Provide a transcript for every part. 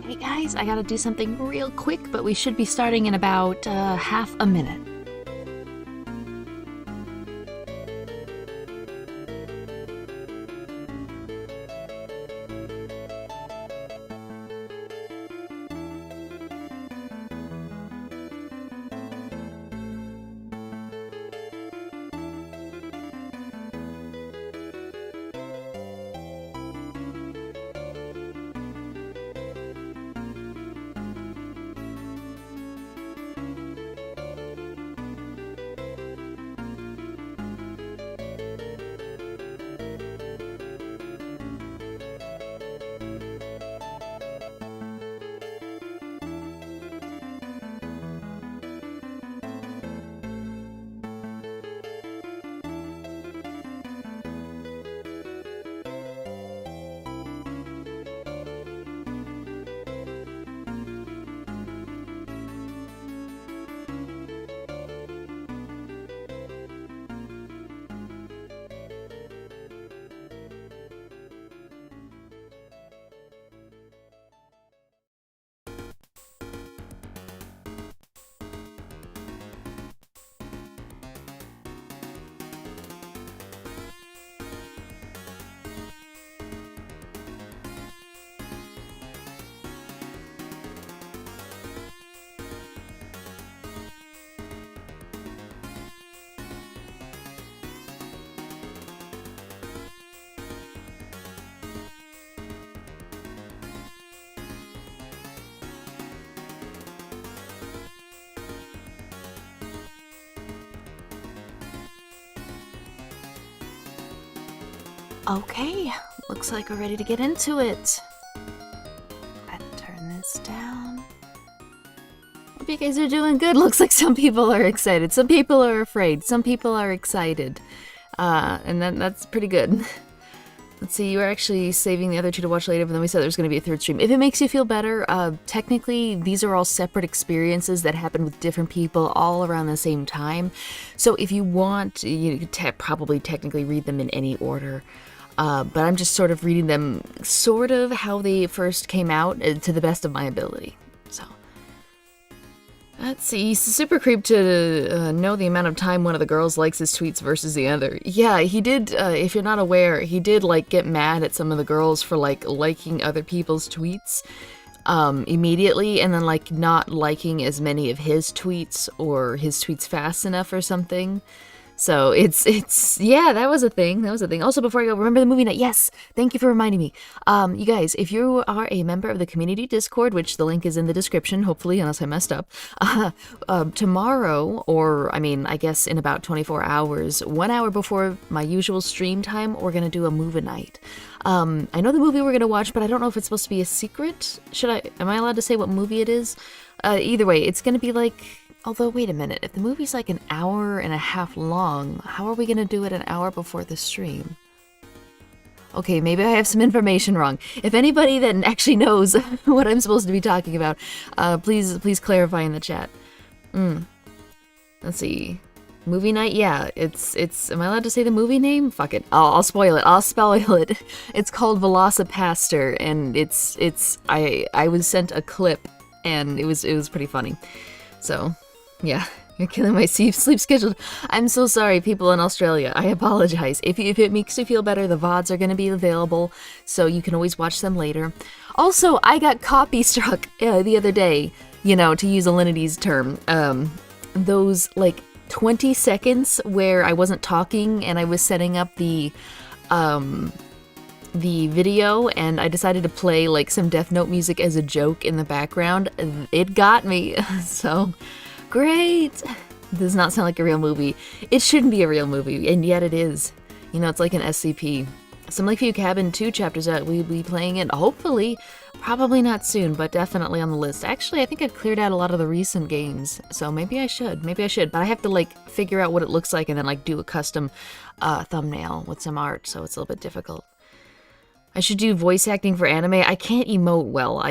Hey guys, I gotta do something real quick, but we should be starting in about half a minute. Okay, looks like we're ready to get into it. I'll turn this down. Hope you guys are doing good. Looks like some people are excited, some people are afraid, some people are excited. And that's pretty good. Let's see, you were actually saving the other two to watch later, but then we said there's going to be a third stream. If it makes you feel better, technically these are all separate experiences that happen with different people all around the same time. So if you want, you could probably technically read them in any order. But I'm just sort of reading them sort of how they first came out to the best of my ability. So, let's see. Super creep to know the amount of time one of the girls likes his tweets versus the other. Yeah, he did, if you're not aware, he did, like, get mad at some of the girls for, like, liking other people's tweets immediately, and then, like, not liking as many of his tweets, or his tweets fast enough or something. So it's yeah, that was a thing. Also, before I go, remember the movie night? Yes, thank you for reminding me. You guys, if you are a member of the community Discord, which the link is in the description, hopefully, unless I messed up, tomorrow, or I mean, I guess in about 24 hours, 1 hour before my usual stream time, we're gonna do a movie night. I know the movie we're gonna watch, but I don't know if it's supposed to be a secret. Am I allowed to say what movie it is? Either way, it's gonna be like. Although, wait a minute, if the movie's like an hour and a half long, how are we gonna do it an hour before the stream? Okay, maybe I have some information wrong. If anybody that actually knows what I'm supposed to be talking about, please clarify in the chat. Let's see. Movie night? Yeah, it's, am I allowed to say the movie name? Fuck it. I'll spoil it. It's called Velocipaster, and I was sent a clip, and it was pretty funny. So, yeah, you're killing my sleep schedule. I'm so sorry, people in Australia. I apologize. If it makes you feel better, the VODs are going to be available, so you can always watch them later. Also, I got copy struck the other day, you know, to use Alinity's term. Those, like, 20 seconds where I wasn't talking and I was setting up the video, and I decided to play, like, some Death Note music as a joke in the background. It got me. So, great! Does not sound like a real movie. It shouldn't be a real movie, and yet it is. You know, it's like an SCP. Some Lakeview Cabin 2 chapters out. We'll be playing it, hopefully. Probably not soon, but definitely on the list. Actually, I think I've cleared out a lot of the recent games, so maybe I should. But I have to, like, figure out what it looks like and then, like, do a custom thumbnail with some art, so it's a little bit difficult. I should do voice acting for anime. I can't emote well.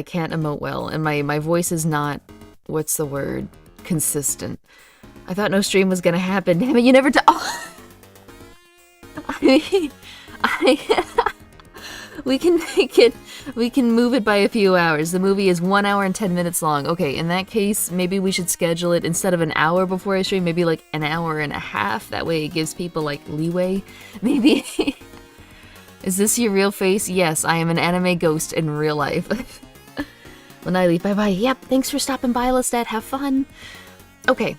And my voice is not, what's the word, consistent. I thought no stream was gonna happen. Damn it, you never we can make it We can move it by a few hours. The movie is 1 hour and 10 minutes long. Okay, in that case, maybe we should schedule it instead of an hour before I stream, maybe like an hour and a half. That way it gives people like leeway. Maybe. Is this your real face? Yes, I am an anime ghost in real life. When I leave, bye-bye. Yep, thanks for stopping by, Lestat. Have fun. Okay,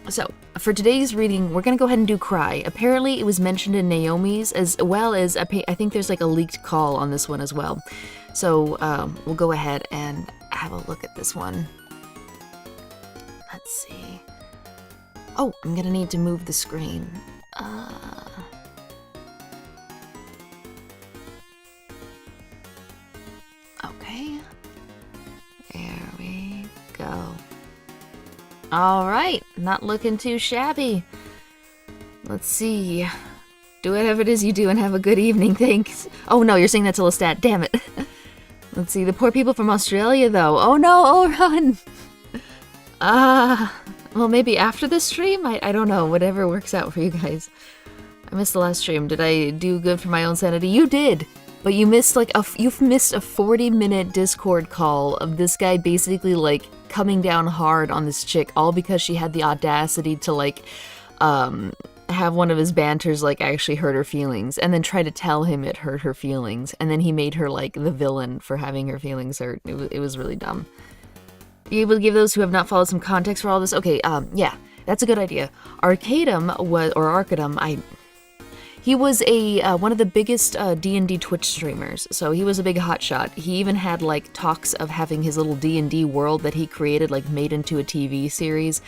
so for today's reading, we're gonna go ahead and do Cry. Apparently, it was mentioned in Naomi's, as well as I think there's like a leaked call on this one as well. So we'll go ahead and have a look at this one. Let's see. Oh, I'm gonna need to move the screen. Okay. There we go. Alright, not looking too shabby. Let's see. Do whatever it is you do and have a good evening, thanks. Oh no, you're saying that to Lestat, damn it. Let's see, the poor people from Australia though. Oh no, oh run! Well maybe after the stream? I don't know, whatever works out for you guys. I missed the last stream. Did I do good for my own sanity? You did! But you missed like you've missed a 40-minute Discord call of this guy basically like coming down hard on this chick, all because she had the audacity to like have one of his banters like actually hurt her feelings, and then try to tell him it hurt her feelings, and then he made her like the villain for having her feelings hurt. It was really dumb. You able to give those who have not followed some context for all this? Okay, yeah, that's a good idea. Arcadum was, or Arcadum, he was one of the biggest D&D Twitch streamers, so he was a big hotshot. He even had like talks of having his little D&D world that he created like made into a TV series.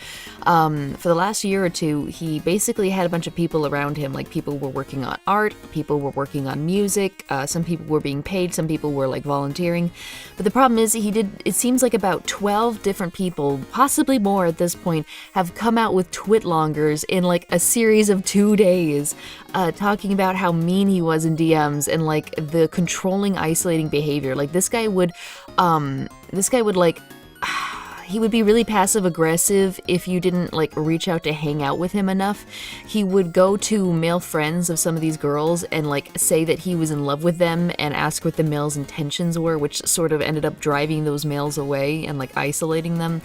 For the last year or two, he basically had a bunch of people around him, like people were working on art, people were working on music, some people were being paid, some people were like volunteering. But the problem is it seems like about 12 different people, possibly more at this point, have come out with twitlongers in like a series of 2 days. Talking about how mean he was in DMs and like the controlling, isolating behavior. Like this guy would like, he would be really passive aggressive if you didn't like reach out to hang out with him enough. He would go to male friends of some of these girls and like say that he was in love with them and ask what the male's intentions were, which sort of ended up driving those males away and like isolating them.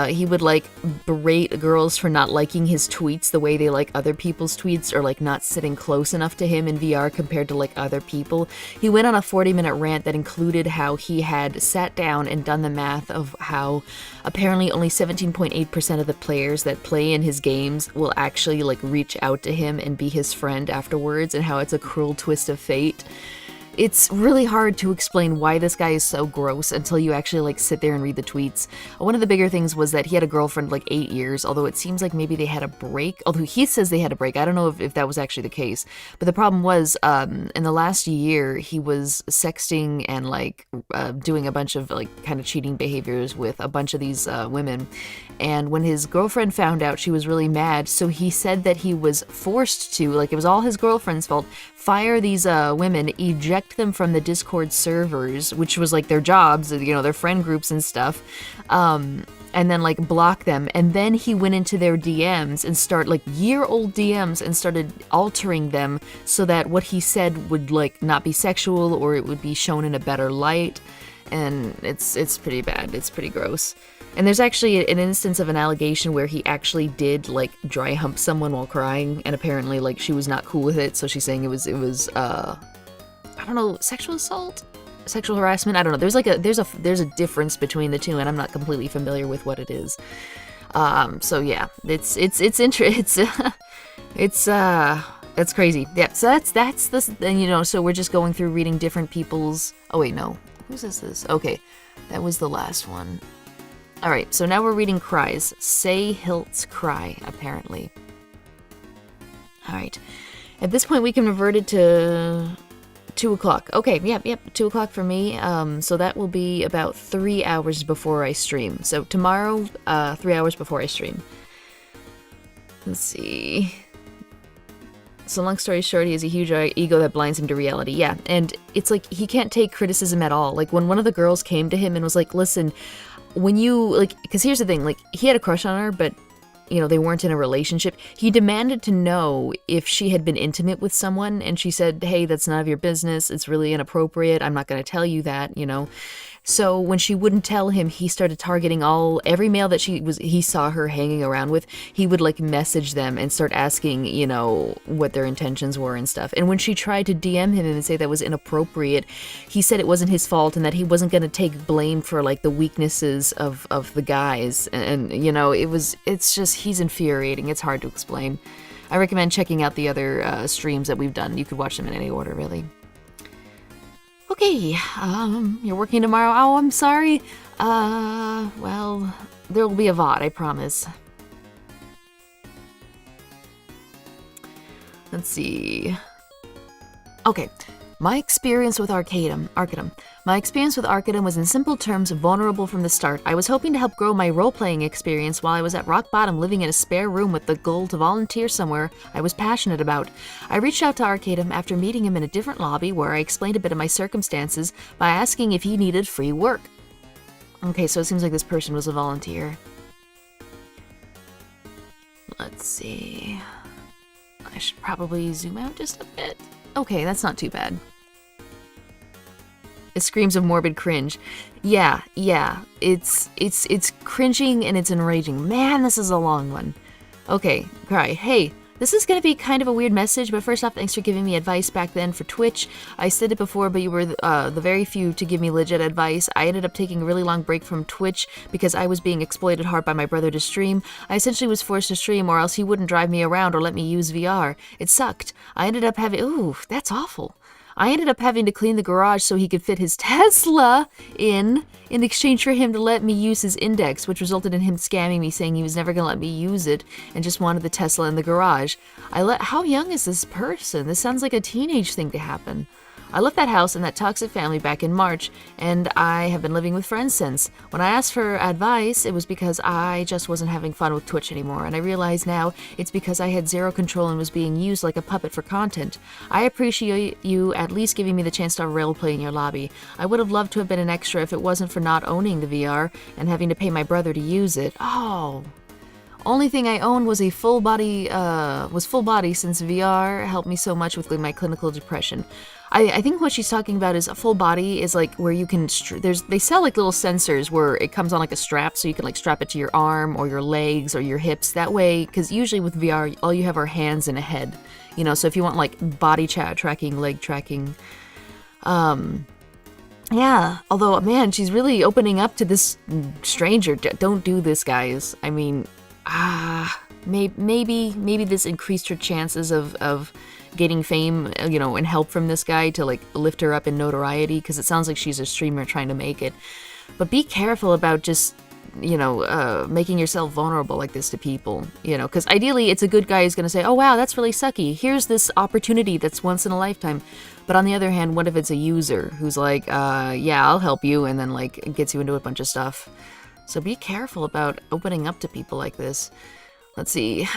He would like berate girls for not liking his tweets the way they like other people's tweets, or like not sitting close enough to him in VR compared to like other people. He went on a 40-minute rant that included how he had sat down and done the math of how apparently only 17.8% of the players that play in his games will actually like reach out to him and be his friend afterwards, and how it's a cruel twist of fate. It's really hard to explain why this guy is so gross until you actually like sit there and read the tweets. One of the bigger things was that he had a girlfriend like 8 years, although it seems like maybe they had a break. Although he says they had a break. I don't know if that was actually the case. But the problem was, in the last year, he was sexting and like doing a bunch of like kind of cheating behaviors with a bunch of these women. And when his girlfriend found out, she was really mad. So he said that he was forced to, like it was all his girlfriend's fault, fire these women, eject them from the Discord servers, which was like their jobs, you know, their friend groups and stuff, and then like block them. And then he went into their DMs and start like year-old DMs and started altering them so that what he said would like not be sexual, or it would be shown in a better light. And it's pretty bad. It's pretty gross. And there's actually an instance of an allegation where he actually did like dry hump someone while crying, and apparently like she was not cool with it, so she's saying it was I don't know, sexual assault, sexual harassment. I don't know. There's a difference between the two, and I'm not completely familiar with what it is. So yeah, it's crazy. Yeah. So that's this. And you know, so we're just going through reading different people's. Oh wait, no. Whose is this? Okay, that was the last one. All right. So now we're reading cries. Say Hilt's cry. Apparently. All right. At this point, we can revert it to 2 o'clock. Okay, yep, 2 o'clock for me. So that will be about 3 hours before I stream. So tomorrow, 3 hours before I stream. Let's see. So long story short, he has a huge ego that blinds him to reality. Yeah, and it's like he can't take criticism at all. Like when one of the girls came to him and was like, listen, when you, like, because here's the thing, like he had a crush on her, but you know, they weren't in a relationship. He demanded to know if she had been intimate with someone, and she said, hey, that's none of your business. It's really inappropriate. I'm not going to tell you that, you know. So when she wouldn't tell him, he started targeting every male that he saw her hanging around with. He would like message them and start asking, you know, what their intentions were and stuff. And when she tried to DM him and say that was inappropriate, he said it wasn't his fault and that he wasn't going to take blame for like the weaknesses of the guys. And you know, it's just, he's infuriating. It's hard to explain. I recommend checking out the other streams that we've done. You could watch them in any order, really. Okay, you're working tomorrow. Oh, I'm sorry. Well, there will be a VOD, I promise. Let's see. Okay, my experience with Arcadum. My experience with Arcadum was in simple terms vulnerable from the start. I was hoping to help grow my role-playing experience while I was at rock bottom living in a spare room with the goal to volunteer somewhere I was passionate about. I reached out to Arcadum after meeting him in a different lobby where I explained a bit of my circumstances by asking if he needed free work. Okay, so it seems like this person was a volunteer. Let's see. I should probably zoom out just a bit. Okay, that's not too bad. It screams of morbid cringe. Yeah. It's cringing and it's enraging. Man, this is a long one. Okay, cry. Hey, this is gonna be kind of a weird message, but first off, thanks for giving me advice back then for Twitch. I said it before, but you were the very few to give me legit advice. I ended up taking a really long break from Twitch because I was being exploited hard by my brother to stream. I essentially was forced to stream or else he wouldn't drive me around or let me use VR. It sucked. I ended up having... Ooh, that's awful. I ended up having to clean the garage so he could fit his Tesla in exchange for him to let me use his index, which resulted in him scamming me saying he was never going to let me use it and just wanted the Tesla in the garage. How young is this person? This sounds like a teenage thing to happen. I left that house and that toxic family back in March, and I have been living with friends since. When I asked for advice, it was because I just wasn't having fun with Twitch anymore, and I realize now it's because I had zero control and was being used like a puppet for content. I appreciate you at least giving me the chance to roleplay in your lobby. I would have loved to have been an extra if it wasn't for not owning the VR and having to pay my brother to use it. Oh. Only thing I owned was full body since VR helped me so much with my clinical depression. I think what she's talking about is a full body is like where you can, they sell like little sensors where it comes on like a strap so you can like strap it to your arm or your legs or your hips. That way, because usually with VR, all you have are hands and a head, you know, so if you want like body tracking, leg tracking, yeah, although, man, she's really opening up to this stranger. Don't do this, guys. I mean, maybe this increased her chances of getting fame, you know, and help from this guy to like lift her up in notoriety, because it sounds like she's a streamer trying to make it. But be careful about just, you know, making yourself vulnerable like this to people, you know, because ideally it's a good guy who's going to say, oh wow, that's really sucky, here's this opportunity that's once in a lifetime. But on the other hand, what if it's a user who's like, yeah, I'll help you, and then like gets you into a bunch of stuff. So be careful about opening up to people like this. Let's see.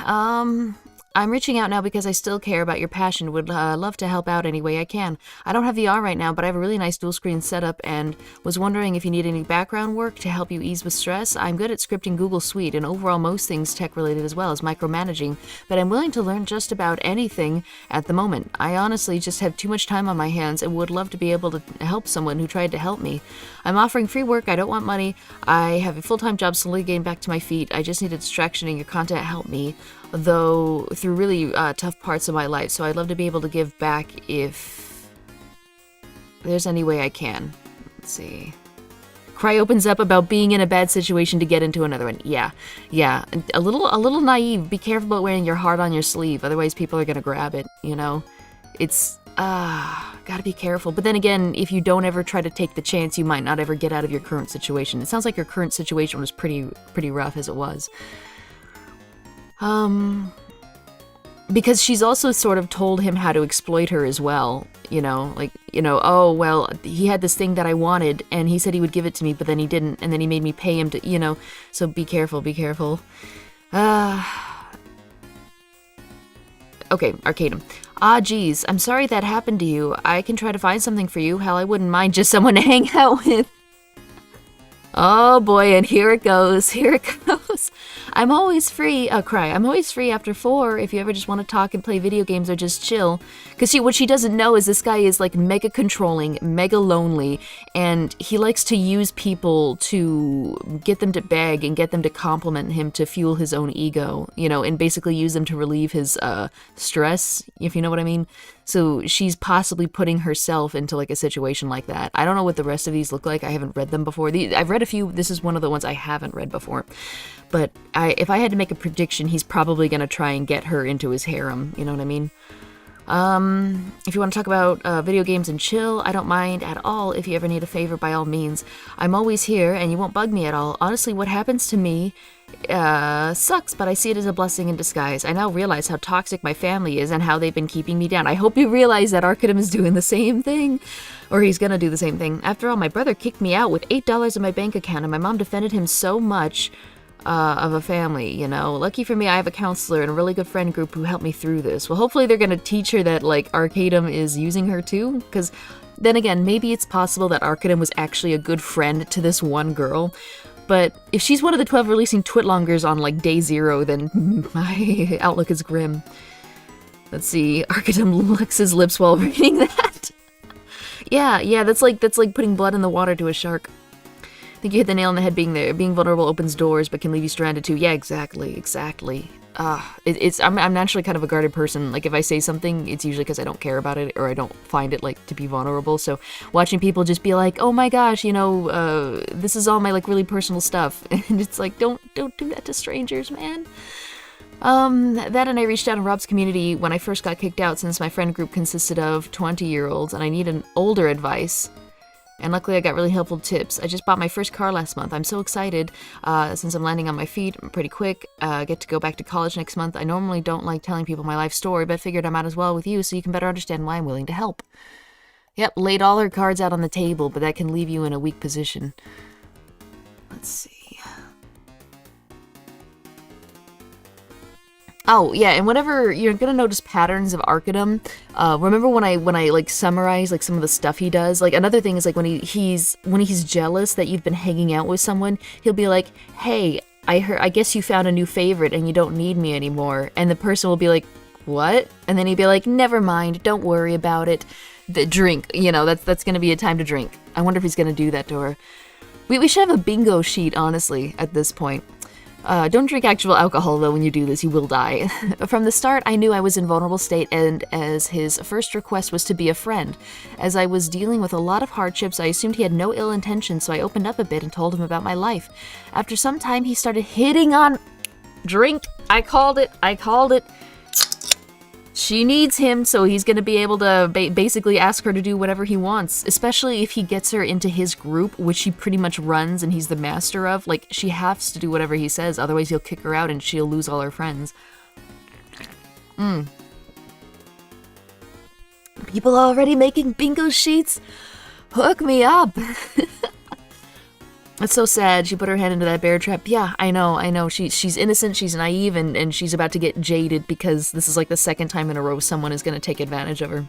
I'm reaching out now because I still care about your passion. Would love to help out any way I can. I don't have VR right now, but I have a really nice dual screen setup and was wondering if you need any background work to help you ease with stress. I'm good at scripting Google Suite and overall most things tech related as well as micromanaging, but I'm willing to learn just about anything at the moment. I honestly just have too much time on my hands and would love to be able to help someone who tried to help me. I'm offering free work. I don't want money. I have a full-time job, slowly getting back to my feet. I just need a distraction and your content helped me, though, through really tough parts of my life, so I'd love to be able to give back if there's any way I can. Let's see. Cry opens up about being in a bad situation to get into another one. Yeah. A little naive. Be careful about wearing your heart on your sleeve, otherwise people are gonna grab it, you know? It's, gotta be careful. But then again, if you don't ever try to take the chance, you might not ever get out of your current situation. It sounds like your current situation was pretty rough as it was. Because she's also sort of told him how to exploit her as well, you know, like, you know, oh, well, he had this thing that I wanted, and he said he would give it to me, but then he didn't, and then he made me pay him to, you know, so be careful. Okay, Arcadum. Geez, I'm sorry that happened to you. I can try to find something for you. Hell, I wouldn't mind just someone to hang out with. Oh boy, and here it goes. I'm always free. I'm always free after 4 if you ever just want to talk and play video games or just chill. Because what she doesn't know is this guy is like mega controlling, mega lonely, and he likes to use people to get them to beg and get them to compliment him to fuel his own ego, you know, and basically use them to relieve his stress, if you know what I mean. So she's possibly putting herself into like a situation like that. I don't know what the rest of these look like. I haven't read them before. I've read a few. This is one of the ones I haven't read before. But if I had to make a prediction, he's probably going to try and get her into his harem. You know what I mean? If you want to talk about video games and chill, I don't mind at all. If you ever need a favor, by all means. I'm always here, and you won't bug me at all. Honestly, what happens to me sucks, but I see it as a blessing in disguise. I now realize how toxic my family is and how they've been keeping me down. I hope you realize that Arcadum is doing the same thing, or he's gonna do the same thing. After all, my brother kicked me out with $8 in my bank account, and my mom defended him so much of a family, you know. Lucky for me, I have a counselor and a really good friend group who helped me through this. Well, hopefully they're gonna teach her that, like, Arcadum is using her too, because then again, maybe it's possible that Arcadum was actually a good friend to this one girl. But if she's one of the 12 releasing twitlongers on, like, day 0, then my outlook is grim. Let's see. Arcadum licks his lips while reading that. Yeah, that's like putting blood in the water to a shark. I think you hit the nail on the head being there. Being vulnerable opens doors, but can leave you stranded too. Yeah, exactly. I'm naturally kind of a guarded person. Like, if I say something, it's usually because I don't care about it, or I don't find it, like, to be vulnerable. So watching people just be like, oh my gosh, you know, this is all my, like, really personal stuff. And it's like, don't do that to strangers, man. That and I reached out in Rob's community when I first got kicked out, since my friend group consisted of 20-year-olds, and I need an older advice. And luckily I got really helpful tips. I just bought my first car last month. I'm so excited, since I'm landing on my feet pretty quick. Get to go back to college next month. I normally don't like telling people my life story, but figured I might as well with you so you can better understand why I'm willing to help. Yep, laid all her cards out on the table, but that can leave you in a weak position. Let's see. Oh, yeah, and whenever you're gonna notice patterns of Arcadum, remember when I like summarize like some of the stuff he does? Like, another thing is, like, when he's jealous that you've been hanging out with someone, he'll be like, hey, I guess you found a new favorite and you don't need me anymore. And the person will be like, what? And then he'd be like, never mind, don't worry about it. The drink, you know, that's gonna be a time to drink. I wonder if he's gonna do that to her. We should have a bingo sheet, honestly, at this point. Don't drink actual alcohol, though. When you do this, you will die. From the start, I knew I was in vulnerable state, and as his first request was to be a friend. As I was dealing with a lot of hardships, I assumed he had no ill intention, so I opened up a bit and told him about my life. After some time, he started hitting on... Drink! I called it! She needs him, so he's gonna be able to basically ask her to do whatever he wants, especially if he gets her into his group, which he pretty much runs and he's the master of. Like, she has to do whatever he says, otherwise he'll kick her out and she'll lose all her friends. People already making bingo sheets? Hook me up! It's so sad. She put her hand into that bear trap. Yeah, I know. She's innocent, she's naive, and she's about to get jaded because this is like the second time in a row someone is going to take advantage of her.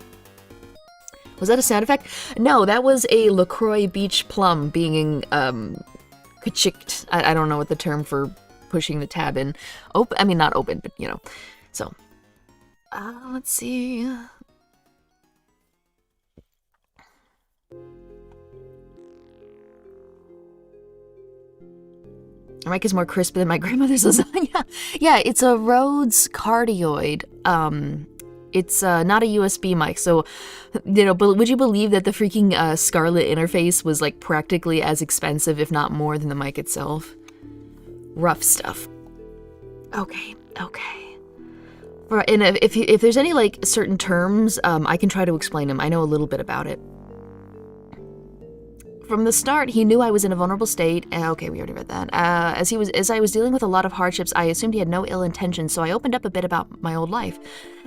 Was that a sound effect? No, that was a LaCroix Beach plum being, ka-chicked. I don't know what the term for pushing the tab in. Open, I mean, not open, but, you know. So, let's see... My mic is more crisp than my grandmother's lasagna. Yeah, it's a Rhodes cardioid. It's not a USB mic, so, you know, but would you believe that the freaking Scarlett interface was, like, practically as expensive, if not more, than the mic itself? Rough stuff. Okay. And if there's any, like, certain terms, I can try to explain them. I know a little bit about it. From the start, he knew I was in a vulnerable state. Okay, we already read that. As I was dealing with a lot of hardships, I assumed he had no ill intention, so I opened up a bit about my old life.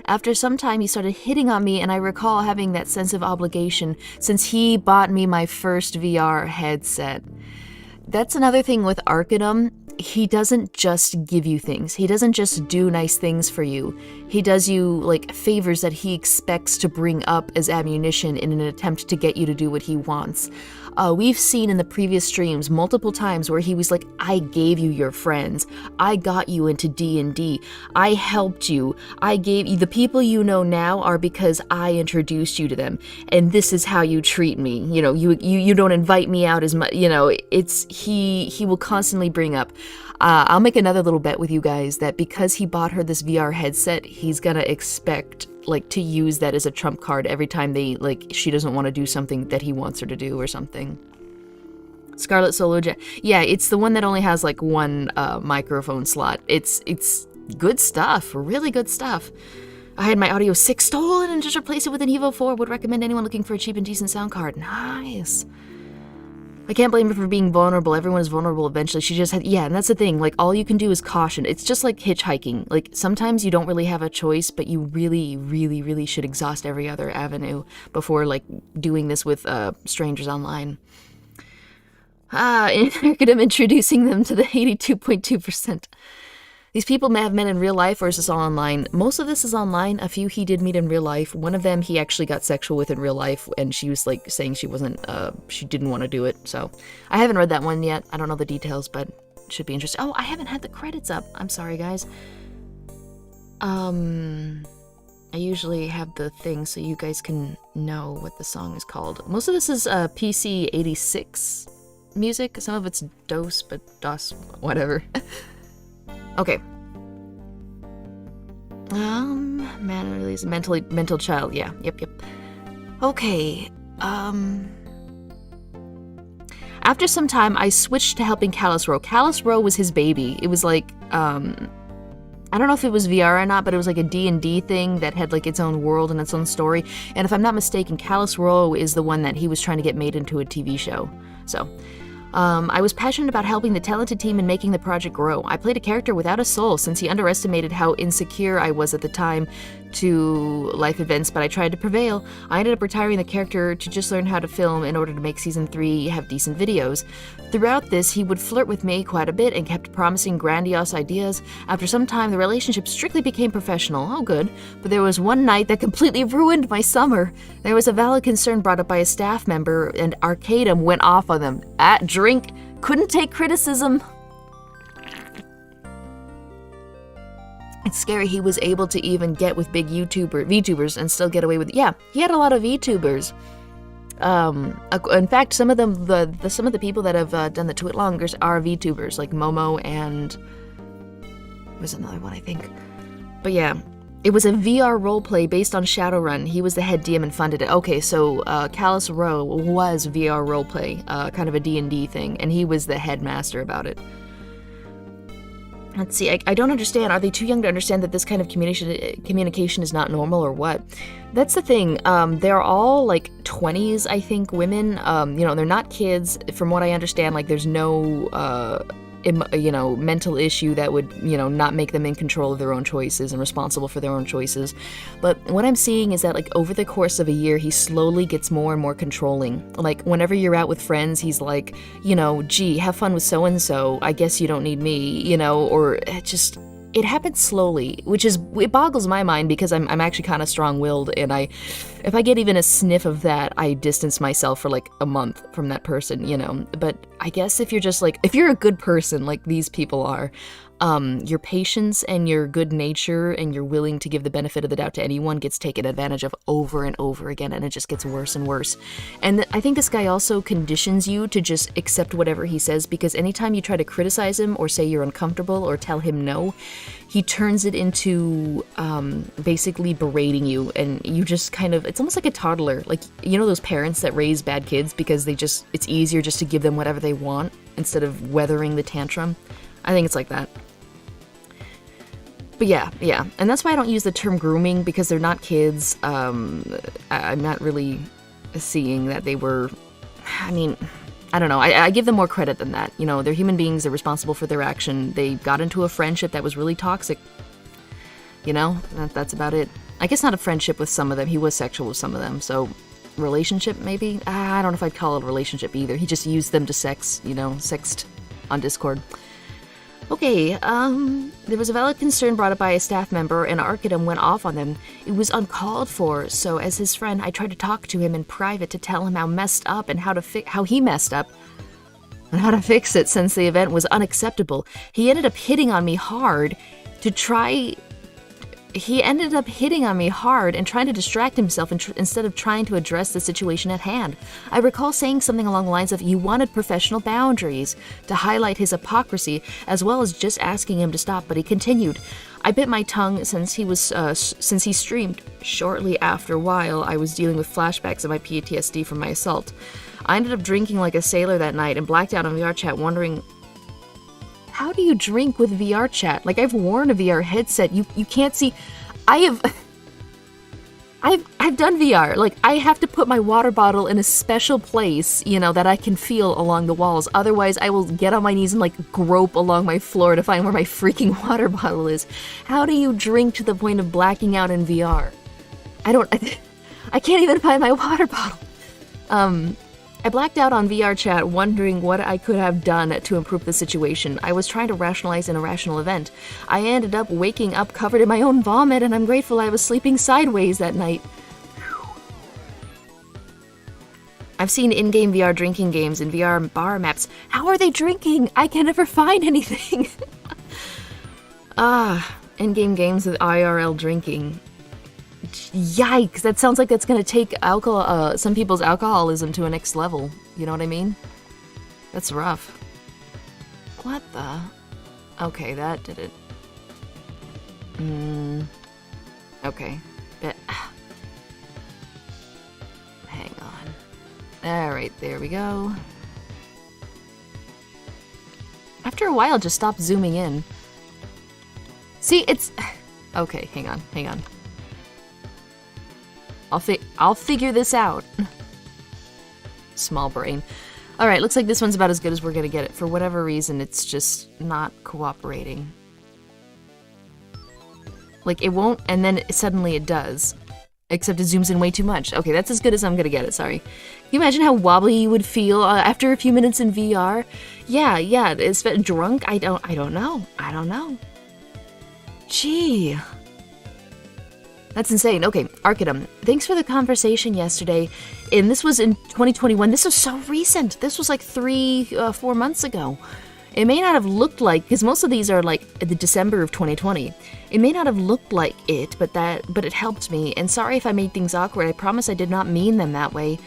After some time, he started hitting on me, and I recall having that sense of obligation since he bought me my first VR headset. That's another thing with Arcadum. He doesn't just give you things. He doesn't just do nice things for you. He does you, like, favors that he expects to bring up as ammunition in an attempt to get you to do what he wants. We've seen in the previous streams multiple times where he was like, I gave you your friends. I got you into D&D. I helped you. I gave you, the people you know now are because I introduced you to them. And this is how you treat me. You know, you don't invite me out as much, you know, he will constantly bring up, I'll make another little bet with you guys that because he bought her this VR headset, he's gonna expect like to use that as a trump card every time she doesn't want to do something that he wants her to do or something. Scarlet Solo yeah, it's the one that only has like one microphone slot. It's good stuff, really good stuff. I had my Audio 6 stolen and just replaced it with an Evo 4. Would recommend anyone looking for a cheap and decent sound card. Nice. I can't blame her for being vulnerable. Everyone is vulnerable eventually. She just had, yeah, and that's the thing. Like, all you can do is caution. It's just like hitchhiking. Like, sometimes you don't really have a choice, but you really, really, really should exhaust every other avenue before, like, doing this with strangers online. In Arcadum, introducing them to the 82.2%. These people may have met in real life, or is this all online? Most of this is online. A few he did meet in real life. One of them he actually got sexual with in real life, and she was like saying she didn't want to do it. So I haven't read that one yet. I don't know the details, but it should be interesting. Oh, I haven't had the credits up. I'm sorry, guys. I usually have the thing so you guys can know what the song is called. Most of this is PC 86 music. Some of it's DOS, but DOS, whatever. Okay. Man release mental child. Yeah. Yep. Okay. After some time, I switched to helping Callus Row. Callus Row was his baby. It was like, I don't know if it was VR or not, but it was like a D&D thing that had like its own world and its own story. And if I'm not mistaken, Callus Row is the one that he was trying to get made into a TV show. So, I was passionate about helping the talented team and making the project grow. I played a character without a soul since he underestimated how insecure I was at the time to life events, but I tried to prevail. I ended up retiring the character to just learn how to film in order to make season 3 have decent videos. Throughout this, he would flirt with me quite a bit and kept promising grandiose ideas. After some time, the relationship strictly became professional. Oh, good. But there was one night that completely ruined my summer. There was a valid concern brought up by a staff member, and Arcadum went off on them. At drink, couldn't take criticism. It's scary he was able to even get with big VTubers and still get away with it. Yeah, he had a lot of VTubers. In fact, some of them, some of the people that have done the Twitlongers are VTubers, like Momo and there's another one, I think. But yeah, it was a VR roleplay based on Shadowrun. He was the head DM and funded it. Okay, so Callus Row was VR roleplay, kind of a D&D thing, and he was the headmaster about it. Let's see, I don't understand. Are they too young to understand that this kind of communication is not normal or what? That's the thing. They're all like 20s, I think, women. They're not kids. From what I understand, like there's no, mental issue that would, not make them in control of their own choices and responsible for their own choices. But what I'm seeing is that like over the course of a year, he slowly gets more and more controlling. Like whenever you're out with friends, he's like, gee, have fun with so-and-so. I guess you don't need me, or it happens slowly, it boggles my mind because I'm actually kind of strong-willed, and if I get even a sniff of that, I distance myself for like a month from that person, But I guess if you're a good person like these people are, your patience and your good nature and you're willing to give the benefit of the doubt to anyone gets taken advantage of over and over again, and it just gets worse and worse. And I think this guy also conditions you to just accept whatever he says, because anytime you try to criticize him or say you're uncomfortable or tell him no, he turns it into basically berating you, and you just it's almost like a toddler. Like, those parents that raise bad kids because it's easier just to give them whatever they want instead of weathering the tantrum. I think it's like that. But yeah, and that's why I don't use the term grooming, because they're not kids. I'm not really seeing that they were, I don't know, I give them more credit than that. They're human beings, they're responsible for their action. They got into a friendship that was really toxic. That's about it. I guess not a friendship with some of them, he was sexual with some of them, so relationship maybe? I don't know if I'd call it a relationship either. He just used them to sext on Discord. Okay, there was a valid concern brought up by a staff member, and Arcadum went off on them. It was uncalled for, so as his friend, I tried to talk to him in private to tell him how messed up and how he messed up and how to fix it since the event was unacceptable. He ended up hitting on me hard and trying to distract himself instead of trying to address the situation at hand. I recall saying something along the lines of, you wanted professional boundaries, to highlight his hypocrisy, as well as just asking him to stop, but he continued. I bit my tongue since he streamed shortly after while I was dealing with flashbacks of my PTSD from my assault. I ended up drinking like a sailor that night and blacked out on VR chat wondering, how do you drink with VR chat? Like, I've worn a VR headset. You can't see. I've done VR. Like, I have to put my water bottle in a special place, that I can feel along the walls. Otherwise, I will get on my knees and, grope along my floor to find where my freaking water bottle is. How do you drink to the point of blacking out in VR? I can't even find my water bottle. I blacked out on VR chat wondering what I could have done to improve the situation. I was trying to rationalize an irrational event. I ended up waking up covered in my own vomit, and I'm grateful I was sleeping sideways that night. I've seen in-game VR drinking games and VR bar maps. How are they drinking? I can never find anything. In-game games with IRL drinking. Yikes, that sounds like that's gonna take some people's alcoholism to a next level. You know what I mean? That's rough. What the? Okay, that did it. Okay. Hang on. Alright, there we go. After a while, just stop zooming in. See, it's... Okay, hang on. I'll figure this out. Small brain. Alright, looks like this one's about as good as we're gonna get it. For whatever reason, it's just not cooperating. Like, it won't, and then suddenly it does. Except it zooms in way too much. Okay, that's as good as I'm gonna get it, sorry. Can you imagine how wobbly you would feel after a few minutes in VR? Yeah, it's drunk? I don't know. Gee. That's insane. Okay, Arcadum, thanks for the conversation yesterday. And this was in 2021. This was so recent. This was like 4 months ago. It may not have looked like, because most of these are like the December of 2020. It may not have looked like it, but it helped me. And sorry if I made things awkward. I promise I did not mean them that way.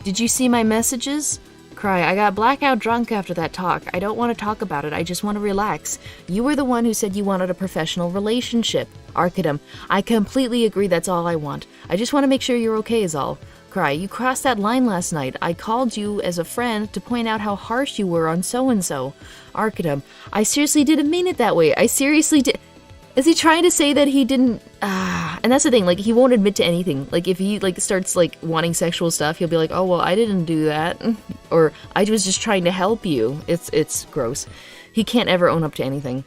Did you see my messages? Cry, I got blackout drunk after that talk. I don't want to talk about it. I just want to relax. You were the one who said you wanted a professional relationship. Arcadum, I completely agree, that's all I want. I just want to make sure you're okay is all. Cry, you crossed that line last night. I called you as a friend to point out how harsh you were on so-and-so. Arcadum, I seriously didn't mean it that way. I seriously did. Is he trying to say that he didn't... And that's the thing, like, he won't admit to anything. Like, if he, starts, wanting sexual stuff, he'll be like, oh, well, I didn't do that. Or, I was just trying to help you. It's gross. He can't ever own up to anything.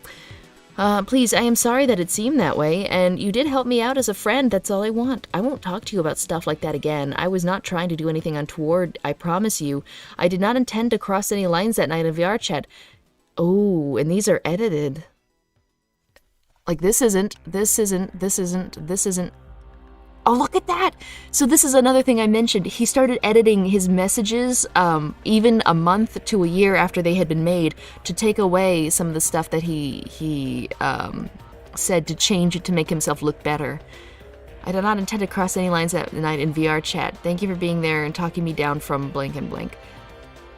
Please, I am sorry that it seemed that way, and you did help me out as a friend, that's all I want. I won't talk to you about stuff like that again. I was not trying to do anything untoward, I promise you. I did not intend to cross any lines that night in VR chat. Oh, and these are edited. Like, this isn't. Oh, look at that! So this is another thing I mentioned. He started editing his messages, even a month to a year after they had been made, to take away some of the stuff that he said, to change it to make himself look better. I did not intend to cross any lines that night in VR chat. Thank you for being there and talking me down from blank and blank.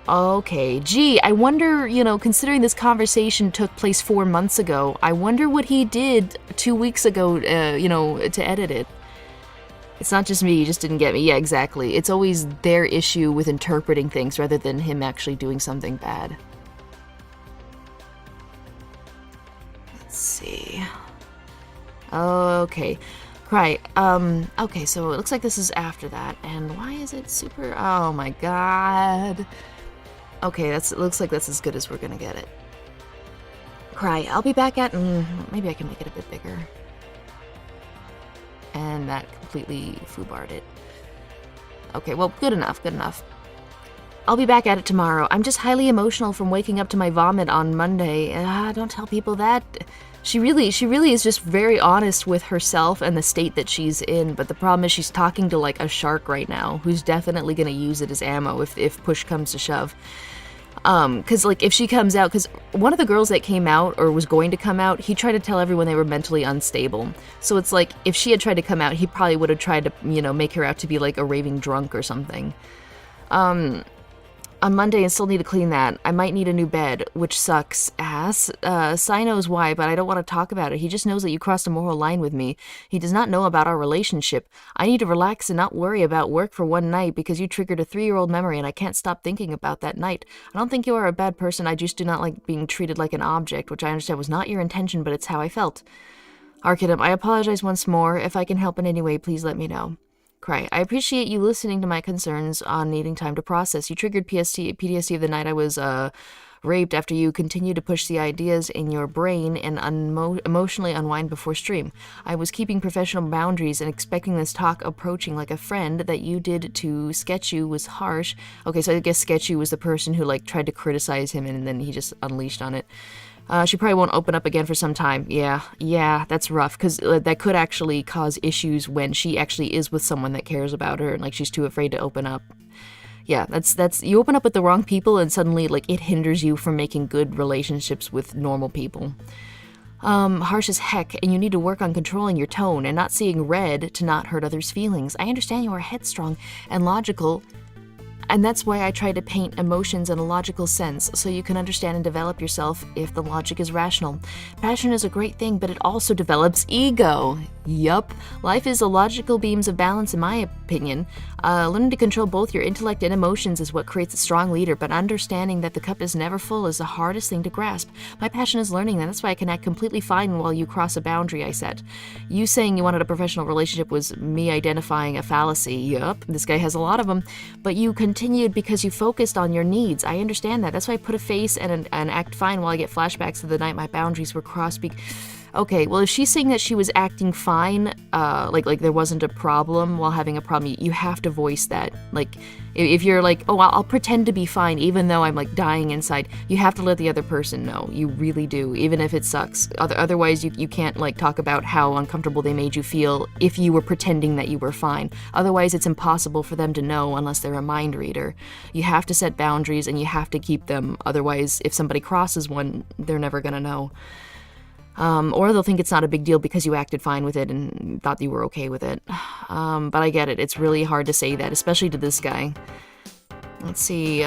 Okay, gee, I wonder, considering this conversation took place 4 months ago, I wonder what he did 2 weeks ago, to edit it. It's not just me, you just didn't get me. Yeah, exactly. It's always their issue with interpreting things rather than him actually doing something bad. Let's see. Okay. Right, okay, so it looks like this is after that, and why is it super... Oh my god... Okay, it looks like that's as good as we're gonna get it. Cry, I'll be back at... maybe I can make it a bit bigger. And that completely foobarred it. Okay, well, good enough. I'll be back at it tomorrow. I'm just highly emotional from waking up to my vomit on Monday. Don't tell people that. She really is just very honest with herself and the state that she's in, but the problem is she's talking to like a shark right now who's definitely gonna use it as ammo if push comes to shove. Cause like if she comes out, cause one of the girls that came out or was going to come out, he tried to tell everyone they were mentally unstable. So it's like if she had tried to come out, he probably would have tried to, you know, make her out to be like a raving drunk or something. On Monday, I still need to clean that. I might need a new bed, which sucks ass. Sai knows why, but I don't want to talk about it. He just knows that you crossed a moral line with me. He does not know about our relationship. I need to relax and not worry about work for one night because you triggered a 3-year-old memory and I can't stop thinking about that night. I don't think you are a bad person. I just do not like being treated like an object, which I understand was not your intention, but it's how I felt. Arcadum, I apologize once more. If I can help in any way, please let me know. Cry. I appreciate you listening to my concerns on needing time to process. You triggered PTSD of the night I was raped after you continued to push the ideas in your brain and emotionally unwind before stream. I was keeping professional boundaries and expecting this talk approaching like a friend that you did to Sketchu was harsh. Okay, so I guess Sketchu was the person who like tried to criticize him and then he just unleashed on it. She probably won't open up again for some time. Yeah, that's rough, because that could actually cause issues when she actually is with someone that cares about her, and like she's too afraid to open up. Yeah, that's you open up with the wrong people, and suddenly like it hinders you from making good relationships with normal people. Harsh as heck, and you need to work on controlling your tone and not seeing red to not hurt others' feelings. I understand you are headstrong and logical, and that's why I try to paint emotions in a logical sense, so you can understand and develop yourself if the logic is rational. Passion is a great thing, but it also develops ego. Yup. Life is a logical beams of balance, in my opinion. Learning to control both your intellect and emotions is what creates a strong leader, but understanding that the cup is never full is the hardest thing to grasp. My passion is learning that. That's why I can act completely fine while you cross a boundary I set. You saying you wanted a professional relationship was me identifying a fallacy. Yup, this guy has a lot of them. But you continued because you focused on your needs. I understand that. That's why I put a face and act fine while I get flashbacks to the night my boundaries were crossed. Okay, well, if she's saying that she was acting fine, like there wasn't a problem while having a problem, you have to voice that. Like, if you're like, oh, I'll pretend to be fine even though I'm like dying inside, you have to let the other person know. You really do, even if it sucks. Otherwise, you can't like talk about how uncomfortable they made you feel if you were pretending that you were fine. Otherwise, it's impossible for them to know unless they're a mind reader. You have to set boundaries and you have to keep them. Otherwise, if somebody crosses one, they're never gonna know. Or they'll think it's not a big deal because you acted fine with it and thought you were okay with it. But I get it. It's really hard to say that, especially to this guy. Let's see.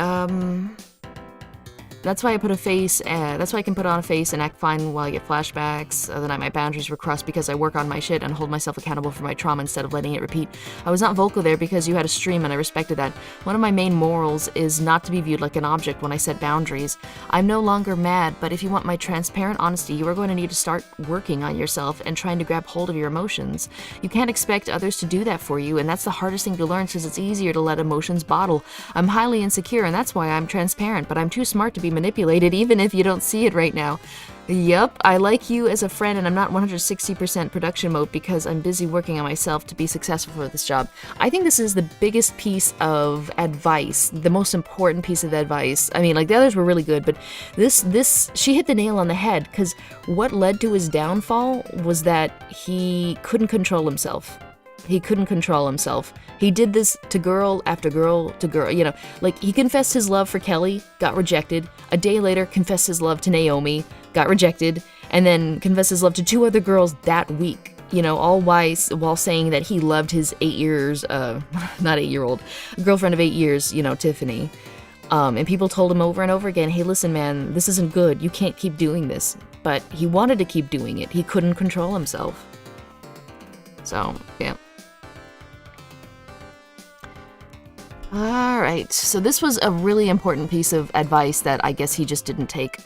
That's why I put a face, that's why I can put on a face and act fine while I get flashbacks. The night my boundaries were crossed because I work on my shit and hold myself accountable for my trauma instead of letting it repeat. I was not vocal there because you had a stream and I respected that. One of my main morals is not to be viewed like an object when I set boundaries. I'm no longer mad, but if you want my transparent honesty, you are going to need to start working on yourself and trying to grab hold of your emotions. You can't expect others to do that for you, and that's the hardest thing to learn because it's easier to let emotions bottle. I'm highly insecure, and that's why I'm transparent, but I'm too smart to be manipulated even if you don't see it right now. Yup, I like you as a friend and I'm not 160% production mode because I'm busy working on myself to be successful for this job. I think this is the biggest piece of advice, the most important piece of advice. I mean, like the others were really good, but this she hit the nail on the head because what led to his downfall was that he couldn't control himself. He couldn't control himself. He did this to girl after girl to girl, you know, like he confessed his love for Kelly, got rejected. A day later, confessed his love to Naomi, got rejected, and then confessed his love to 2 other girls that week. You know, all while saying that he loved his 8 years, not 8-year-old, girlfriend of 8 years, you know, Tiffany. And people told him over and over again, hey, listen, man, this isn't good. You can't keep doing this. But he wanted to keep doing it. He couldn't control himself. So, yeah. Alright, so this was a really important piece of advice that I guess he just didn't take.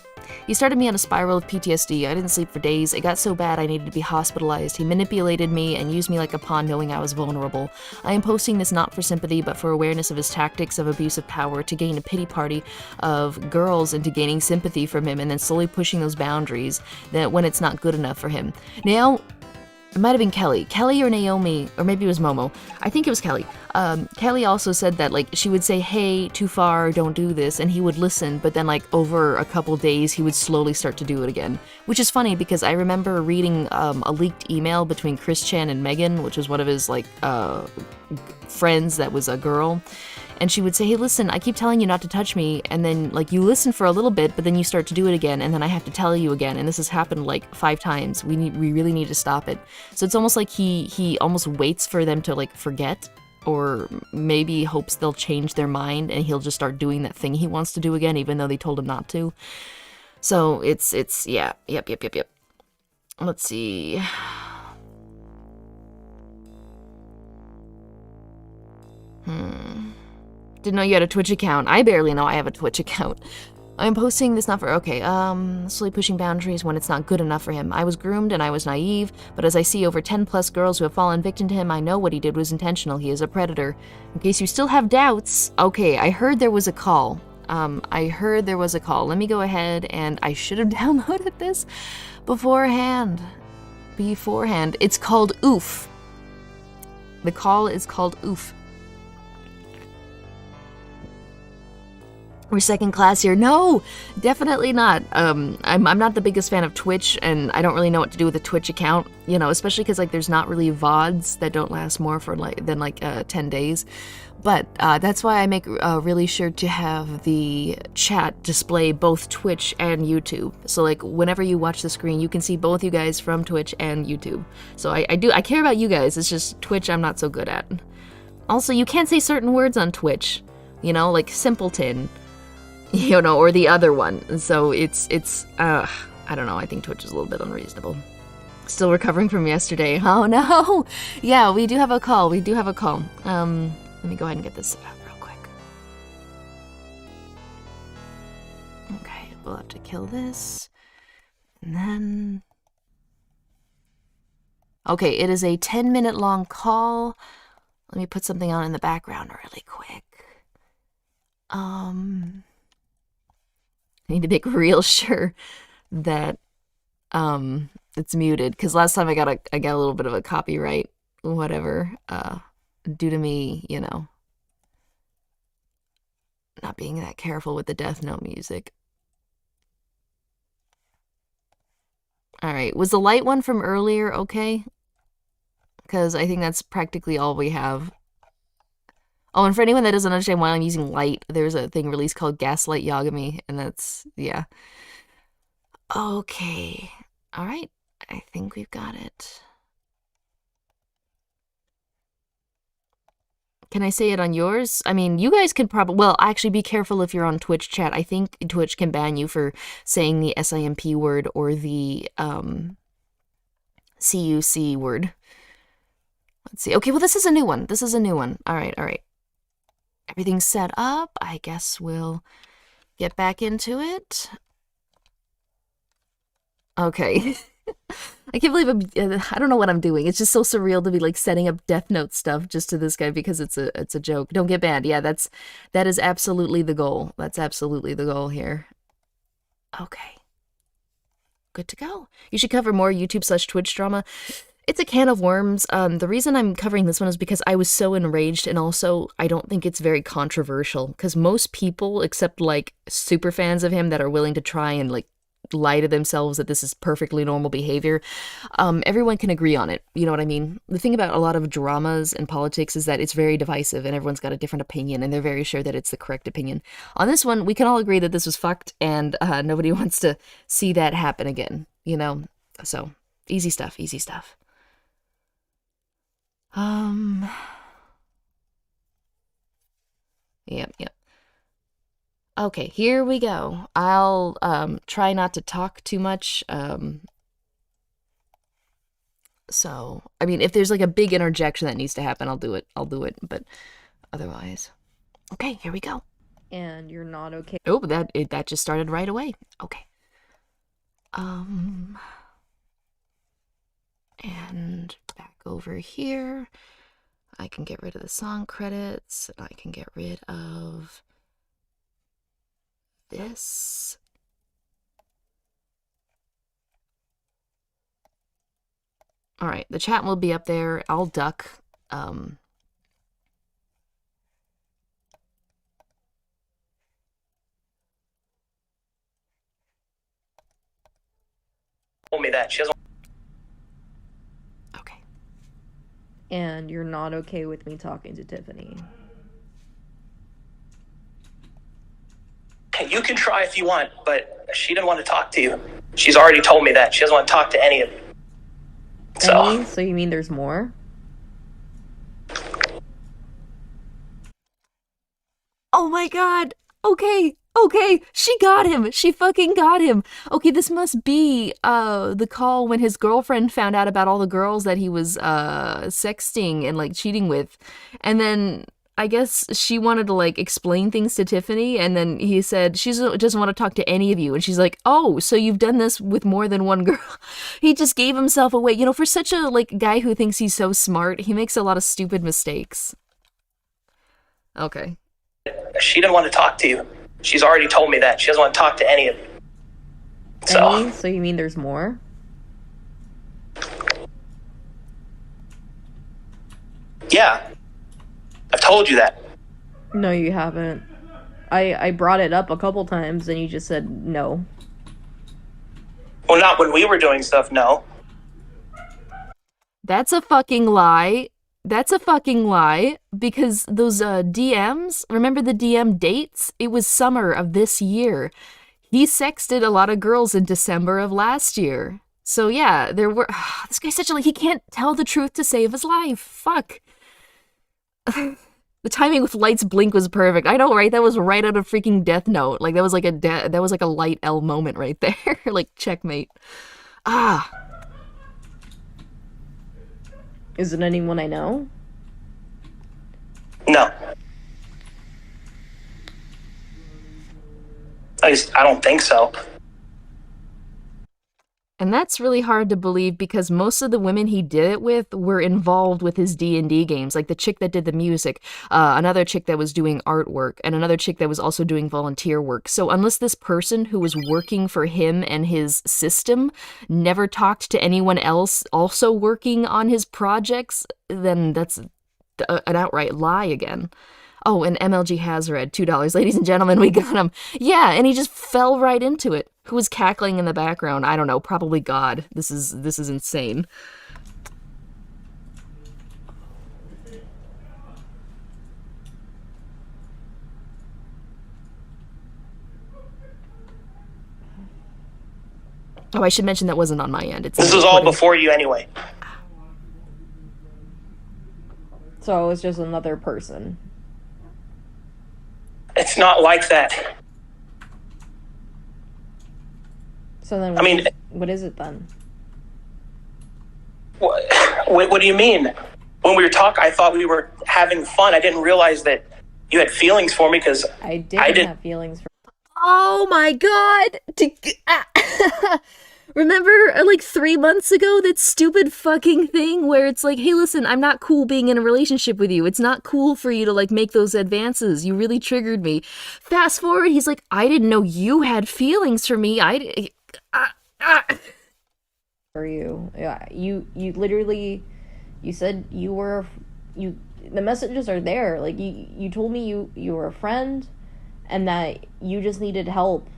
He started me on a spiral of PTSD. I didn't sleep for days. It got so bad I needed to be hospitalized. He manipulated me and used me like a pawn knowing I was vulnerable. I am posting this not for sympathy, but for awareness of his tactics of abuse of power to gain a pity party of girls into gaining sympathy from him and then slowly pushing those boundaries that when it's not good enough for him. Now, It might have been Kelly. Kelly or Naomi, or maybe it was Momo. I think it was Kelly. Kelly also said that, like, she would say, hey, too far, don't do this, and he would listen, but then, like, over a couple days, he would slowly start to do it again. Which is funny, because I remember reading a leaked email between Chris Chan and Megan, which was one of his, like, friends that was a girl. And she would say, hey, listen, I keep telling you not to touch me, and then, like, you listen for a little bit, but then you start to do it again, and then I have to tell you again, and this has happened, like, 5 times. We really need to stop it. So it's almost like he almost waits for them to, like, forget, or maybe hopes they'll change their mind, and he'll just start doing that thing he wants to do again, even though they told him not to. So it's, yeah, yep. Let's see... Didn't know you had a Twitch account. I barely know I have a Twitch account. I'm posting this not for... Okay, slowly pushing boundaries when it's not good enough for him. I was groomed and I was naive, but as I see over 10 plus girls who have fallen victim to him, I know what he did was intentional. He is a predator. In case you still have doubts... Okay, I heard there was a call. Let me go ahead, and I should have downloaded this beforehand. It's called Oof. The call is called Oof. We're second class here. No, definitely not. I'm not the biggest fan of Twitch, and I don't really know what to do with a Twitch account, you know, especially because, like, there's not really VODs that don't last more for, than 10 days. But that's why I make really sure to have the chat display both Twitch and YouTube. So, like, whenever you watch the screen, you can see both you guys from Twitch and YouTube. So I care about you guys. It's just Twitch I'm not so good at. Also, you can't say certain words on Twitch, you know, like simpleton. You know, or the other one. So it's I don't know, I think Twitch is a little bit unreasonable. Still recovering from yesterday. Oh no! Yeah, we do have a call. Let me go ahead and get this set up real quick. Okay, we'll have to kill this. And then... Okay, it is a 10-minute long call. Let me put something on in the background really quick. I need to make real sure that it's muted, because last time I got a little bit of a copyright whatever due to me, you know, not being that careful with the Death Note music. All right, was the light one from earlier okay? Because I think that's practically all we have. Oh, and for anyone that doesn't understand why I'm using light, there's a thing released called Gaslight Yagami, and that's, yeah. Okay. All right. I think we've got it. Can I say it on yours? I mean, you guys could probably... Well, actually, be careful if you're on Twitch chat. I think Twitch can ban you for saying the SIMP word or the CUC word. Let's see. Okay, well, this is a new one. All right. Everything's set up. I guess we'll get back into it. Okay. I can't believe I don't know what I'm doing. It's just so surreal to be, like, setting up Death Note stuff just to this guy because it's a joke. Don't get banned. Yeah, that is absolutely the goal. That's absolutely the goal here. Okay. Good to go. You should cover more YouTube/Twitch drama. It's a can of worms. The reason I'm covering this one is because I was so enraged, and also I don't think it's very controversial, because most people, except, like, super fans of him that are willing to try and, like, lie to themselves that this is perfectly normal behavior, everyone can agree on it. You know what I mean? The thing about a lot of dramas and politics is that it's very divisive, and everyone's got a different opinion, and they're very sure that it's the correct opinion. On this one, we can all agree that this was fucked, and nobody wants to see that happen again, you know? So, easy stuff. Yep. Okay, here we go. I'll try not to talk too much. So, I mean, if there's, like, a big interjection that needs to happen, I'll do it, but otherwise. Okay, here we go. And you're not okay. Oh, that just started right away. Okay. And back over here. I can get rid of the song credits, and I can get rid of this. All right, the chat will be up there. I'll duck. Told me that she doesn't. Okay. And you're not okay with me talking to Tiffany. You can try if you want, but she didn't want to talk to you. She's already told me that. She doesn't want to talk to any of you. So you mean there's more? Oh my god! Okay, she got him! She fucking got him! Okay, this must be, the call when his girlfriend found out about all the girls that he was, sexting and, like, cheating with. And then, I guess she wanted to, like, explain things to Tiffany, and then he said, she doesn't want to talk to any of you. And she's like, oh, so you've done this with more than one girl? He just gave himself away. You know, for such a, like, guy who thinks he's so smart, he makes a lot of stupid mistakes. Okay. She didn't want to talk to you. She's already told me that. She doesn't want to talk to any of you. So you mean there's more? Yeah. I've told you that. No, you haven't. I brought it up a couple times and you just said no. Well, not when we were doing stuff, no. That's a fucking lie. That's a fucking lie, because those DMs, remember the DM dates? It was summer of this year. He sexted a lot of girls in December of last year. So yeah, there were... this guy's such a... he can't tell the truth to save his life. Fuck. The timing with Light's blink was perfect. I know, right? That was right out of freaking Death Note. Like, that was like a Light L moment right there. Like, checkmate. Ah. Is it anyone I know? No. I don't think so. And that's really hard to believe because most of the women he did it with were involved with his D&D games, like the chick that did the music, another chick that was doing artwork, and another chick that was also doing volunteer work. So unless this person who was working for him and his system never talked to anyone else also working on his projects, then that's an outright lie again. Oh, and MLG has read $2. Ladies and gentlemen, we got him. Yeah, and he just fell right into it. Who was cackling in the background? I don't know, probably God. This is insane. Oh, I should mention that wasn't on my end. This was all before you anyway. So it was just another person. It's not like that. So then what is it then? What do you mean? When we were talking, I thought we were having fun. I didn't realize that you had feelings for me because I didn't have feelings for... Oh my god! Remember, like 3 months ago, that stupid fucking thing where it's like, hey, listen, I'm not cool being in a relationship with you. It's not cool for you to, like, make those advances. You really triggered me. Fast forward, he's like, I didn't know you had feelings for me. For you. Yeah, you literally, you said you were, the messages are there. Like, you told me you were a friend and that you just needed help.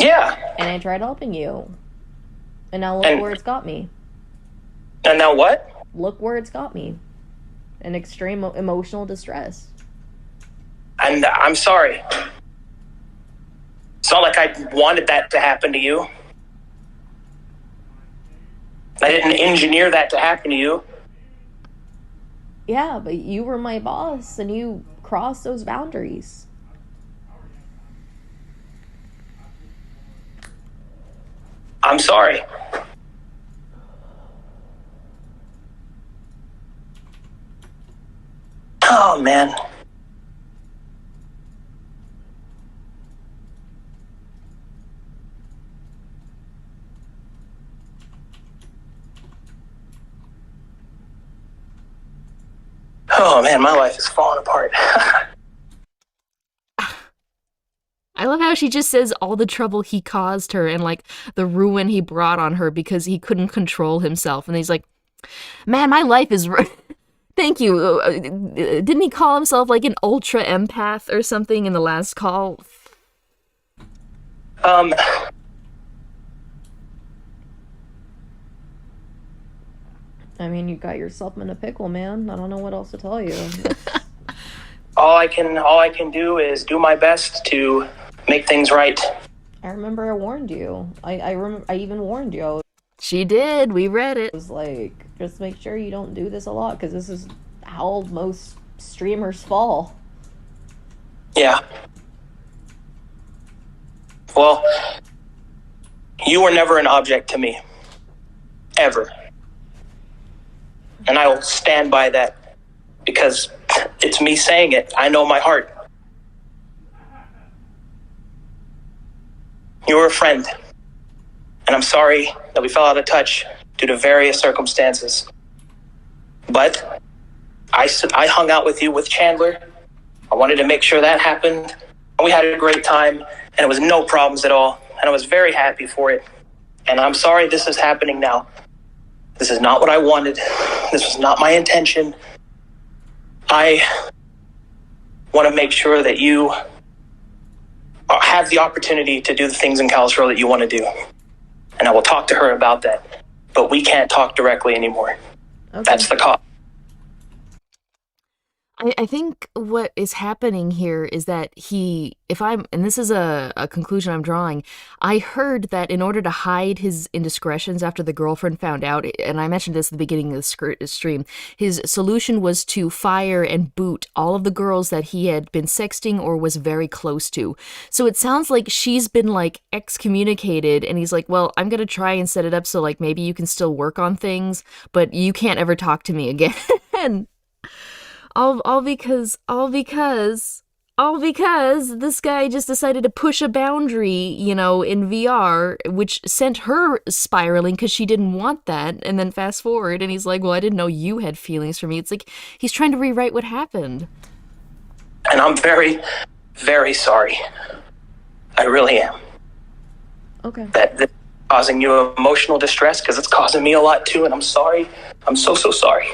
Yeah. And I tried helping you. And now look where it's got me. And now what? Look where it's got me. In extreme emotional distress. And I'm sorry. It's not like I wanted that to happen to you. I didn't engineer that to happen to you. Yeah, but you were my boss and you crossed those boundaries. I'm sorry. Oh, man. Oh, man, my life is falling apart. I love how how she just says all the trouble he caused her and like the ruin he brought on her because he couldn't control himself. And he's like, man, my life is... Thank you. Didn't he call himself like an ultra empath or something in the last call? I mean, you got yourself in a pickle, man. I don't know what else to tell you. All I can do is do my best to make things right. I remember I warned you. I remember I even warned you. She did. We read it. It was like, just make sure you don't do this a lot, because this is how most streamers fall. Yeah. Well, you were never an object to me. Ever. And I will stand by that, because it's me saying it. I know my heart. You were a friend. And I'm sorry that we fell out of touch due to various circumstances. But I hung out with you with Chandler. I wanted to make sure that happened. And we had a great time, and it was no problems at all. And I was very happy for it. And I'm sorry this is happening now. This is not what I wanted. This was not my intention. I want to make sure that you have the opportunity to do the things in Kalispell that you want to do. And I will talk to her about that. But we can't talk directly anymore. Okay. That's the cost. I think what is happening here is that and this is a conclusion I'm drawing, I heard that in order to hide his indiscretions after the girlfriend found out, and I mentioned this at the beginning of the stream, his solution was to fire and boot all of the girls that he had been sexting or was very close to. So it sounds like she's been like excommunicated, and he's like, well, I'm going to try and set it up so like maybe you can still work on things, but you can't ever talk to me again. All because this guy just decided to push a boundary, in VR, which sent her spiraling because she didn't want that. And then fast forward and he's like, well, I didn't know you had feelings for me. It's like he's trying to rewrite what happened. And I'm very, very sorry. I really am. Okay. That causing you emotional distress, because it's causing me a lot too. And I'm sorry. I'm so sorry.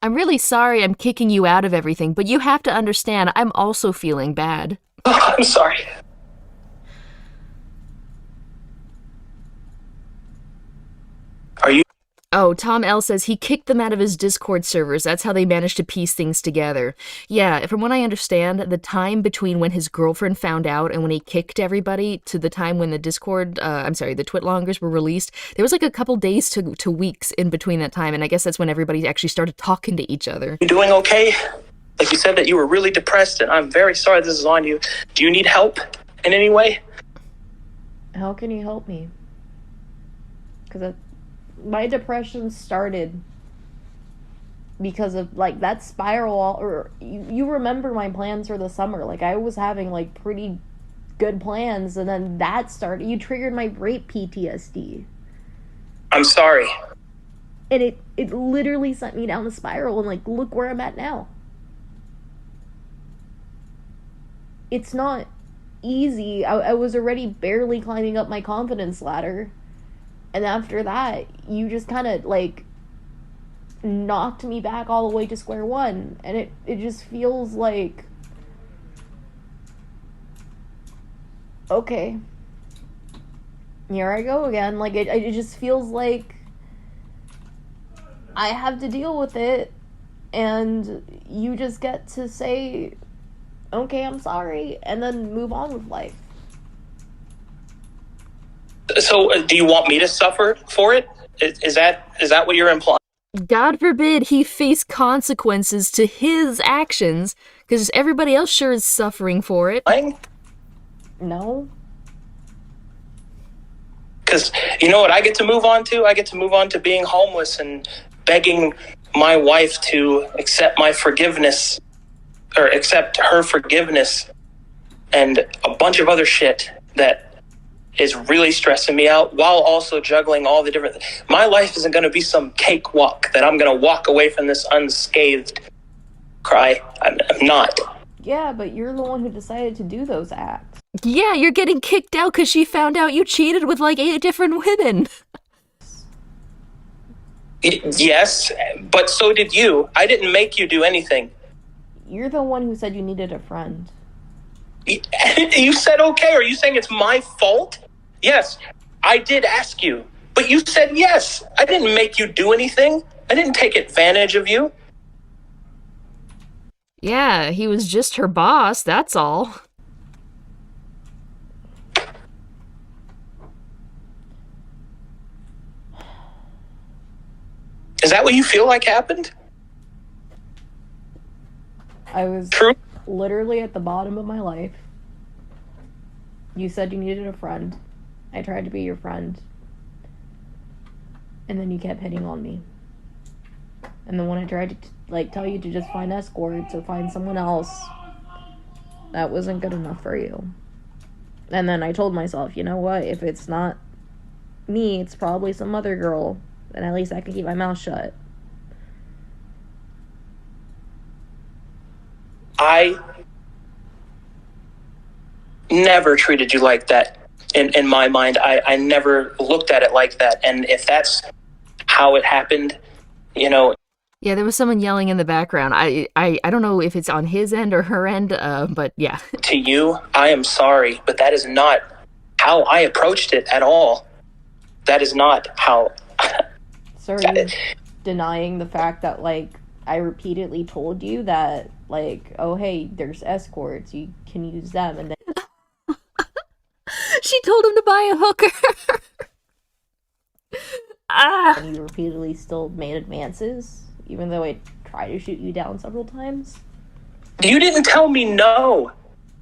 I'm really sorry I'm kicking you out of everything, but you have to understand, I'm also feeling bad. I'm sorry. Are you? Oh, Tom L. says he kicked them out of his Discord servers. That's how they managed to piece things together. Yeah, from what I understand, the time between when his girlfriend found out and when he kicked everybody to the time when the the Twitlongers were released, there was like a couple days to weeks in between that time, and I guess that's when everybody actually started talking to each other. You doing okay? Like you said that you were really depressed, and I'm very sorry this is on you. Do you need help in any way? How can you help me? Because my depression started because of like that spiral, or you remember my plans for the summer. Like I was having like pretty good plans, and then that started. You triggered my rape PTSD. I'm sorry. And it literally sent me down the spiral, and like look where I'm at now. It's not easy. I was already barely climbing up my confidence ladder. And after that, you just kind of, like, knocked me back all the way to square one. And it just feels like, okay, here I go again. Like, it just feels like I have to deal with it. And you just get to say, okay, I'm sorry, and then move on with life. So, do you want me to suffer for it? Is that what you're implying? God forbid he face consequences to his actions, because everybody else sure is suffering for it. No. Because you know what I get to move on to? I get to move on to being homeless and begging my wife to accept my forgiveness, or accept her forgiveness, and a bunch of other shit that is really stressing me out, while also juggling all the different... My life isn't going to be some cakewalk that I'm going to walk away from this unscathed. Cry. I'm not. Yeah, but you're the one who decided to do those acts. Yeah, you're getting kicked out because she found out you cheated with like 8 different women. Yes, but so did you. I didn't make you do anything. You're the one who said you needed a friend. You said okay. Are you saying it's my fault? Yes, I did ask you, but you said yes. I didn't make you do anything. I didn't take advantage of you. Yeah, he was just her boss, that's all. Is that what you feel like happened? I was True. literally at the bottom of my life. You said you needed a friend. I tried to be your friend. And then you kept hitting on me. And then when I tried to tell you to just find escorts or find someone else, that wasn't good enough for you. And then I told myself, you know what? If it's not me, it's probably some other girl. Then at least I can keep my mouth shut. I never treated you like that. In my mind, I never looked at it like that. And if that's how it happened, you know. Yeah, there was someone yelling in the background. I don't know if it's on his end or her end, but yeah. To you, I am sorry, but that is not how I approached it at all. That is not how. So are you denying the fact that, like, I repeatedly told you that, like, oh, hey, there's escorts, you can use them, and then... She told him to buy a hooker! And you repeatedly still made advances, even though I tried to shoot you down several times? You didn't tell me no.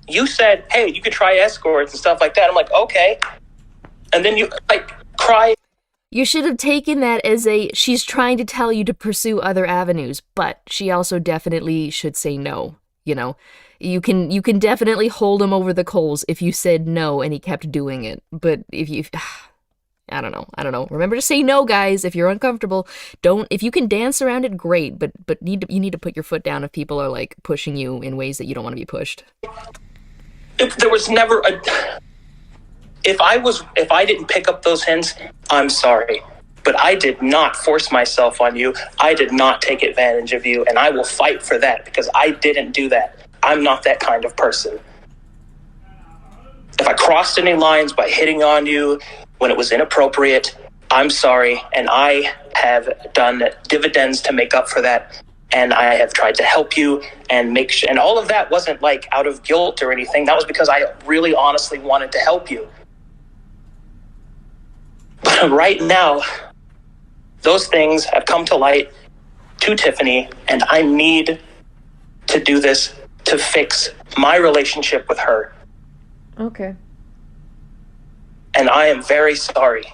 You said, hey, you could try escorts and stuff like that. I'm like, okay. And then you, like, cry. You should have taken that as she's trying to tell you to pursue other avenues, but she also definitely should say no, you know? You can definitely hold him over the coals if you said no and he kept doing it. But if you... I don't know. Remember to say no, guys, if you're uncomfortable. If you can dance around it, great, but you need to put your foot down if people are, like, pushing you in ways that you don't want to be pushed. If there was never a... If I didn't pick up those hints, I'm sorry. But I did not force myself on you. I did not take advantage of you, and I will fight for that because I didn't do that. I'm not that kind of person. If I crossed any lines by hitting on you when it was inappropriate, I'm sorry, and I have done dividends to make up for that, and I have tried to help you and make sure, and all of that wasn't like out of guilt or anything. That was because I really honestly wanted to help you. But right now, those things have come to light to Tiffany, and I need to do this to fix my relationship with her. Okay. And I am very sorry.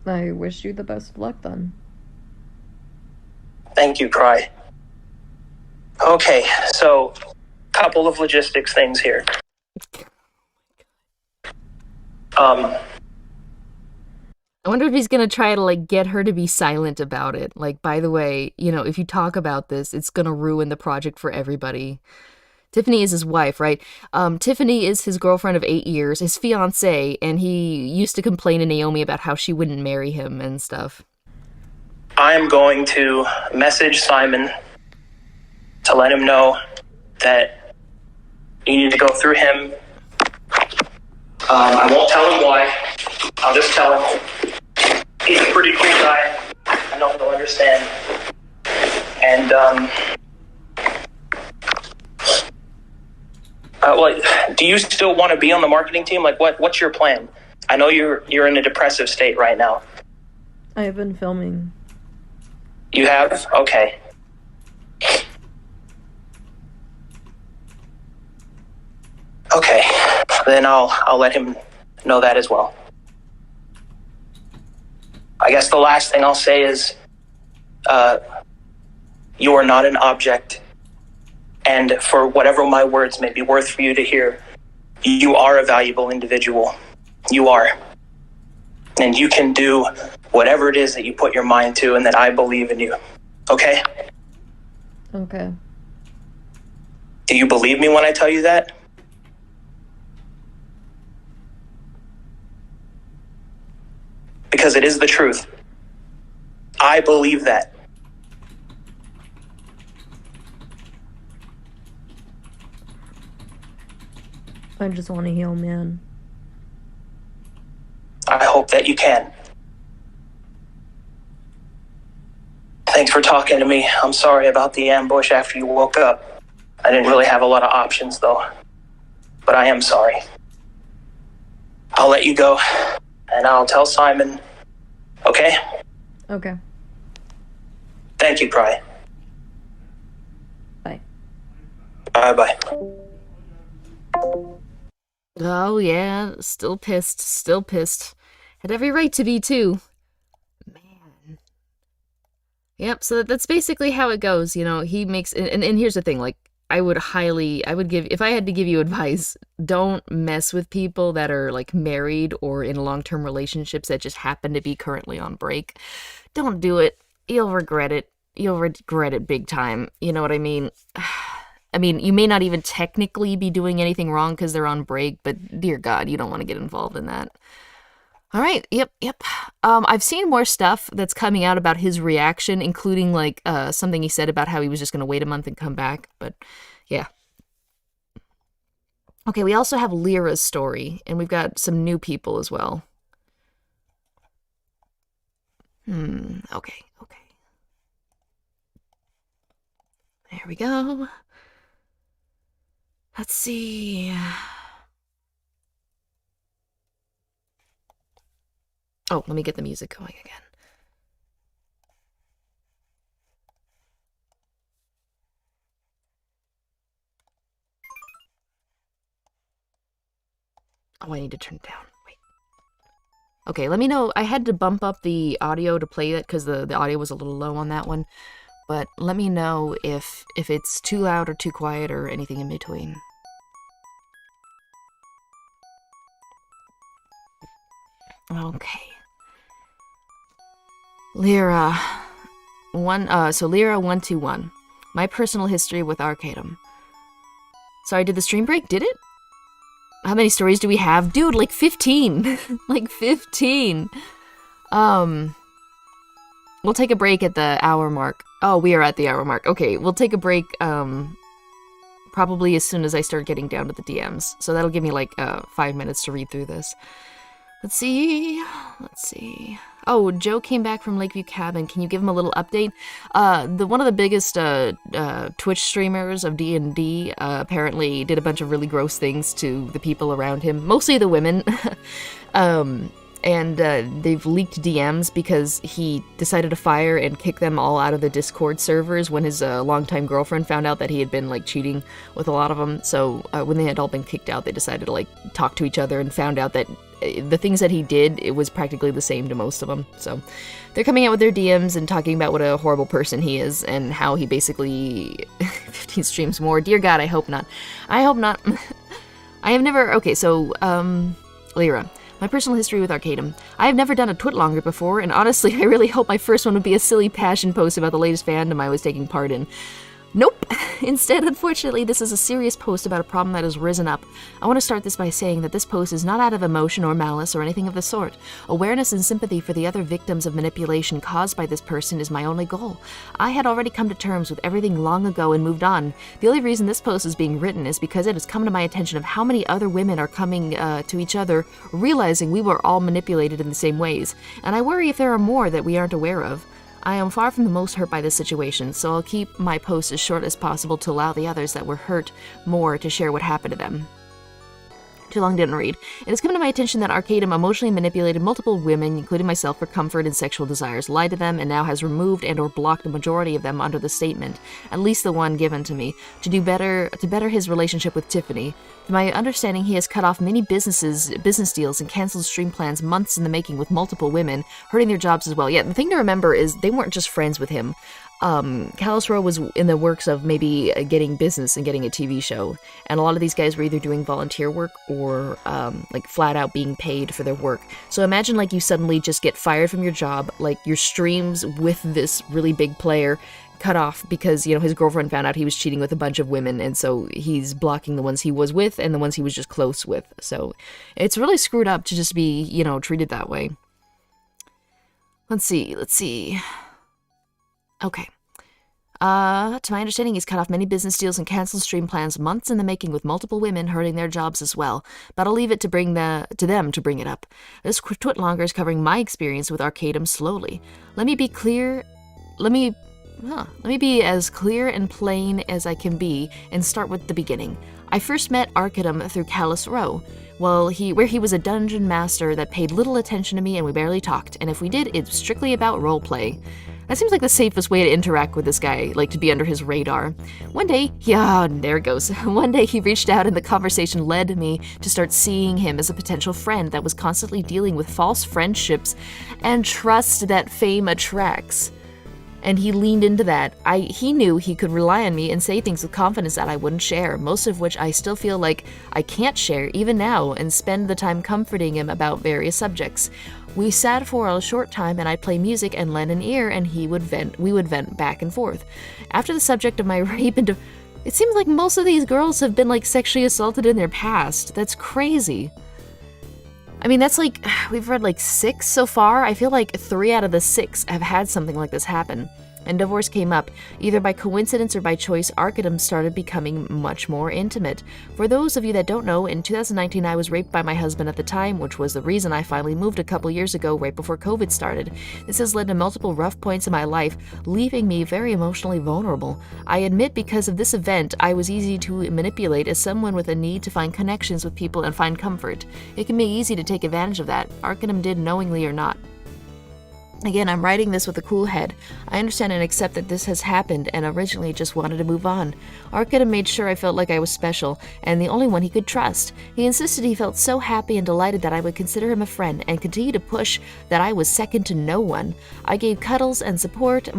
I wish you the best of luck, then. Thank you, Cry. Okay, so couple of logistics things here. I wonder if he's gonna try to, like, get her to be silent about it. Like, by the way, you know, if you talk about this, it's gonna ruin the project for everybody. Tiffany is his wife, right? Tiffany is his girlfriend of 8 years, his fiancée, and he used to complain to Naomi about how she wouldn't marry him and stuff. I'm going to message Simon to let him know that you need to go through him. I won't tell him why. I'll just tell him. He's a pretty cool guy. I know he'll understand. And, well, do you still want to be on the marketing team? Like, what's your plan? I know you're in a depressive state right now. I have been filming. You have? Okay. Okay. Then I'll let him know that as well. I guess the last thing I'll say is, you are not an object. And for whatever my words may be worth for you to hear, you are a valuable individual. You are. And you can do whatever it is that you put your mind to, and that I believe in you. Okay? Okay. Do you believe me when I tell you that? Because it is the truth. I believe that. I just want to heal, man. I hope that you can. Thanks for talking to me. I'm sorry about the ambush after you woke up. I didn't really have a lot of options, though. But I am sorry. I'll let you go, and I'll tell Simon. Okay? Okay. Thank you, Pry. Bye. Bye-bye. Oh, yeah, still pissed. Had every right to be, too. Man. Yep, so that's basically how it goes, you know, he makes, and here's the thing, like, if I had to give you advice, don't mess with people that are, like, married or in long-term relationships that just happen to be currently on break. Don't do it. You'll regret it. You'll regret it big time. You know what I mean? I mean, you may not even technically be doing anything wrong because they're on break, but dear God, you don't want to get involved in that. All right, yep. I've seen more stuff that's coming out about his reaction, including, like, something he said about how he was just going to wait a month and come back, but yeah. Okay, we also have Lyra's story, and we've got some new people as well. Okay. There we go. Let's see. Oh, let me get the music going again. Oh, I need to turn it down. Wait. Okay, let me know. I had to bump up the audio to play it because the audio was a little low on that one. But let me know if it's too loud or too quiet or anything in between. Okay. Lyra. Lyra 121. My personal history with Arcadum. Sorry, did the stream break? Did it? How many stories do we have? Dude, like 15. Like 15. We'll take a break at the hour mark. Oh, we are at the hour mark. Okay, we'll take a break, probably as soon as I start getting down to the DMs. So that'll give me, like, 5 minutes to read through this. Let's see. Oh, Joe came back from Lakeview Cabin. Can you give him a little update? One of the biggest Twitch streamers of D&D apparently did a bunch of really gross things to the people around him, mostly the women. And they've leaked DMs because he decided to fire and kick them all out of the Discord servers when his longtime girlfriend found out that he had been, like, cheating with a lot of them. So when they had all been kicked out, they decided to, like, talk to each other and found out that the things that he did, it was practically the same to most of them. So they're coming out with their DMs and talking about what a horrible person he is and how he basically 15 streams more. Dear God, I hope not. I hope not. I have never... Okay, so, Lyra. My personal history with Arcadum. I have never done a twitlonger before, and honestly, I really hope my first one would be a silly passion post about the latest fandom I was taking part in. Nope. Instead, unfortunately, this is a serious post about a problem that has risen up. I want to start this by saying that this post is not out of emotion or malice or anything of the sort. Awareness and sympathy for the other victims of manipulation caused by this person is my only goal. I had already come to terms with everything long ago and moved on. The only reason this post is being written is because it has come to my attention of how many other women are coming to each other, realizing we were all manipulated in the same ways. And I worry if there are more that we aren't aware of. I am far from the most hurt by this situation, so I'll keep my post as short as possible to allow the others that were hurt more to share what happened to them. Too long didn't read. It has come to my attention that Arcadum emotionally manipulated multiple women, including myself, for comfort and sexual desires, lied to them, and now has removed and or blocked the majority of them under the statement, at least the one given to me, to better his relationship with Tiffany. To my understanding, he has cut off many business deals and canceled stream plans months in the making with multiple women, hurting their jobs as well. Yeah, the thing to remember is they weren't just friends with him. Callus Row was in the works of maybe getting business and getting a TV show, and a lot of these guys were either doing volunteer work or like flat out being paid for their work. So imagine like you suddenly just get fired from your job, like your streams with this really big player cut off because, you know, his girlfriend found out he was cheating with a bunch of women, and so he's blocking the ones he was with and the ones he was just close with. So it's really screwed up to just be, you know, treated that way. Let's see. Okay. To my understanding, he's cut off many business deals and canceled stream plans months in the making, with multiple women hurting their jobs as well. But I'll leave it to them to bring it up. This twit longer is covering my experience with Arcadum slowly. Let me be as clear and plain as I can be and start with the beginning. I first met Arcadum through Callus Row, where he was a dungeon master that paid little attention to me and we barely talked, and if we did, it's strictly about roleplay. That seems like the safest way to interact with this guy, like to be under his radar. One day he reached out and the conversation led me to start seeing him as a potential friend that was constantly dealing with false friendships and trust that fame attracts. And he leaned into that. He knew he could rely on me and say things with confidence that I wouldn't share, most of which I still feel like I can't share even now, and spend the time comforting him about various subjects. We sat for a short time and I'd play music and lend an ear, and we would vent back and forth. After the subject of my rape and it seems like most of these girls have been like sexually assaulted in their past. That's crazy. I mean, that's like, we've read like 6 so far. I feel like 3 out of the 6 have had something like this happen. And divorce came up. Either by coincidence or by choice, Arcadum started becoming much more intimate. For those of you that don't know, in 2019 I was raped by my husband at the time, which was the reason I finally moved a couple years ago right before COVID started. This has led to multiple rough points in my life, leaving me very emotionally vulnerable. I admit because of this event, I was easy to manipulate as someone with a need to find connections with people and find comfort. It can be easy to take advantage of that. Arcadum did, knowingly or not. Again, I'm writing this with a cool head. I understand and accept that this has happened and originally just wanted to move on. Arcadum made sure I felt like I was special and the only one he could trust. He insisted he felt so happy and delighted that I would consider him a friend and continue to push that I was second to no one. I gave cuddles and support,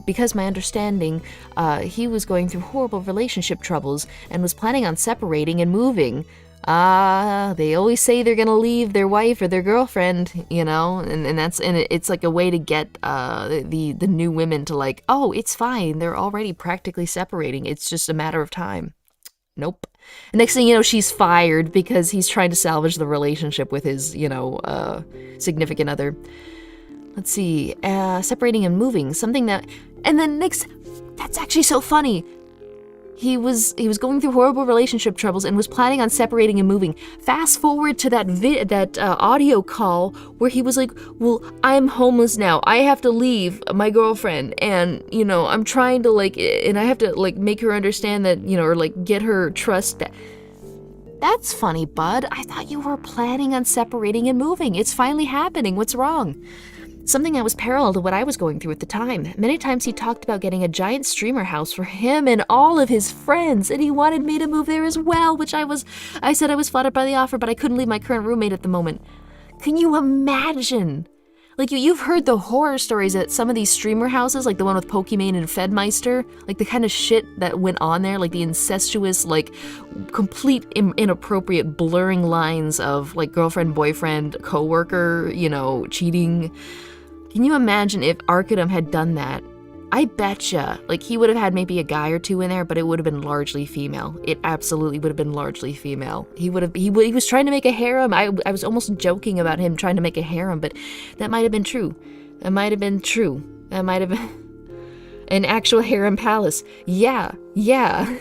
because my understanding he was going through horrible relationship troubles and was planning on separating and moving. They always say they're gonna leave their wife or their girlfriend, you know, and it's like a way to get the new women to like, oh, it's fine, they're already practically separating, it's just a matter of time. Nope. And next thing you know, she's fired because he's trying to salvage the relationship with his, significant other. Let's see, separating and moving, something that, and then next, that's actually so funny. He was going through horrible relationship troubles and was planning on separating and moving. Fast forward to that audio call where he was like, well, I'm homeless now. I have to leave my girlfriend, and, I'm trying to, and I have to, make her understand that, or, get her trust back. That's funny, bud. I thought you were planning on separating and moving. It's finally happening. What's wrong? Something that was parallel to what I was going through at the time. Many times he talked about getting a giant streamer house for him and all of his friends, and he wanted me to move there as well, which I said I was flattered by the offer, but I couldn't leave my current roommate at the moment. Can you imagine? You've heard the horror stories at some of these streamer houses, like the one with Pokimane and Fedmeister, the kind of shit that went on there, the incestuous, complete inappropriate blurring lines of, girlfriend, boyfriend, coworker, cheating. Can you imagine if Arcadum had done that? I betcha. He would have had maybe a guy or two in there, but it would have been largely female. It absolutely would have been largely female. He was trying to make a harem. I was almost joking about him trying to make a harem, but that might have been true. That might have been an actual harem palace. Yeah. Can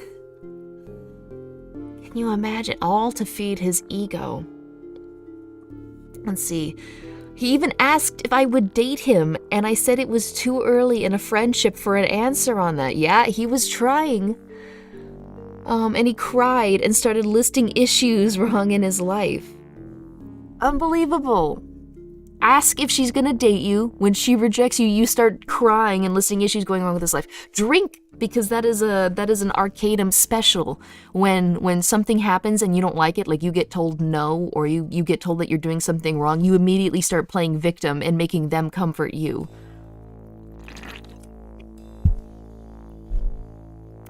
you imagine? All to feed his ego. Let's see. He even asked if I would date him, and I said it was too early in a friendship for an answer on that. Yeah, he was trying. And he cried and started listing issues wrong in his life. Unbelievable. Ask if she's gonna date you. When she rejects you, you start crying and listing issues going wrong with his life. Drink, because that is an Arcadum special. When something happens and you don't like it, you get told no, or you get told that you're doing something wrong, you immediately start playing victim and making them comfort you.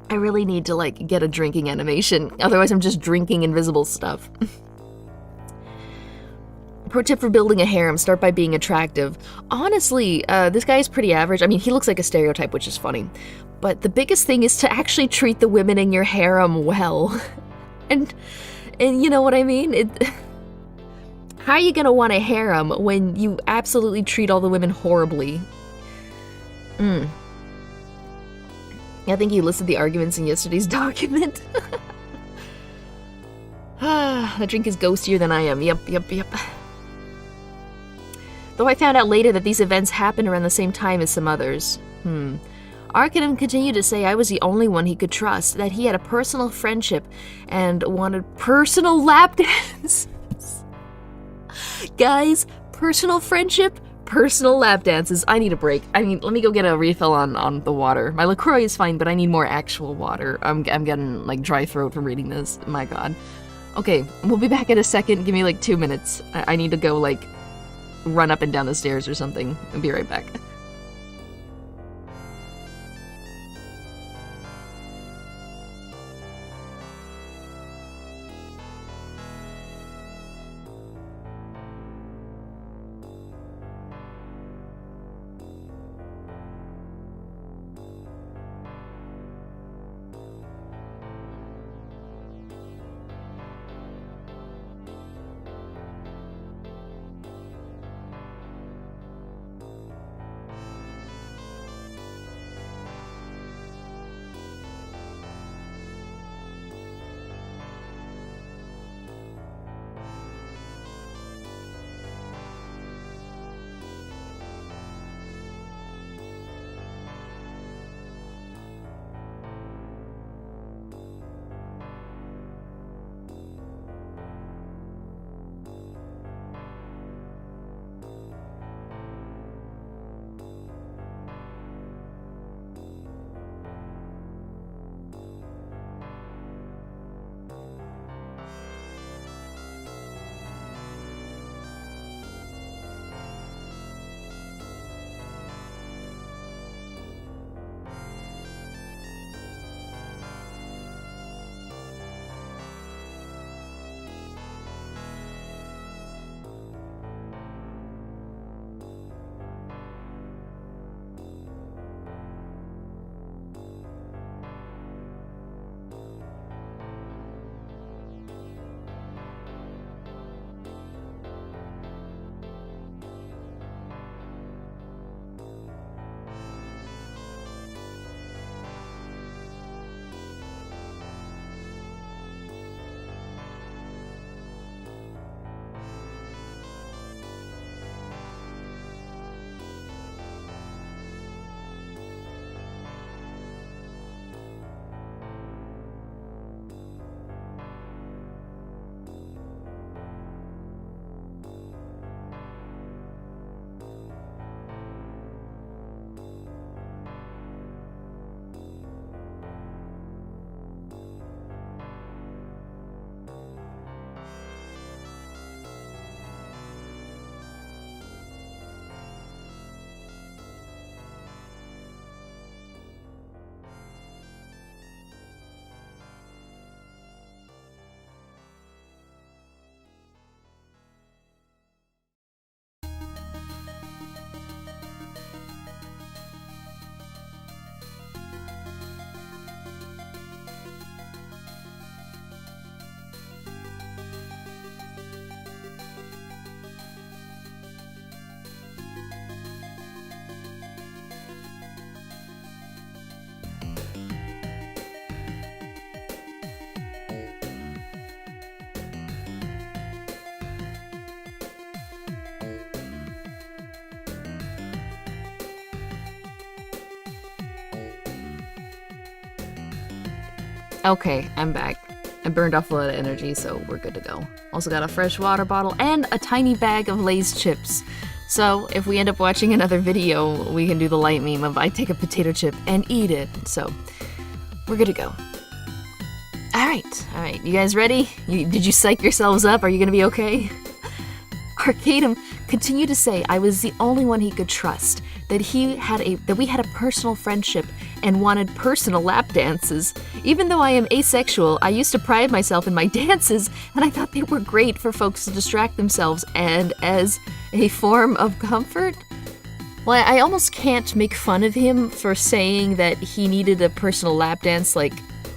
I really need to, like, get a drinking animation. Otherwise, I'm just drinking invisible stuff. Pro tip for building a harem, start by being attractive. Honestly, this guy is pretty average. I mean, he looks like a stereotype, which is funny. But the biggest thing is to actually treat the women in your harem well. and you know what I mean? How are you gonna want a harem when you absolutely treat all the women horribly? I think you listed the arguments in yesterday's document. The drink is ghostier than I am. Yep. Though I found out later that these events happened around the same time as some others. Arcadum continued to say I was the only one he could trust, that he had a personal friendship and wanted personal lap dances. Guys, personal friendship, personal lap dances. I need a break. I mean, let me go get a refill on the water. My LaCroix is fine, but I need more actual water. I'm getting, like, dry throat from reading this. My god. Okay, we'll be back in a second. Give me, like, 2 minutes. I need to go, like, run up and down the stairs or something. I'll be right back. Okay, I'm back. I burned off a lot of energy, so we're good to go. Also got a fresh water bottle and a tiny bag of Lay's chips. So if we end up watching another video, we can do the light meme of I take a potato chip and eat it. So we're good to go. Alright, you guys ready? Did you psych yourselves up? Are you gonna be okay? Arcadum continued to say I was the only one he could trust, that we had a personal friendship and wanted personal lap dances. Even though I am asexual, I used to pride myself in my dances, and I thought they were great for folks to distract themselves and as a form of comfort. Well, I almost can't make fun of him for saying that he needed a personal lap dance, like,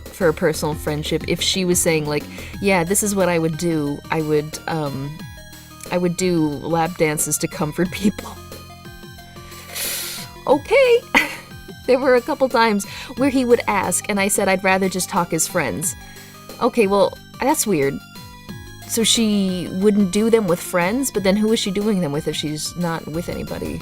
for a personal friendship, if she was saying, like, yeah, this is what I would do. I would do lap dances to comfort people. Okay. There were a couple times where he would ask, and I said I'd rather just talk as friends. Okay, well, that's weird. So she wouldn't do them with friends, but then who is she doing them with if she's not with anybody?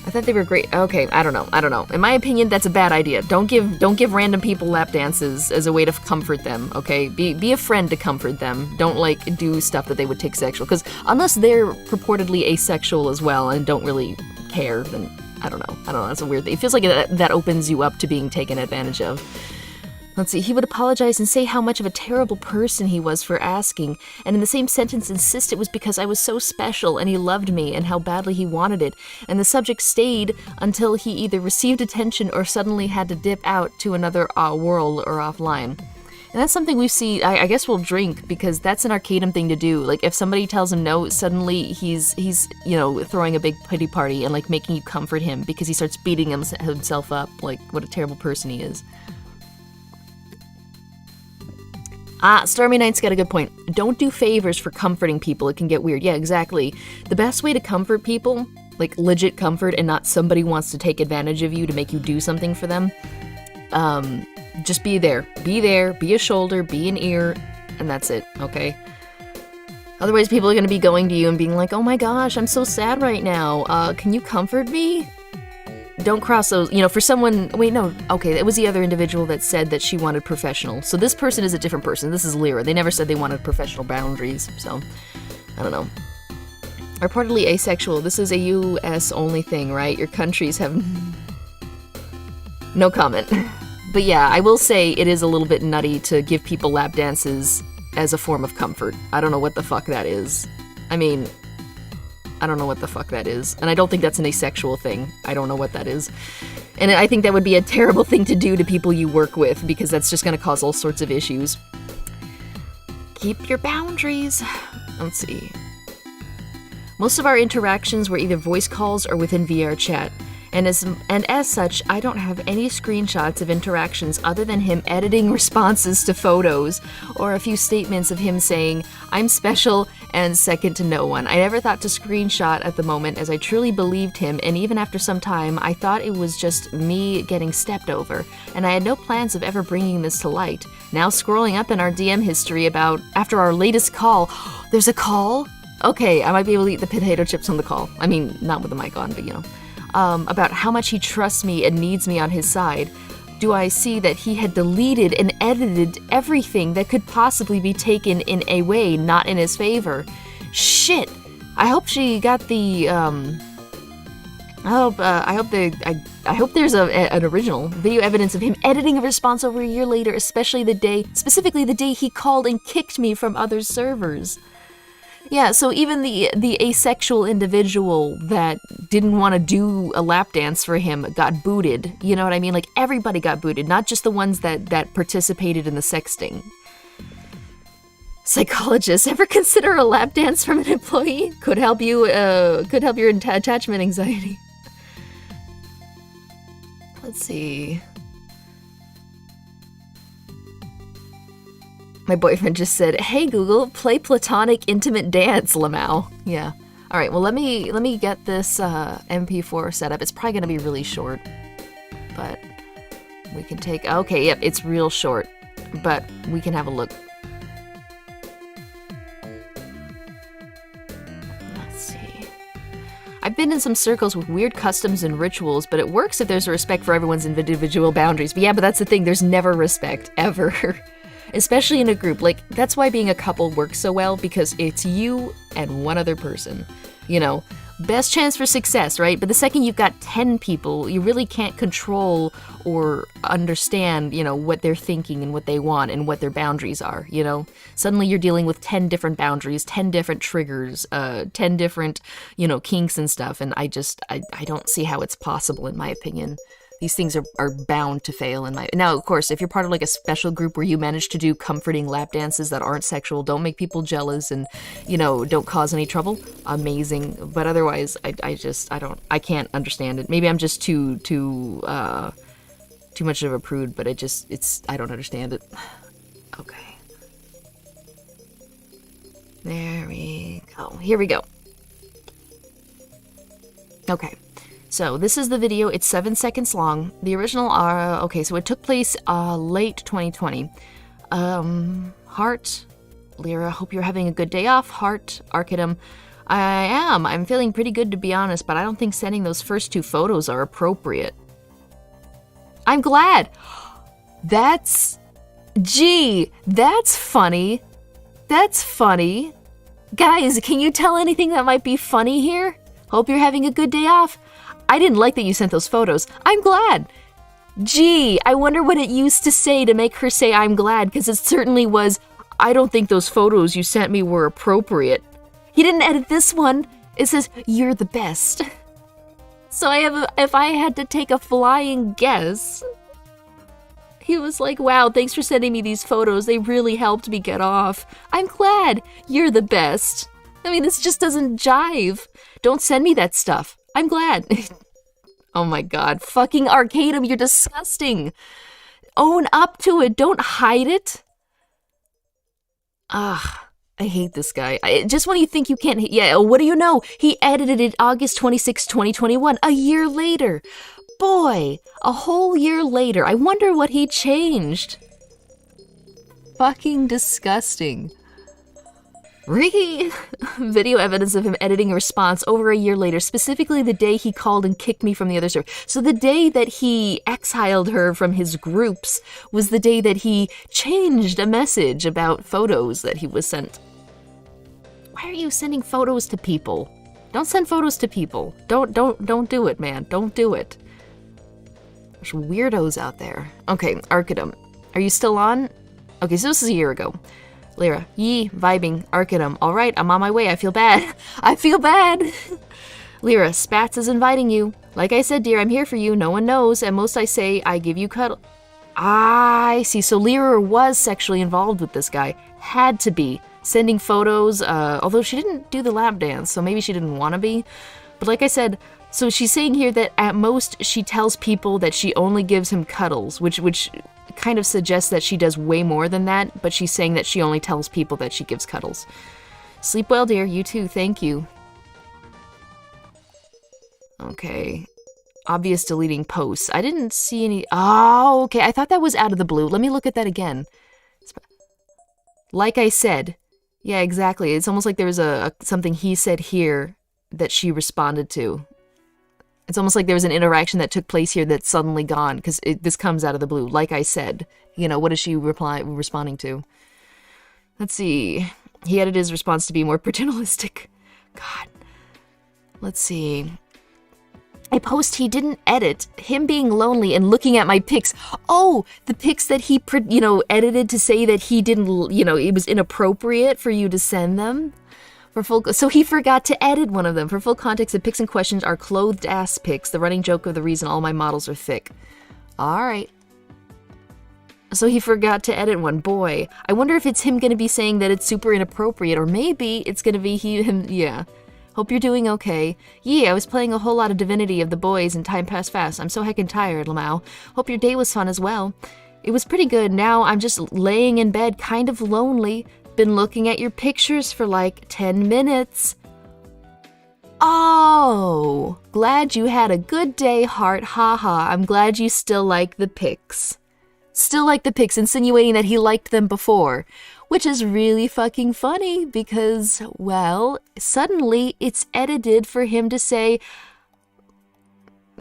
I thought they were great. Okay, I don't know. In my opinion, that's a bad idea. Don't give random people lap dances as a way to comfort them, okay? Be a friend to comfort them. Don't, like, do stuff that they would take sexual. Because unless they're purportedly asexual as well and don't really care, then I don't know. That's a weird thing. It feels like that opens you up to being taken advantage of. Let's see, he would apologize and say how much of a terrible person he was for asking, and in the same sentence insist it was because I was so special and he loved me and how badly he wanted it, and the subject stayed until he either received attention or suddenly had to dip out to another world or offline. And that's something we see, I guess we'll drink, because that's an Arcadum thing to do. Like, if somebody tells him no, suddenly he's you know, throwing a big pity party and, like, making you comfort him because he starts beating himself up, like, what a terrible person he is. Stormy Knight's got a good point. Don't do favors for comforting people. It can get weird. Yeah, exactly. The best way to comfort people, like legit comfort and not somebody wants to take advantage of you to make you do something for them, just be there. Be there, be a shoulder, be an ear, and that's it, okay? Otherwise, people are going to be going to you and being like, oh my gosh, I'm so sad right now. Can you comfort me? Don't cross those, you know, for someone, wait, no, okay, it was the other individual that said that she wanted professional. So this person is a different person. This is Lyra. They never said they wanted professional boundaries, so, I don't know. Reportedly asexual. This is a US only thing, right? Your countries have... No comment. But yeah, I will say it is a little bit nutty to give people lap dances as a form of comfort. I don't know what the fuck that is. I mean... I don't know what the fuck that is. And I don't think that's an asexual thing. I don't know what that is. And I think that would be a terrible thing to do to people you work with, because that's just going to cause all sorts of issues. Keep your boundaries. Let's see. Most of our interactions were either voice calls or within VR chat. And as such, I don't have any screenshots of interactions other than him editing responses to photos, or a few statements of him saying, I'm special and second to no one. I never thought to screenshot at the moment, as I truly believed him, and even after some time, I thought it was just me getting stepped over, and I had no plans of ever bringing this to light. Now scrolling up in our DM history after our latest call, there's a call? Okay, I might be able to eat the potato chips on the call. I mean, not with the mic on, but you know. About how much he trusts me and needs me on his side, do I see that he had deleted and edited everything that could possibly be taken in a way not in his favor. Shit! I hope she got the, I hope there's an original video evidence of him editing a response over a year later, specifically the day he called and kicked me from other servers. Yeah, so even the asexual individual that didn't want to do a lap dance for him got booted. You know what I mean? Like, everybody got booted, not just the ones that participated in the sexting. Psychologists, ever consider a lap dance from an employee? Could help your attachment anxiety. Let's see. My boyfriend just said, hey Google, play platonic intimate dance, Lamau. Yeah. Alright, well let me get this MP4 set up. It's probably gonna be really short. But we can take, okay, yep, it's real short. But we can have a look. Let's see. I've been in some circles with weird customs and rituals, but it works if there's a respect for everyone's individual boundaries. But yeah, but that's the thing, there's never respect, ever. Especially in a group. Like, that's why being a couple works so well, because it's you and one other person. You know, best chance for success, right? But the second you've got 10 people, you really can't control or understand, you know, what they're thinking and what they want and what their boundaries are, you know? Suddenly you're dealing with 10 different boundaries, 10 different triggers, 10 different, you know, kinks and stuff, and I don't see how it's possible, in my opinion. These things are bound to fail in my... Now, of course, if you're part of like a special group where you manage to do comforting lap dances that aren't sexual, don't make people jealous and, you know, don't cause any trouble, amazing. But otherwise, I can't understand it. Maybe I'm just too much of a prude, but I don't understand it. Okay. There we go. Here we go. Okay. So this is the video. It's 7 seconds long. The original, okay, so it took place late 2020. Heart, Lyra, hope you're having a good day off. Heart, Arcadum, I am. I'm feeling pretty good to be honest, but I don't think sending those first 2 photos are appropriate. I'm glad. Gee, that's funny. That's funny. Guys, can you tell anything that might be funny here? Hope you're having a good day off. I didn't like that you sent those photos. I'm glad. Gee, I wonder what it used to say to make her say I'm glad, because it certainly was, I don't think those photos you sent me were appropriate. He didn't edit this one. It says, you're the best. So if I had to take a flying guess, he was like, wow, thanks for sending me these photos. They really helped me get off. I'm glad. You're the best. I mean, this just doesn't jive. Don't send me that stuff. I'm glad. Oh my god. Fucking Arcadum, you're disgusting. Own up to it. Don't hide it. I hate this guy. Just when you think you can't... Yeah, what do you know? He edited it August 26, 2021. A year later. Boy, a whole year later. I wonder what he changed. Fucking disgusting. Video evidence of him editing a response over a year later, specifically the day he called and kicked me from the other server. So the day that he exiled her from his groups was the day that he changed a message about photos that he was sent. Why are you sending photos to people? Don't send photos to people. Don't do it, man. Don't do it. There's weirdos out there. Okay, Arcadum. Are you still on? Okay, so this is a year ago. Lyra, yee, vibing, Arcadum. Alright, I'm on my way, I feel bad. I feel bad! Lyra, Spats is inviting you. Like I said, dear, I'm here for you, no one knows, and most I say, I give you cuddle. I see, so Lyra was sexually involved with this guy. Had to be. Sending photos, although she didn't do the lap dance, so maybe she didn't want to be. But like I said, so she's saying here that at most she tells people that she only gives him cuddles, which kind of suggests that she does way more than that, but she's saying that she only tells people that she gives cuddles. Sleep well, dear. You too. Thank you. Okay. Obvious deleting posts. I didn't see any... Oh, okay. I thought that was out of the blue. Let me look at that again. Like I said. Yeah, exactly. It's almost like there was something he said here that she responded to. It's almost like there was an interaction that took place here that's suddenly gone, because this comes out of the blue. Like I said, you know, what is she responding to? Let's see. He edited his response to be more paternalistic. God. Let's see. A post he didn't edit, him being lonely and looking at my pics. Oh, the pics that he, edited to say that he didn't, it was inappropriate for you to send them. So he forgot to edit one of them. For full context, the pics in questions are clothed ass pics, the running joke of the reason all my models are thick. Alright. So he forgot to edit one. Boy, I wonder if it's him gonna be saying that it's super inappropriate, or maybe it's gonna be him, yeah. Hope you're doing okay. Yeah, I was playing a whole lot of Divinity of the Boys and time passed fast. I'm so heckin' tired, Lamau. Hope your day was fun as well. It was pretty good. Now I'm just laying in bed, kind of lonely. Been looking at your pictures for like 10 minutes. Oh, glad you had a good day, heart, haha. I'm glad you still like the pics. Still like the pics, insinuating that he liked them before. Which is really fucking funny because, well, suddenly it's edited for him to say,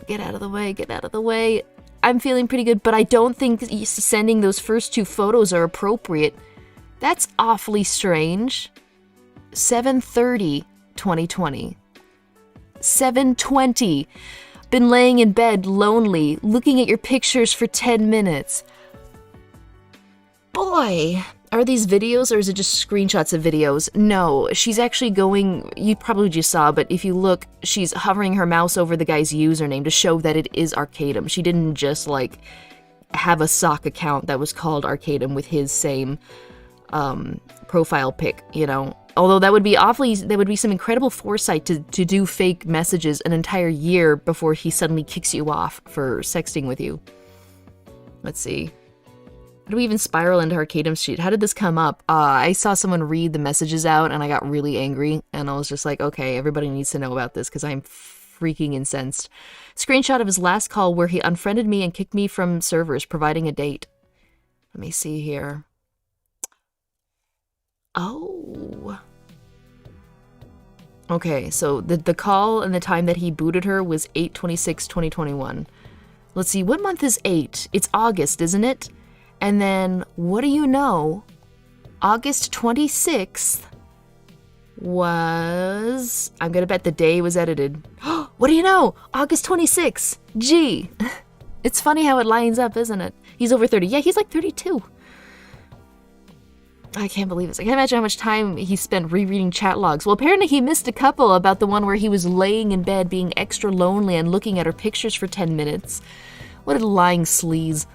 get out of the way, get out of the way. I'm feeling pretty good, but I don't think sending those first 2 photos are appropriate. That's awfully strange. 7:30, 2020. 7:20. Been laying in bed, lonely, looking at your pictures for 10 minutes. Boy, Are these videos or is it just screenshots of videos? No, she's actually going, you probably just saw, but if you look, she's hovering her mouse over the guy's username to show that it is Arcadum. She didn't just, like, have a sock account that was called Arcadum with his same profile pic, you know? Although that would be some incredible foresight to do fake messages an entire year before he suddenly kicks you off for sexting with you. Let's see. How do we even spiral into Arcadum's sheet? How did this come up? I saw someone read the messages out and I got really angry and I was just like, okay, everybody needs to know about this because I'm freaking incensed. Screenshot of his last call where he unfriended me and kicked me from servers, providing a date. Let me see here. Oh. Okay, so the call and the time that he booted her was 8/26/2021. Let's see, what month is 8? It's August, isn't it? And then, what do you know? August 26th was... I'm gonna bet the day was edited. What do you know? August 26th. Gee. It's funny how it lines up, isn't it? He's over 30. Yeah, he's like 32. I can't believe this. I can't imagine how much time he spent rereading chat logs. Well, apparently he missed a couple about the one where he was laying in bed being extra lonely and looking at her pictures for 10 minutes. What a lying sleaze.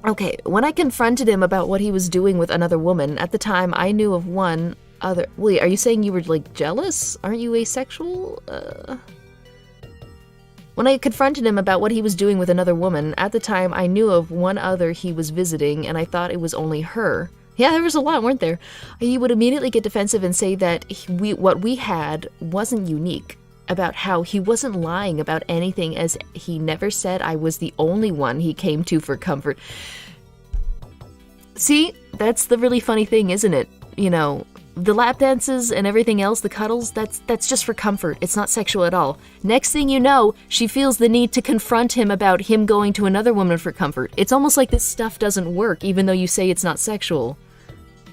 Okay, when I confronted him about what he was doing with another woman, at the time I knew of one other... Wait, are you saying you were, like, jealous? Aren't you asexual? When I confronted him about what he was doing with another woman, at the time I knew of one other he was visiting, and I thought it was only her. Yeah, there was a lot, weren't there? He would immediately get defensive and say that what we had wasn't unique, about how he wasn't lying about anything, as he never said I was the only one he came to for comfort. See, that's the really funny thing, isn't it? You know, the lap dances and everything else, the cuddles, that's just for comfort. It's not sexual at all. Next thing you know, she feels the need to confront him about him going to another woman for comfort. It's almost like this stuff doesn't work, even though you say it's not sexual.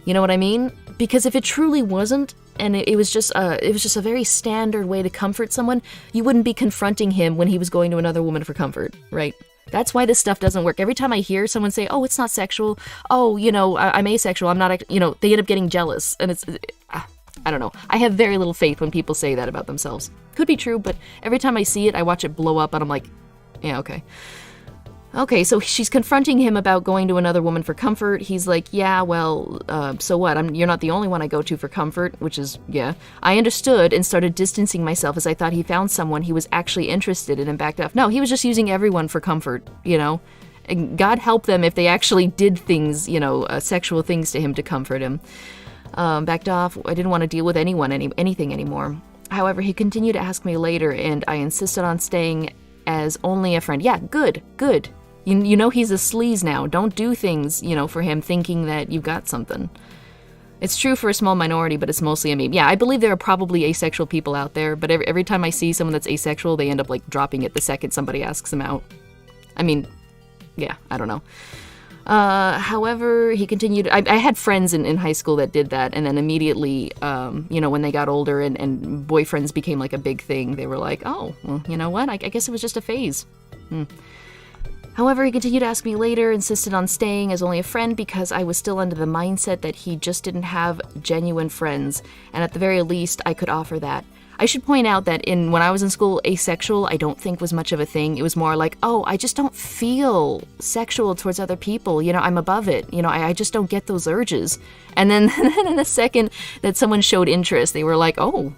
You know what I mean? Because if it truly wasn't, and it was just a very standard way to comfort someone, you wouldn't be confronting him when he was going to another woman for comfort, right? That's why this stuff doesn't work. Every time I hear someone say, oh, it's not sexual, oh, you know, I'm asexual, I'm not, you know, they end up getting jealous, and it's, I don't know. I have very little faith when people say that about themselves. Could be true, but every time I see it, I watch it blow up, and I'm like, yeah, okay. Okay, so she's confronting him about going to another woman for comfort. He's like, yeah, well, so what? You're not the only one I go to for comfort, which is, yeah. I understood and started distancing myself as I thought he found someone he was actually interested in and backed off. No, he was just using everyone for comfort, you know? And God help them if they actually did things, you know, sexual things to him to comfort him. Backed off. I didn't want to deal with anything anymore. However, he continued to ask me later, and I insisted on staying as only a friend. Yeah, good. You know he's a sleaze now. Don't do things, you know, for him thinking that you've got something. It's true for a small minority, but it's mostly a meme. Yeah, I believe there are probably asexual people out there, but every time I see someone that's asexual, they end up, like, dropping it the second somebody asks them out. I mean, yeah, I don't know. However, he continued... I had friends in high school that did that, and then immediately, you know, when they got older and boyfriends became, like, a big thing, they were like, oh, well, you know what? I guess it was just a phase. However, he continued to ask me later, insisted on staying as only a friend because I was still under the mindset that he just didn't have genuine friends, and at the very least, I could offer that. I should point out that when I was in school, asexual I don't think was much of a thing. It was more like, oh, I just don't feel sexual towards other people. You know, I'm above it. You know, I just don't get those urges. And then in the second that someone showed interest, they were like, oh,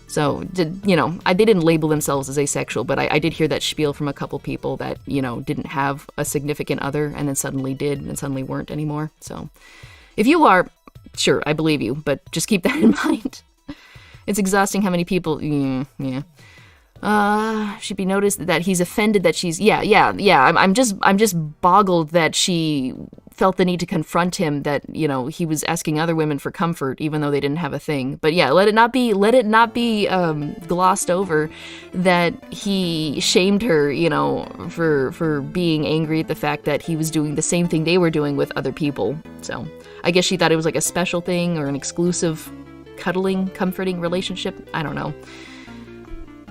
So, you know, they didn't label themselves as asexual, but I did hear that spiel from a couple people that, you know, didn't have a significant other and then suddenly did and suddenly weren't anymore. So, if you are, sure, I believe you, but just keep that in mind. It's exhausting how many people, yeah. Should be noticed that he's offended that she's, I'm just boggled that she felt the need to confront him that, you know, he was asking other women for comfort even though they didn't have a thing. But yeah, let it not be glossed over that he shamed her, you know, for being angry at the fact that he was doing the same thing they were doing with other people. So I guess she thought it was like a special thing or an exclusive cuddling, comforting relationship. I don't know.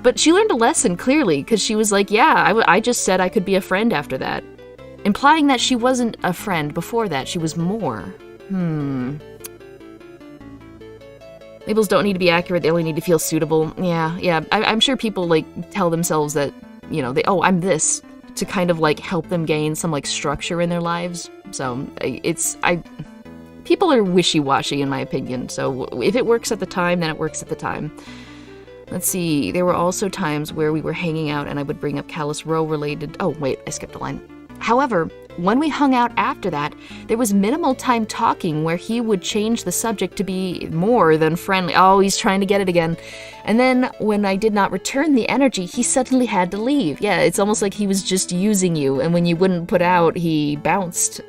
But she learned a lesson, clearly, because she was like, yeah, I just said I could be a friend after that. implying that she wasn't a friend before that. She was more. Labels don't need to be accurate, they only need to feel suitable. Yeah. I'm sure people, like, tell themselves that, you know, I'm this, to kind of, like, help them gain some, like, structure in their lives. So, people are wishy-washy, in my opinion. So, if it works at the time, then it works at the time. Let's see, there were also times where we were hanging out and I would bring up Callus Row-related... Oh, wait, I skipped a line. However, when we hung out after that, there was minimal time talking where he would change the subject to be more than friendly. Oh, he's trying to get it again. And then, when I did not return the energy, he suddenly had to leave. Yeah, it's almost like he was just using you, and when you wouldn't put out, he bounced.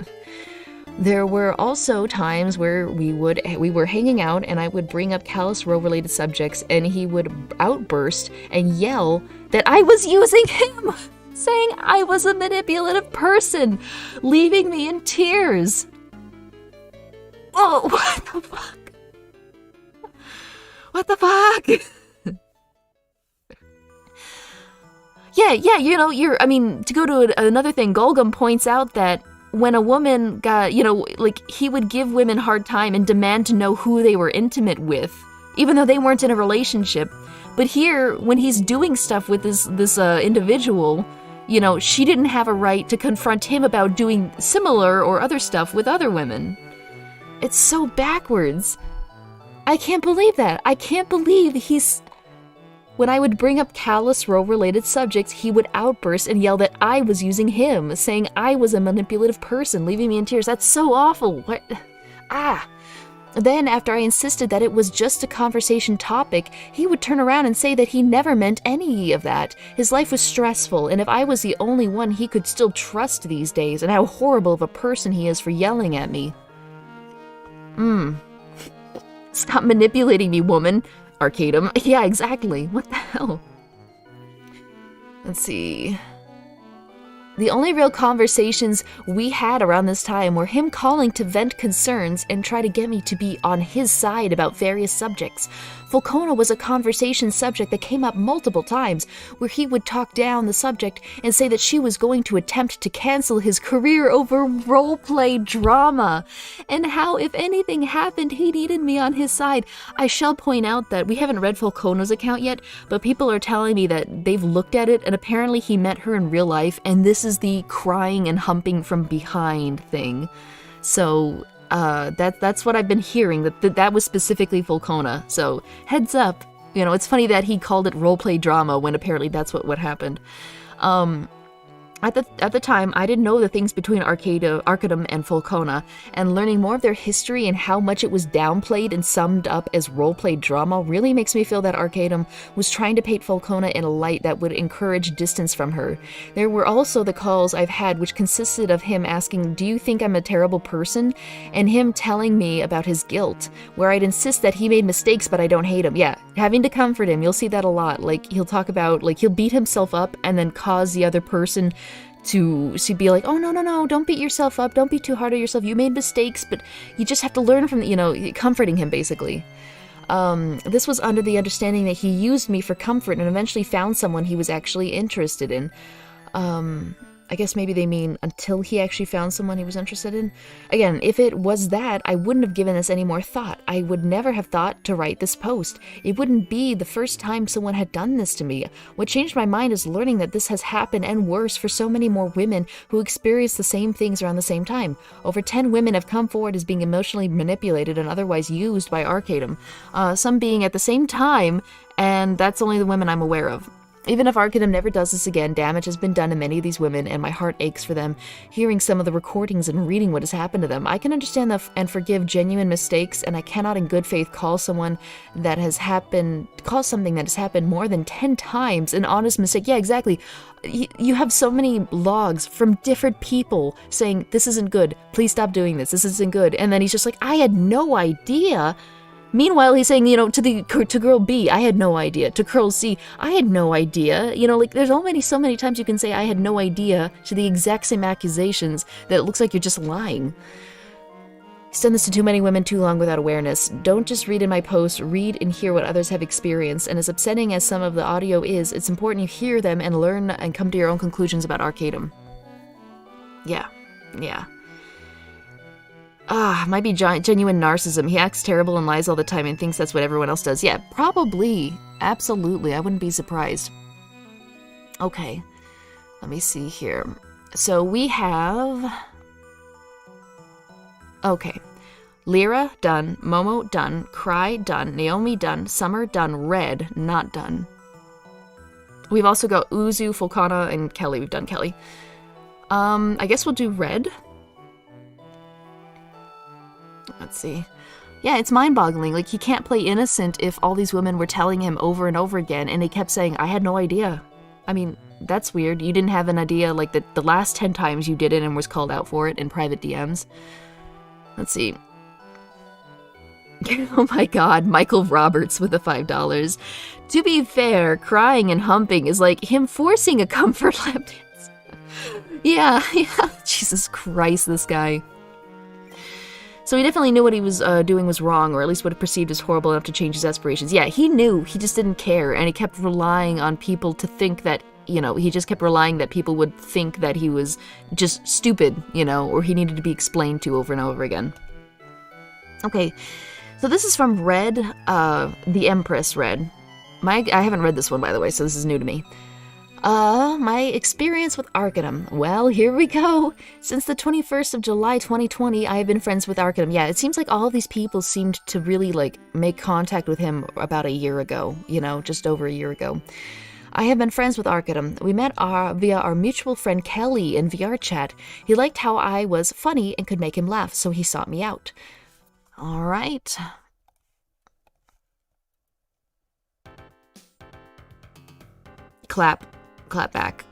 There were also times where we were hanging out and I would bring up Callus Row-related subjects and he would outburst and yell that I was using him, saying I was a manipulative person, leaving me in tears. Oh, what the fuck? What the fuck? Yeah, you know, to go to another thing, Golgum points out that when a woman got, you know, like, he would give women hard time and demand to know who they were intimate with, even though they weren't in a relationship. But here, when he's doing stuff with this individual, you know, she didn't have a right to confront him about doing similar or other stuff with other women. It's so backwards. I can't believe that. I can't believe he's... When I would bring up Callus Row-related subjects, he would outburst and yell that I was using him, saying I was a manipulative person, leaving me in tears. That's so awful. What? Then, after I insisted that it was just a conversation topic, he would turn around and say that he never meant any of that. His life was stressful, and if I was the only one he could still trust these days, and how horrible of a person he is for yelling at me. Stop manipulating me, woman. Arcadum. Yeah, exactly. What the hell? Let's see. The only real conversations we had around this time were him calling to vent concerns and try to get me to be on his side about various subjects. Volcona was a conversation subject that came up multiple times, where he would talk down the subject and say that she was going to attempt to cancel his career over roleplay drama, and how if anything happened, he needed me on his side. I shall point out that we haven't read Volcona's account yet, but people are telling me that they've looked at it, and apparently he met her in real life, and this is the crying and humping from behind thing. So... that's what I've been hearing, that was specifically Volcona, so heads up. You know, it's funny that he called it roleplay drama when apparently that's what happened. At the time, I didn't know the things between Arcadum and Volcona, and learning more of their history and how much it was downplayed and summed up as roleplay drama really makes me feel that Arcadum was trying to paint Volcona in a light that would encourage distance from her. There were also the calls I've had which consisted of him asking, "Do you think I'm a terrible person?" and him telling me about his guilt, where I'd insist that he made mistakes but I don't hate him. Yeah, having to comfort him, you'll see that a lot. Like, he'll talk about, like, he'll beat himself up and then cause the other person to be like, oh, no, don't beat yourself up, don't be too hard on yourself, you made mistakes, but you just have to learn from, you know, comforting him, basically. This was under the understanding that he used me for comfort and eventually found someone he was actually interested in. I guess maybe they mean until he actually found someone he was interested in. Again, if it was that, I wouldn't have given this any more thought. I would never have thought to write this post. It wouldn't be the first time someone had done this to me. What changed my mind is learning that this has happened, and worse, for so many more women who experience the same things around the same time. Over 10 women have come forward as being emotionally manipulated and otherwise used by Arcadum. Some being at the same time, and that's only the women I'm aware of. Even if Arcadum never does this again, damage has been done to many of these women, and my heart aches for them. Hearing some of the recordings and reading what has happened to them, I can understand and forgive genuine mistakes, and I cannot in good faith call something that has happened more than 10 times an honest mistake. Yeah, exactly. You have so many logs from different people saying, this isn't good, please stop doing this isn't good, and then he's just like, I had no idea. Meanwhile, he's saying, you know, to girl B, I had no idea. To girl C, I had no idea. You know, like, there's so many times you can say I had no idea to the exact same accusations that it looks like you're just lying. He's done this to too many women too long without awareness. Don't just read in my posts, read and hear what others have experienced. And as upsetting as some of the audio is, it's important you hear them and learn and come to your own conclusions about Arcadum. Yeah. Yeah. Might be genuine narcissism. He acts terrible and lies all the time and thinks that's what everyone else does. Yeah, probably. Absolutely. I wouldn't be surprised. Okay. Let me see here. So we have... Okay. Lyra, done. Momo, done. Cry, done. Naomi, done. Summer, done. Red, not done. We've also got Uzu, Fulcana, and Kelly. We've done Kelly. I guess we'll do Red. Let's see. Yeah, it's mind-boggling. Like, he can't play innocent if all these women were telling him over and over again, and he kept saying, I had no idea. I mean, that's weird. You didn't have an idea, like, the last 10 times you did it and was called out for it in private DMs. Let's see. Oh my god, Michael Roberts with the $5. To be fair, crying and humping is like him forcing a comfort lap dance. Yeah. Jesus Christ, this guy. So he definitely knew what he was doing was wrong, or at least what he perceived as horrible enough to change his aspirations. Yeah, he knew. He just didn't care, and he kept relying on people to think that, he just kept relying that people would think that he was just stupid, or he needed to be explained to over and over again. Okay, so this is from Red, the Empress Red. I haven't read this one, by the way, so this is new to me. My experience with Arcadum. Well, here we go. Since the 21st of July, 2020, I have been friends with Arcadum. Yeah, it seems like all of these people seemed to really, make contact with him about a year ago, just over a year ago. I have been friends with Arcadum. We met via our mutual friend Kelly in VR chat. He liked how I was funny and could make him laugh, so he sought me out. All right. Clap back.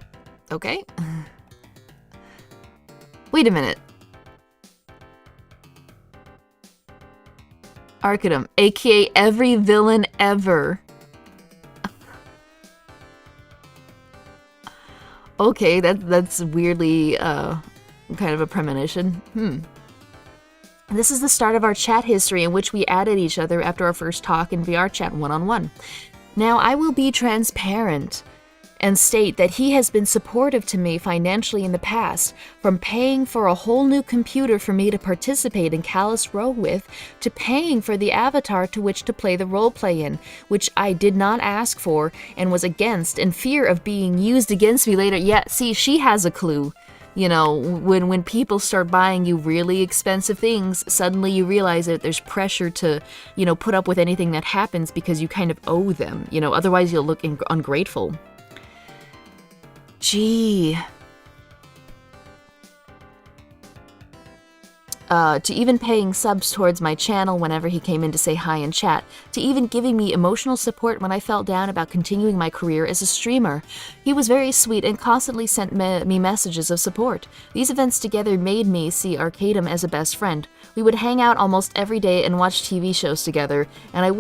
Okay. Wait a minute. Arcadum, aka every villain ever. Okay, that's weirdly kind of a premonition. This is the start of our chat history in which we added each other after our first talk in VR chat one-on-one. Now, I will be transparent and state that he has been supportive to me financially in the past, from paying for a whole new computer for me to participate in Callus Row with, to paying for the avatar to which to play the roleplay in, which I did not ask for and was against, in fear of being used against me later. Yeah, see, she has a clue. When people start buying you really expensive things, suddenly you realize that there's pressure to, put up with anything that happens because you kind of owe them, otherwise you'll look ungrateful. Gee. To even paying subs towards my channel whenever he came in to say hi and chat, to even giving me emotional support when I felt down about continuing my career as a streamer. He was very sweet and constantly sent me messages of support. These events together made me see Arcadum as a best friend. We would hang out almost every day and watch TV shows together, and I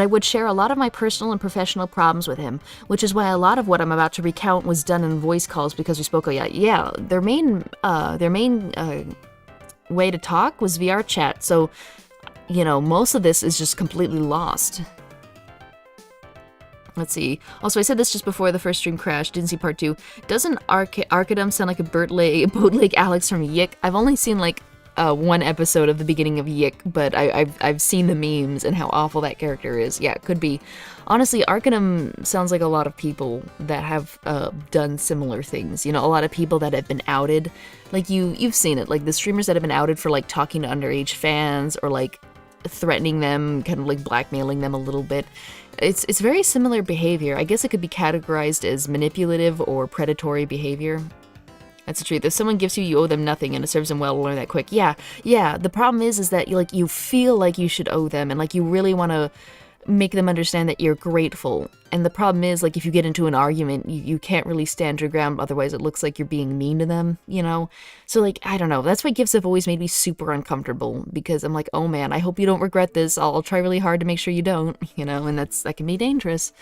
would share a lot of my personal and professional problems with him, which is why a lot of what I'm about to recount was done in voice calls because we spoke. Yeah, their main way to talk was VR chat, so most of this is just completely lost. Let's see. Also, I said this just before the first stream crashed. Didn't see part 2. Doesn't Arcadum sound like a bootleg Alex from Yick? I've only seen one episode of the beginning of Yick, but I've seen the memes and how awful that character is. Yeah, it could be. Honestly, Arcadum sounds like a lot of people that have done similar things. A lot of people that have been outed. You've seen it. The streamers that have been outed for talking to underage fans or threatening them, kind of blackmailing them a little bit. It's very similar behavior. I guess it could be categorized as manipulative or predatory behavior. That's the truth. If someone gives you owe them nothing and it serves them well to learn that quick. Yeah. The problem is that you feel like you should owe them and you really want to make them understand that you're grateful. And the problem is if you get into an argument, you can't really stand your ground. Otherwise, it looks like you're being mean to them, So I don't know. That's why gifts have always made me super uncomfortable because I'm like, oh man, I hope you don't regret this. I'll try really hard to make sure you don't, and that can be dangerous.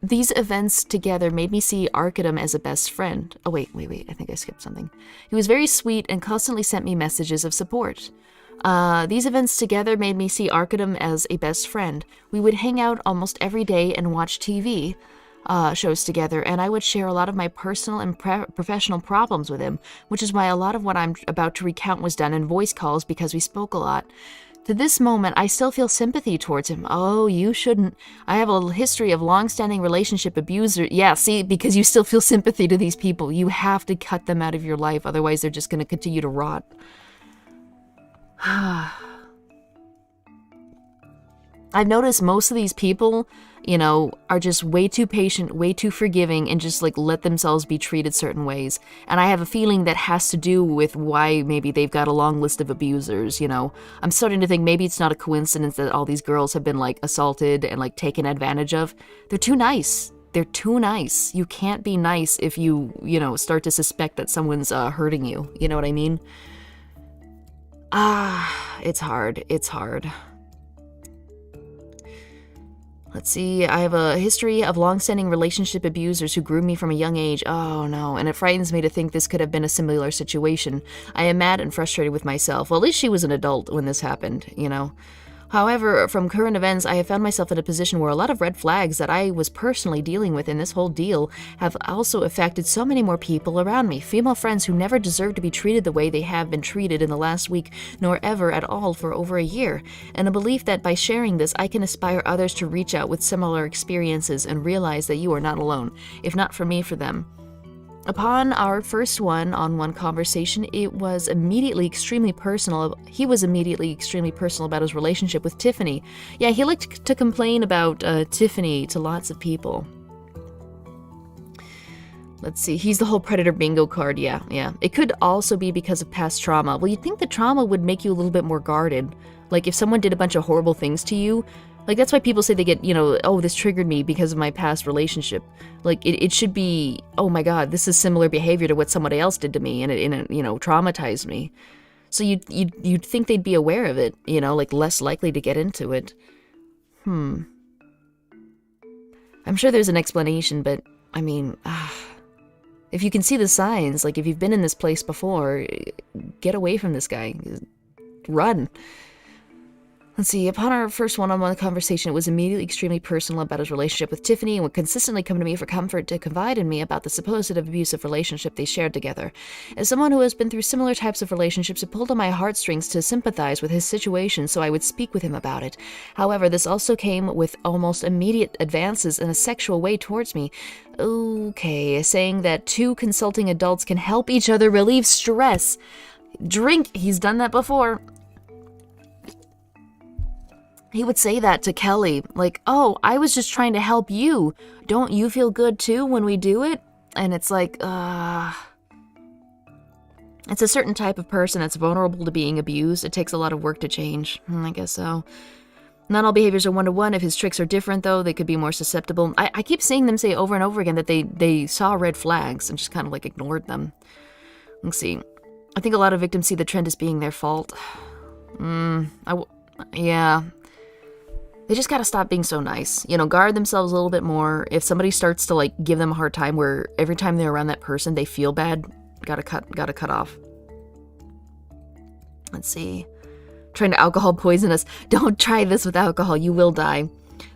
These events together made me see Arcadum as a best friend. Oh, wait. I think I skipped something. He was very sweet and constantly sent me messages of support. These events together made me see Arcadum as a best friend. We would hang out almost every day and watch TV. shows together, and I would share a lot of my personal and professional problems with him, which is why a lot of what I'm about to recount was done in voice calls because we spoke a lot. To this moment, I still feel sympathy towards him. Oh, you shouldn't. I have a history of long-standing relationship abuser. Yeah, see, because you still feel sympathy to these people. You have to cut them out of your life, otherwise they're just going to continue to rot. I've noticed most of these people, you know, are just way too patient, way too forgiving, and just like let themselves be treated certain ways. And I have a feeling that has to do with why maybe they've got a long list of abusers, you know. I'm starting to think maybe it's not a coincidence that all these girls have been like assaulted and like taken advantage of. They're too nice. They're too nice. You can't be nice if you know, start to suspect that someone's hurting you. You know what I mean? It's hard. It's hard. Let's see, I have a history of long-standing relationship abusers who groomed me from a young age. Oh no, and it frightens me to think this could have been a similar situation. I am mad and frustrated with myself. Well, at least she was an adult when this happened, you know. However, from current events, I have found myself in a position where a lot of red flags that I was personally dealing with in this whole deal have also affected so many more people around me. Female friends who never deserve to be treated the way they have been treated in the last week, nor ever at all for over a year. And a belief that by sharing this, I can inspire others to reach out with similar experiences and realize that you are not alone. If not for me, for them. Upon our first one-on-one conversation, it was immediately extremely personal. He was immediately extremely personal about his relationship with Tiffany. Yeah, he liked to complain about Tiffany to lots of people. Let's see, he's the whole predator bingo card, yeah. It could also be because of past trauma. Well, you'd think the trauma would make you a little bit more guarded. Like, if someone did a bunch of horrible things to you, like, that's why people say they get, you know, oh, this triggered me because of my past relationship. Like, it should be, oh my god, this is similar behavior to what somebody else did to me, and it you know, traumatized me. So you'd think they'd be aware of it, you know, like, less likely to get into it. I'm sure there's an explanation, but, I mean, if you can see the signs, like, if you've been in this place before, get away from this guy. Run. Let's see, upon our first one-on-one conversation, it was immediately extremely personal about his relationship with Tiffany and would consistently come to me for comfort to confide in me about the supposed abusive relationship they shared together. As someone who has been through similar types of relationships, it pulled on my heartstrings to sympathize with his situation, so I would speak with him about it. However, this also came with almost immediate advances in a sexual way towards me. Okay, saying that two consulting adults can help each other relieve stress. Drink, he's done that before. He would say that to Kelly, like, oh, I was just trying to help you. Don't you feel good too when we do it? And it's like, it's a certain type of person that's vulnerable to being abused. It takes a lot of work to change. I guess so. Not all behaviors are one-to-one. If his tricks are different, though, they could be more susceptible. I keep seeing them say over and over again that they saw red flags and just kind of, like, ignored them. Let's see. I think a lot of victims see the trend as being their fault. Yeah. They just gotta stop being so nice. You know, guard themselves a little bit more. If somebody starts to, like, give them a hard time where every time they're around that person, they feel bad, gotta cut off. Let's see. Trying to alcohol poison us. Don't try this with alcohol. You will die.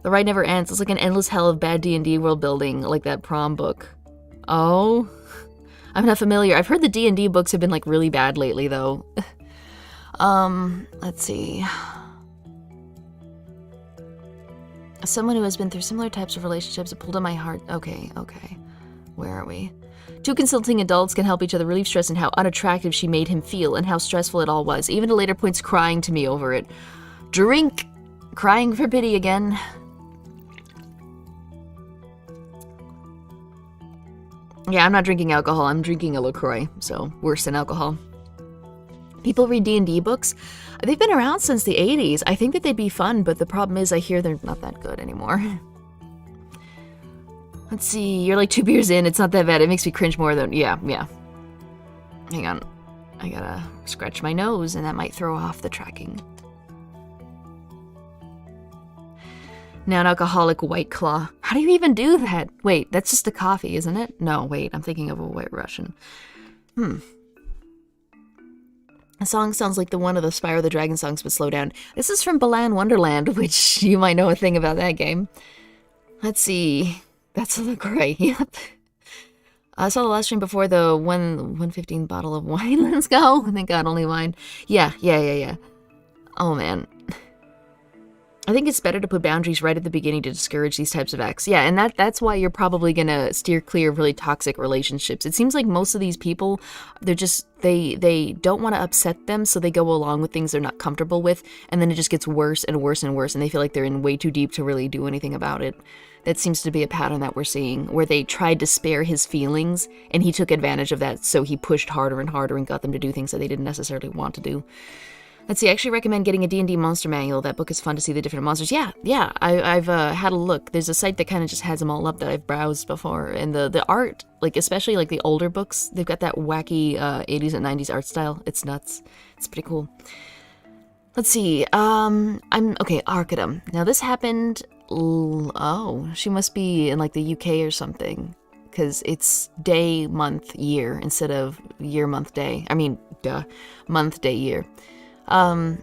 The ride never ends. It's like an endless hell of bad D&D world building, like that prom book. Oh? I'm not familiar. I've heard the D&D books have been, like, really bad lately, though. Let's see. Someone who has been through similar types of relationships, it pulled on my heart. Okay. Where are we? Two consulting adults can help each other relieve stress and how unattractive she made him feel and how stressful it all was, even to later points crying to me over it. Drink! Crying for pity again. Yeah, I'm not drinking alcohol. I'm drinking a LaCroix, so worse than alcohol. People read D&D books. They've been around since the 80s. I think that they'd be fun, but the problem is I hear they're not that good anymore. Let's see, you're like 2 beers in. It's not that bad. It makes me cringe more than... Yeah. Hang on. I gotta scratch my nose, and that might throw off the tracking. Non-alcoholic White Claw. How do you even do that? Wait, that's just a coffee, isn't it? No, wait, I'm thinking of a White Russian. The song sounds like the one of the Spyro the Dragon songs, but slow down. This is from Balan Wonderland, which you might know a thing about that game. Let's see. That's great. Yep. I saw the last stream before the 115 bottle of wine. Let's go. Thank God, only wine. Yeah. Oh, man. I think it's better to put boundaries right at the beginning to discourage these types of acts. Yeah, and that's why you're probably going to steer clear of really toxic relationships. It seems like most of these people, they're just, they don't want to upset them, so they go along with things they're not comfortable with, and then it just gets worse and worse and worse, and they feel like they're in way too deep to really do anything about it. That seems to be a pattern that we're seeing, where they tried to spare his feelings, and he took advantage of that, so he pushed harder and harder and got them to do things that they didn't necessarily want to do. Let's see, I actually recommend getting a D&D monster manual. That book is fun to see the different monsters. Yeah, I've had a look. There's a site that kind of just has them all up that I've browsed before. And the art, like especially like the older books, they've got that wacky 80s and 90s art style. It's nuts. It's pretty cool. Let's see, okay, Arcadum. Now this happened, oh, she must be in like the UK or something. Because it's day, month, year instead of year, month, day. I mean, month, day, year. So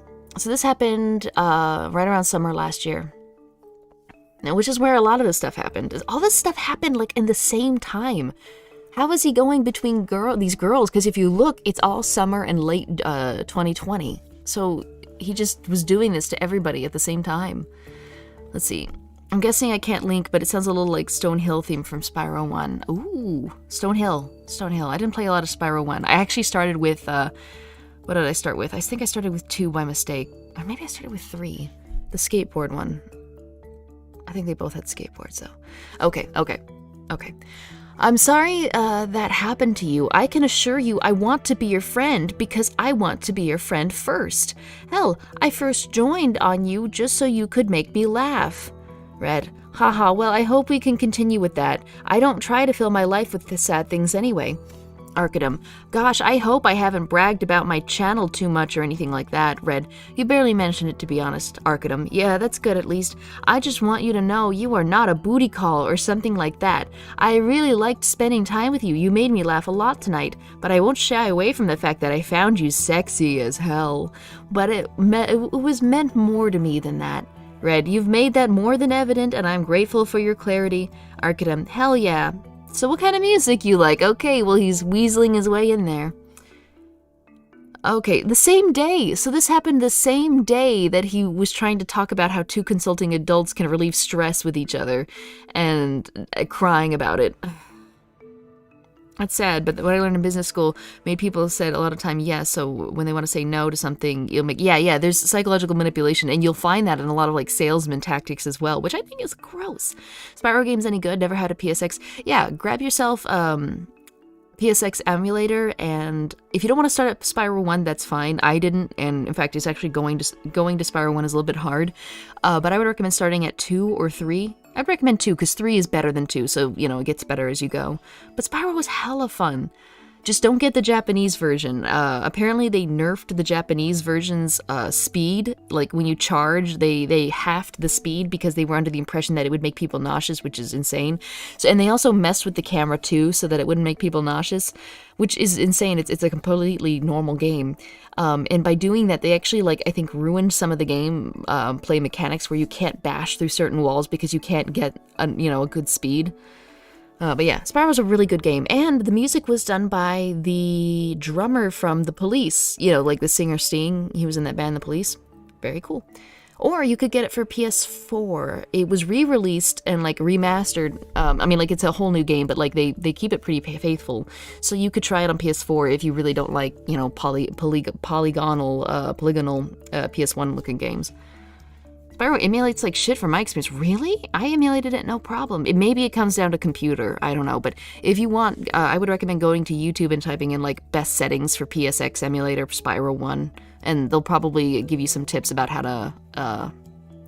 this happened right around summer last year. Now, which is where a lot of this stuff happened. All this stuff happened like in the same time. How is he going between these girls? Because if you look, it's all summer and late 2020. So he just was doing this to everybody at the same time. Let's see. I'm guessing I can't link, but it sounds a little like Stonehill theme from Spyro 1. Ooh, Stonehill. I didn't play a lot of Spyro 1. I actually started with... what did I start with? I think I started with 2 by mistake. Or maybe I started with 3. The skateboard one. I think they both had skateboards, though. Okay. I'm sorry that happened to you. I can assure you I want to be your friend because I want to be your friend first. Hell, I first joined on you just so you could make me laugh. Red. Haha, well, I hope we can continue with that. I don't try to fill my life with the sad things anyway. Arcadum. Gosh, I hope I haven't bragged about my channel too much or anything like that. Red. You barely mentioned it, to be honest. Arcadum. Yeah, that's good at least. I just want you to know you are not a booty call or something like that. I really liked spending time with you. You made me laugh a lot tonight, but I won't shy away from the fact that I found you sexy as hell. But it was meant more to me than that. Red. You've made that more than evident, and I'm grateful for your clarity. Arcadum. Hell yeah. So what kind of music you like? Okay, well, he's weaseling his way in there. Okay, the same day. So this happened the same day that he was trying to talk about how 2 consulting adults can relieve stress with each other and crying about it. That's sad, but what I learned in business school made people said a lot of time yes, so when they want to say no to something, you'll make, yeah, there's psychological manipulation, and you'll find that in a lot of, like, salesman tactics as well, which I think is gross. Spyro games any good? Never had a PSX? Yeah, grab yourself, PSX emulator, and if you don't want to start up Spyro 1, that's fine. I didn't, and in fact, it's actually going to Spyro 1 is a little bit hard, but I would recommend starting at 2 or 3. I'd recommend 2, because 3 is better than 2, so, you know, it gets better as you go. But Spyro was hella fun. Just don't get the Japanese version. Apparently they nerfed the Japanese version's speed. Like, when you charge, they halved the speed because they were under the impression that it would make people nauseous, which is insane. So, and they also messed with the camera, too, so that it wouldn't make people nauseous, which is insane. It's a completely normal game. And by doing that, they actually, like, I think ruined some of the game play mechanics where you can't bash through certain walls because you can't get, a good speed. But yeah, Spyro's a really good game, and the music was done by the drummer from The Police, like the singer Sting. He was in that band, The Police. Very cool. Or you could get it for PS4. It was re-released and, like, remastered. It's a whole new game, but, like, they keep it pretty faithful. So you could try it on PS4 if you really don't like, polygonal PS1-looking games. Spyro emulates like shit from my experience. Really? I emulated it no problem. Maybe it comes down to computer. I don't know. But if you want, I would recommend going to YouTube and typing in like best settings for PSX emulator for Spyro 1. And they'll probably give you some tips about how to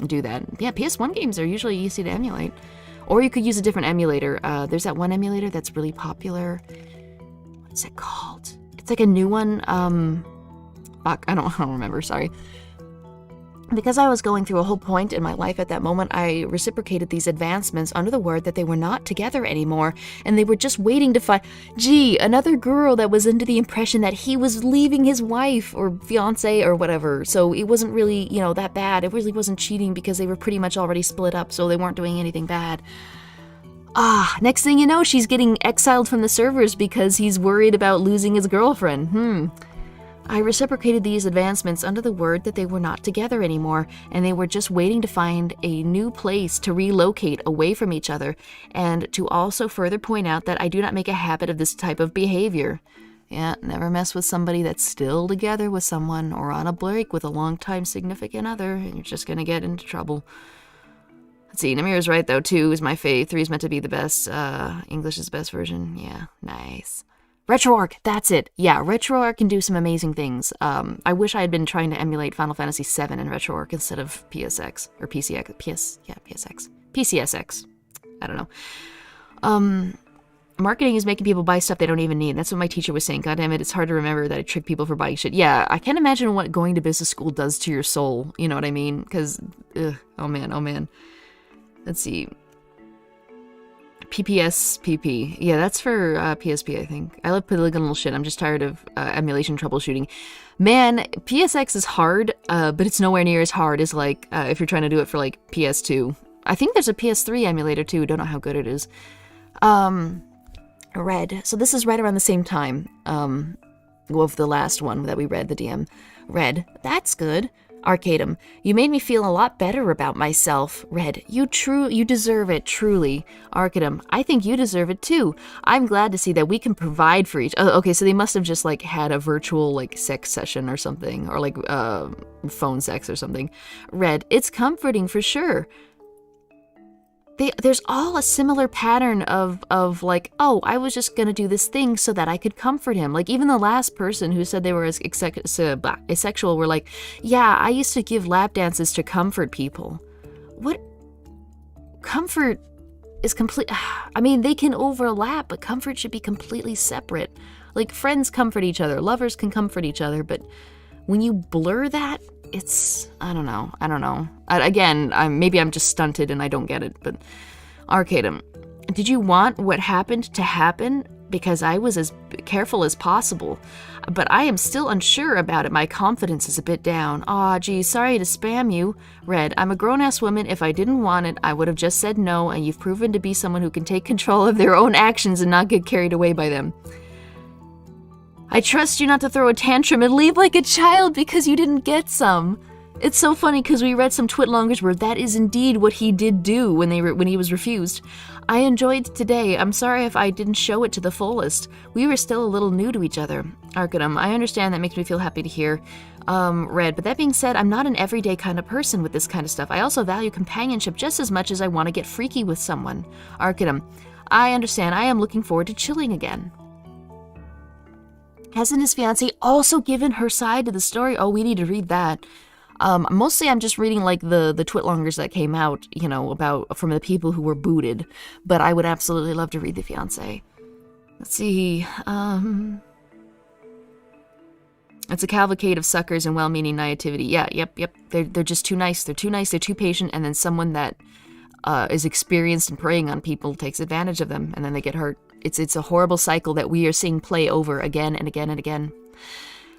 do that. Yeah, PS1 games are usually easy to emulate. Or you could use a different emulator. There's that one emulator that's really popular. What's it called? It's like a new one. Fuck, I don't remember. Sorry. Because I was going through a whole point in my life at that moment, I reciprocated these advancements under the word that they were not together anymore, and they were just waiting to find, another girl that was under the impression that he was leaving his wife or fiance or whatever. So it wasn't really, that bad. It really wasn't cheating because they were pretty much already split up, so they weren't doing anything bad. Next thing you know, she's getting exiled from the servers because he's worried about losing his girlfriend. I reciprocated these advancements under the word that they were not together anymore, and they were just waiting to find a new place to relocate away from each other, and to also further point out that I do not make a habit of this type of behavior. Yeah, never mess with somebody that's still together with someone or on a break with a long-time significant other, and you're just gonna get into trouble. Let's see, Namir's right though, 2 is my fave, 3 is meant to be the best, English is the best version, yeah, nice. RetroArch, that's it. Yeah, RetroArch can do some amazing things. I wish I had been trying to emulate Final Fantasy VII in RetroArch instead of PSX, or PSX. PCSX. I don't know. Marketing is making people buy stuff they don't even need. That's what my teacher was saying. God damn it, it's hard to remember that I trick people for buying shit. Yeah, I can't imagine what going to business school does to your soul. You know what I mean? Because, oh man. Let's see. PPSPP. Yeah, that's for PSP, I think. I love polygonal shit. I'm just tired of emulation troubleshooting. Man, PSX is hard, but it's nowhere near as hard as, like, if you're trying to do it for, like, PS2. I think there's a PS3 emulator, too. Don't know how good it is. Red. So this is right around the same time of the last one that we read, the DM. Red. That's good. Arcadum. You made me feel a lot better about myself. Red. You deserve it, truly. Arcadum. I think you deserve it too. I'm glad to see that we can provide for each. Oh, okay, so they must have just like had a virtual like sex session or something, or like phone sex or something. Red. It's comforting for sure. There's all a similar pattern of like, oh, I was just gonna do this thing so that I could comfort him. Like even the last person who said they were asexual were like, yeah, I used to give lap dances to comfort people. What? Comfort is complete. I mean, they can overlap, but comfort should be completely separate. Like friends comfort each other, lovers can comfort each other, but when you blur that, it's, I don't know. Again, maybe I'm just stunted and I don't get it, but Arcadum, did you want what happened to happen? Because I was as careful as possible, but I am still unsure about it. My confidence is a bit down. Aw, geez, sorry to spam you. Red, I'm a grown-ass woman. If I didn't want it, I would have just said no, and you've proven to be someone who can take control of their own actions and not get carried away by them. I trust you not to throw a tantrum and leave like a child because you didn't get some. It's so funny because we read some twitlongers where that is indeed what he did do when he was refused. I enjoyed today. I'm sorry if I didn't show it to the fullest. We were still a little new to each other. Arcadum, I understand. That makes me feel happy to hear. Red, but that being said, I'm not an everyday kind of person with this kind of stuff. I also value companionship just as much as I want to get freaky with someone. Arcadum, I understand. I am looking forward to chilling again. Hasn't his fiancée also given her side to the story? Oh, we need to read that. Mostly I'm just reading like the twitlongers that came out, you know, about from the people who were booted. But I would absolutely love to read the fiancé. Let's see. It's a cavalcade of suckers and well-meaning naivety. Yeah, yep. They're just too nice. They're too nice. They're too patient. And then someone that is experienced in preying on people takes advantage of them, and then they get hurt. It's a horrible cycle that we are seeing play over again and again and again.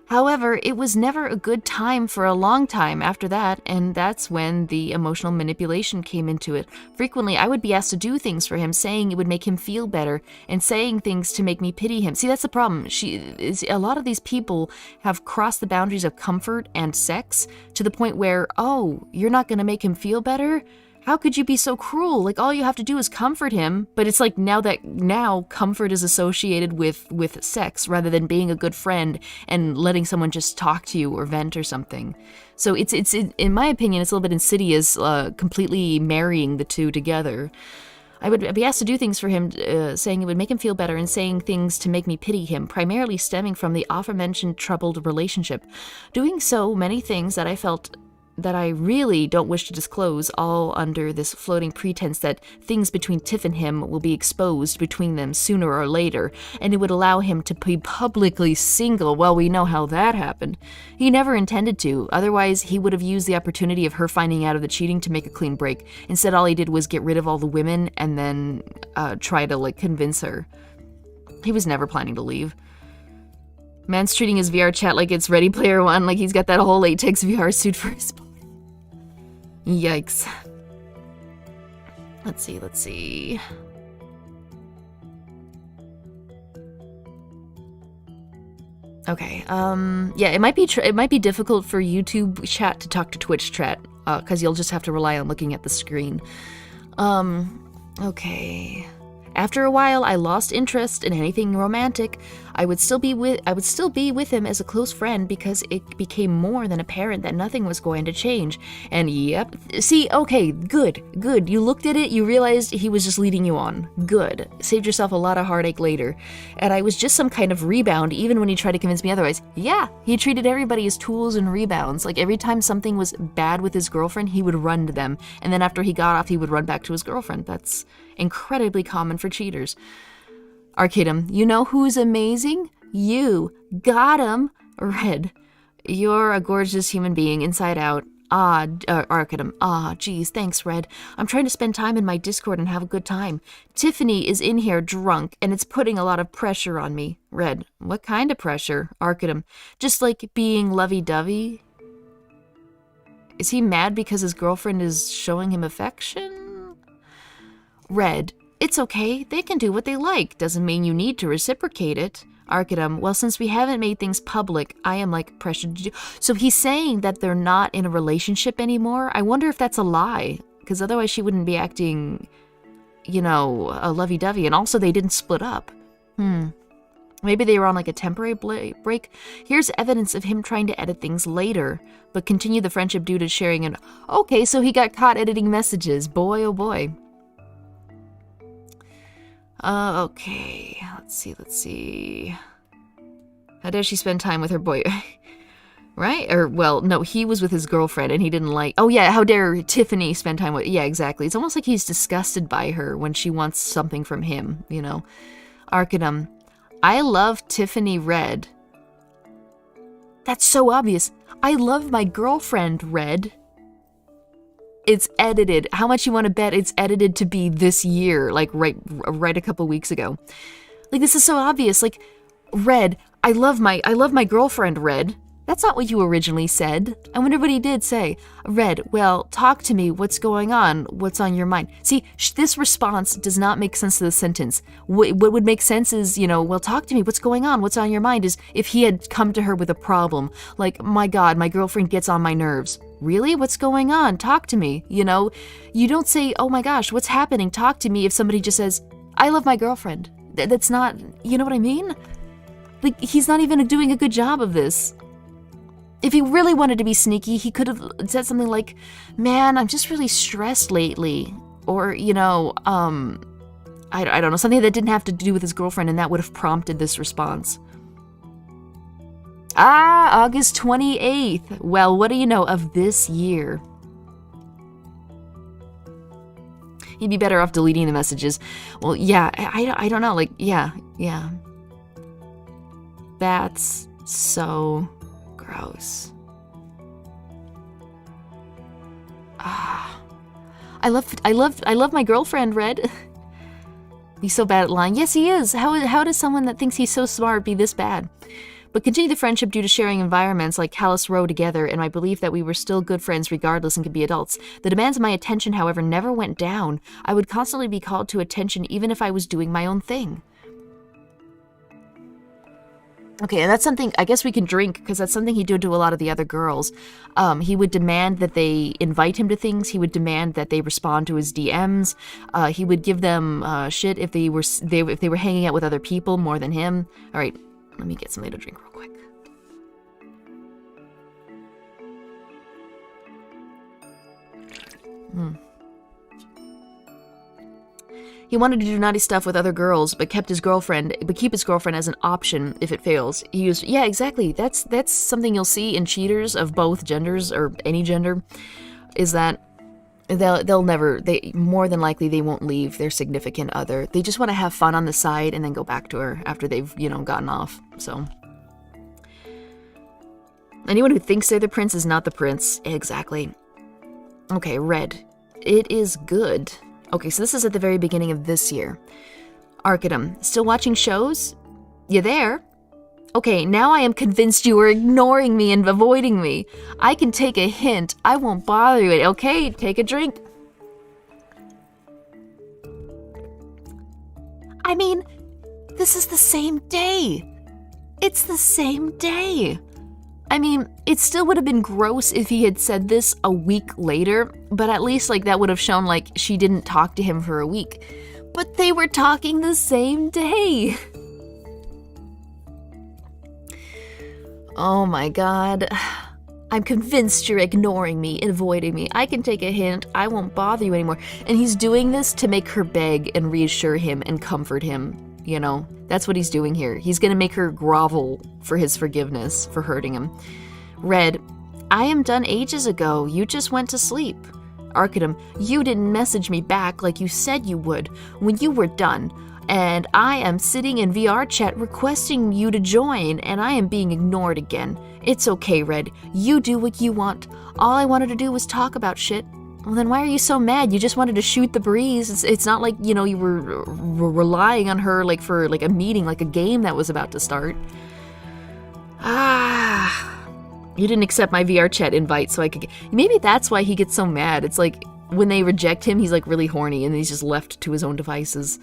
However, it was never a good time for a long time after that, and that's when the emotional manipulation came into it. Frequently, I would be asked to do things for him, saying it would make him feel better, and saying things to make me pity him. See, that's the problem. A lot of these people have crossed the boundaries of comfort and sex to the point where, oh, you're not going to make him feel better? How could you be so cruel? Like, all you have to do is comfort him, but it's like now comfort is associated with sex rather than being a good friend and letting someone just talk to you or vent or something. So it's in my opinion, it's a little bit insidious, completely marrying the two together. I would be asked to do things for him, saying it would make him feel better, and saying things to make me pity him, primarily stemming from the aforementioned troubled relationship. Doing so many things that I felt that I really don't wish to disclose, all under this floating pretense that things between Tiff and him will be exposed between them sooner or later, and it would allow him to be publicly single. Well, we know how that happened. He never intended to, otherwise he would have used the opportunity of her finding out of the cheating to make a clean break. Instead, all he did was get rid of all the women and then try to, like, convince her. He was never planning to leave. Man's treating his VR chat like it's Ready Player One, like he's got that whole latex VR suit for his... Yikes. Let's see. Okay, yeah, it might be difficult for YouTube chat to talk to Twitch chat, because you'll just have to rely on looking at the screen. Okay. After a while, I lost interest in anything romantic. I would still be with him as a close friend because it became more than apparent that nothing was going to change. And yep, see, okay, good. You looked at it, you realized he was just leading you on. Good. Saved yourself a lot of heartache later. And I was just some kind of rebound, even when he tried to convince me otherwise. Yeah, he treated everybody as tools and rebounds. Like every time something was bad with his girlfriend, he would run to them. And then after he got off, he would run back to his girlfriend. That's incredibly common for cheaters. Arcadum, you know who's amazing? You. Got him. Red, you're a gorgeous human being inside out. Arcadum. Geez, thanks, Red. I'm trying to spend time in my Discord and have a good time. Tiffany is in here drunk, and it's putting a lot of pressure on me. Red, what kind of pressure? Arcadum, just like being lovey-dovey. Is he mad because his girlfriend is showing him affection? Red, it's okay. They can do what they like. Doesn't mean you need to reciprocate it. Arcadum, well, since we haven't made things public, I am like pressured to do. So he's saying that they're not in a relationship anymore? I wonder if that's a lie, because otherwise she wouldn't be acting, you know, a lovey-dovey. And also they didn't split up. Maybe they were on like a temporary break. Here's evidence of him trying to edit things later, but continue the friendship due to sharing an... Okay, so he got caught editing messages. Boy, oh boy. Okay, let's see. How dare she spend time with her boy? Right? Or, well, no, he was with his girlfriend and he didn't like... Oh, yeah, how dare Tiffany spend time with... Yeah, exactly. It's almost like he's disgusted by her when she wants something from him, you know? Arcadum, I love Tiffany Red. That's so obvious. I love my girlfriend, Red. It's edited. How much you want to bet it's edited to be this year, like right a couple weeks ago? Like, this is so obvious. Like, Red, I love my girlfriend, Red. That's not what you originally said. I wonder what he did say. Red, well, talk to me. What's going on? What's on your mind? See, this response does not make sense to the sentence. What would make sense is, you know, well, talk to me. What's going on? What's on your mind? Is if he had come to her with a problem. Like, my God, my girlfriend gets on my nerves. Really? What's going on? Talk to me. You know, you don't say, oh my gosh, what's happening? Talk to me if somebody just says, I love my girlfriend. That's not, you know what I mean? Like, he's not even doing a good job of this. If he really wanted to be sneaky, he could have said something like, man, I'm just really stressed lately. Or, you know, I don't know, something that didn't have to do with his girlfriend, and that would have prompted this response. August 28th. Well, what do you know of this year? He'd be better off deleting the messages. Well, yeah, I don't know, like, yeah. That's so gross. I love my girlfriend, Red. He's so bad at lying. Yes, he is. How does someone that thinks he's so smart be this bad? But continue the friendship due to sharing environments like Callous Row together, and my belief that we were still good friends regardless and could be adults. The demands of my attention, however, never went down. I would constantly be called to attention even if I was doing my own thing. Okay, and that's something, I guess we can drink, because that's something he did to a lot of the other girls. He would demand that they invite him to things. He would demand that they respond to his DMs. He would give them shit if they were hanging out with other people more than him. All right, let me get something to drink real quick. He wanted to do naughty stuff with other girls, but keep his girlfriend as an option if it fails. He used, yeah, exactly. That's something you'll see in cheaters of both genders or any gender, is that more than likely they won't leave their significant other. They just want to have fun on the side and then go back to her after they've, you know, gotten off. So anyone who thinks they're the prince is not the prince. Exactly. Okay, Red. It is good. Okay, so this is at the very beginning of this year. Arcadum, still watching shows? You there? Okay, now I am convinced you are ignoring me and avoiding me. I can take a hint. I won't bother you. Okay, take a drink. I mean, this is the same day. It's the same day. I mean, it still would have been gross if he had said this a week later, but at least like that would have shown like she didn't talk to him for a week. But they were talking the same day. Oh my god. I'm convinced you're ignoring me and avoiding me. I can take a hint. I won't bother you anymore. And he's doing this to make her beg and reassure him and comfort him. You know, that's what he's doing here. He's gonna make her grovel for his forgiveness for hurting him. Red, I am done ages ago. You just went to sleep. Arcadum, you didn't message me back like you said you would when you were done. And I am sitting in VR chat requesting you to join, and I am being ignored again. It's okay, Red. You do what you want. All I wanted to do was talk about shit. Well, then why are you so mad? You just wanted to shoot the breeze. It's not like, you know, you were relying on her like for like a meeting, like a game that was about to start. You didn't accept my VR chat invite, so I could maybe that's why he gets so mad. It's like when they reject him, he's like really horny and he's just left to his own devices.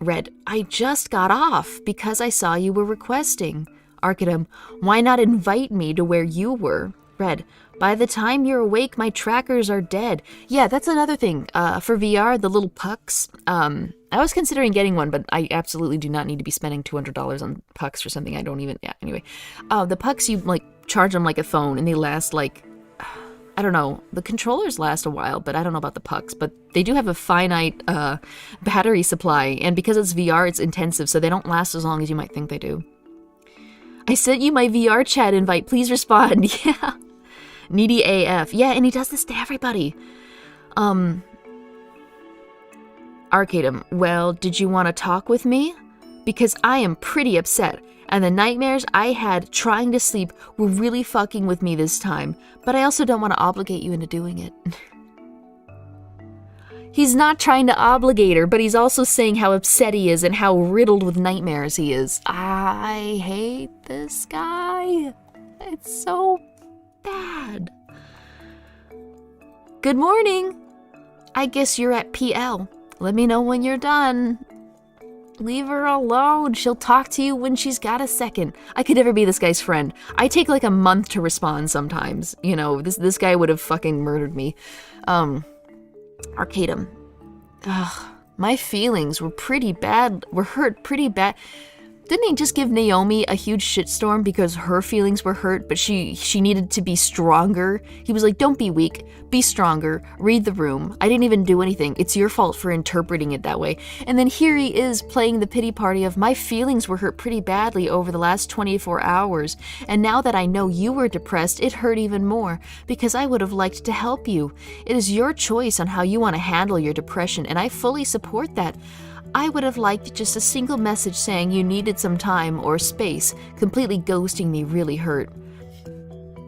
Red, I just got off because I saw you were requesting. Arcadum, why not invite me to where you were? Red, by the time you're awake, my trackers are dead. Yeah, that's another thing. For VR, the little pucks. I was considering getting one, but I absolutely do not need to be spending $200 on pucks for something I don't even... Yeah, anyway. The pucks, you, like, charge them like a phone, and they last, like... I don't know. The controllers last a while, but I don't know about the pucks. But they do have a finite battery supply, and because it's VR, it's intensive, so they don't last as long as you might think they do. I sent you my VR chat invite. Please respond. Yeah. Needy AF. Yeah, and he does this to everybody. Arcadum, well, did you want to talk with me? Because I am pretty upset, and the nightmares I had trying to sleep were really fucking with me this time, but I also don't want to obligate you into doing it. He's not trying to obligate her, but he's also saying how upset he is and how riddled with nightmares he is. I hate this guy. It's so bad. Good morning. I guess you're at PL. Let me know when you're done. Leave her alone. She'll talk to you when she's got a second. I could never be this guy's friend. I take like a month to respond sometimes. You know, this guy would have fucking murdered me. Arcadum. Ugh, my feelings were hurt pretty bad. Didn't he just give Naomi a huge shitstorm because her feelings were hurt, but she needed to be stronger? He was like, don't be weak, be stronger, read the room. I didn't even do anything. It's your fault for interpreting it that way. And then here he is playing the pity party of my feelings were hurt pretty badly over the last 24 hours. And now that I know you were depressed, it hurt even more because I would have liked to help you. It is your choice on how you want to handle your depression, and I fully support that. I would have liked just a single message saying you needed some time or space. Completely ghosting me really hurt.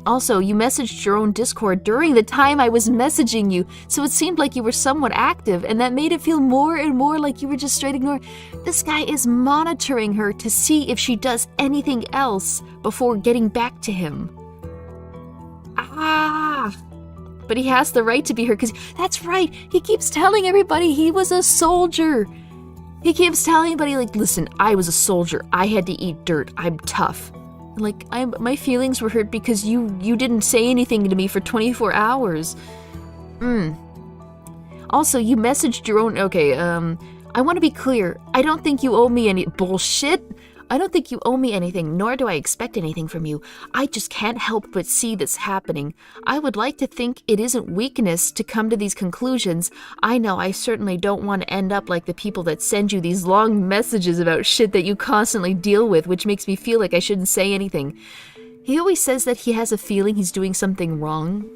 Also, you messaged your own Discord during the time I was messaging you, so it seemed like you were somewhat active, and that made it feel more and more like you were just straight ignoring. This guy is monitoring her to see if she does anything else before getting back to him. But he has the right to be hurt, because that's right, he keeps telling everybody he was a soldier. He keeps telling everybody, like, listen, I was a soldier. I had to eat dirt. I'm tough. Like, my feelings were hurt because you didn't say anything to me for 24 hours. Also, you messaged your own... Okay, I want to be clear. I don't think you owe me any... Bullshit! I don't think you owe me anything, nor do I expect anything from you. I just can't help but see this happening. I would like to think it isn't weakness to come to these conclusions. I know I certainly don't want to end up like the people that send you these long messages about shit that you constantly deal with, which makes me feel like I shouldn't say anything. He always says that he has a feeling he's doing something wrong,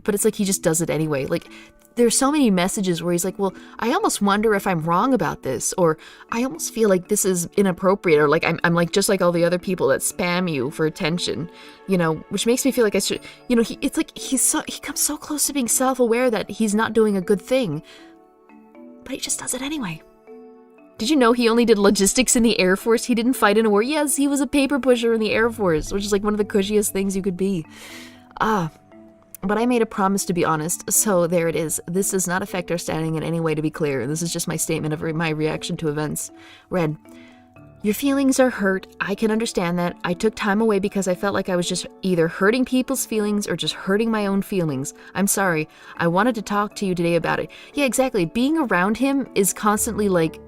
but it's like he just does it anyway. Like, there's so many messages where he's like, well, I almost wonder if I'm wrong about this, or I almost feel like this is inappropriate, or like I'm like just like all the other people that spam you for attention, you know, which makes me feel like I should, you know, it's like he comes so close to being self-aware that he's not doing a good thing, but he just does it anyway. Did you know he only did logistics in the Air Force? He didn't fight in a war. Yes, he was a paper pusher in the Air Force, which is like one of the cushiest things you could be. But I made a promise to be honest, so there it is. This does not affect our standing in any way, to be clear. This is just my statement of my reaction to events. Red, Your feelings are hurt. I can understand that. I took time away because I felt like I was just either hurting people's feelings or just hurting my own feelings. I'm sorry. I wanted to talk to you today about it. Yeah, exactly. Being around him is constantly like,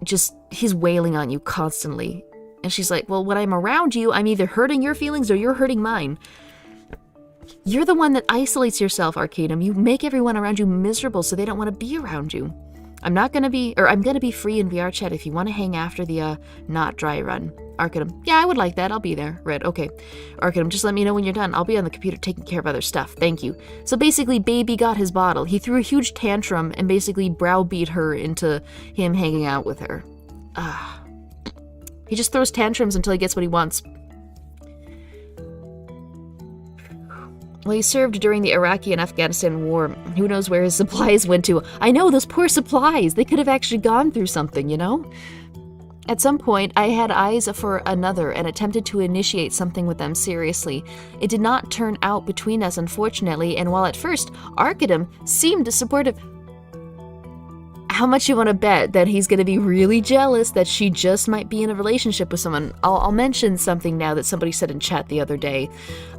just, he's wailing on you constantly. And she's like, well, when I'm around you, I'm either hurting your feelings or you're hurting mine. You're the one that isolates yourself, Arcadum. You make everyone around you miserable so they don't want to be around you. I'm going to be free in VR chat if you want to hang after the not dry run. Arcadum, yeah, I would like that. I'll be there. Red, okay. Arcadum, just let me know when you're done. I'll be on the computer taking care of other stuff. Thank you. So basically, Baby got his bottle. He threw a huge tantrum and basically browbeat her into him hanging out with her. He just throws tantrums until he gets what he wants. Well, he served during the Iraqi and Afghanistan war. Who knows where his supplies went to? I know, those poor supplies. They could have actually gone through something, you know? At some point, I had eyes for another and attempted to initiate something with them seriously. It did not turn out between us, unfortunately, and while at first, Arcadum seemed supportive. How much you want to bet that he's going to be really jealous that she just might be in a relationship with someone? I'll mention something now that somebody said in chat the other day.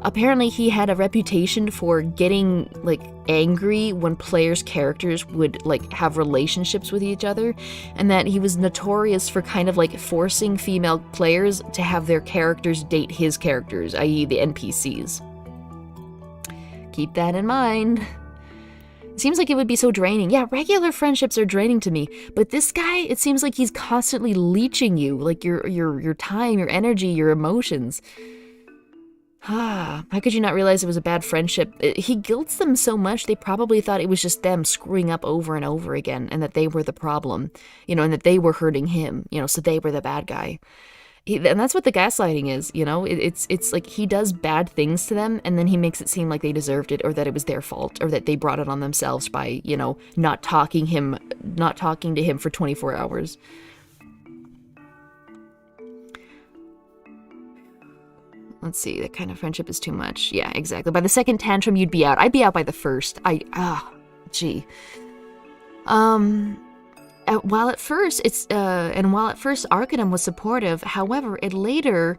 Apparently he had a reputation for getting like angry when players' characters would like have relationships with each other, and that he was notorious for kind of like forcing female players to have their characters date his characters, i.e. the NPCs. Keep that in mind. It seems like it would be so draining. Yeah, regular friendships are draining to me, but this guy, it seems like he's constantly leeching you, like your time, your energy, your emotions. How could you not realize it was a bad friendship? He guilts them so much, they probably thought it was just them screwing up over and over again, and that they were the problem, you know, and that they were hurting him, you know, so they were the bad guy. And that's what the gaslighting is, you know? It's like he does bad things to them, and then he makes it seem like they deserved it, or that it was their fault, or that they brought it on themselves by, you know, not talking to him for 24 hours. Let's see, that kind of friendship is too much. Yeah, exactly. By the second tantrum, you'd be out. I'd be out by the first. While at first Arcadum was supportive, however, later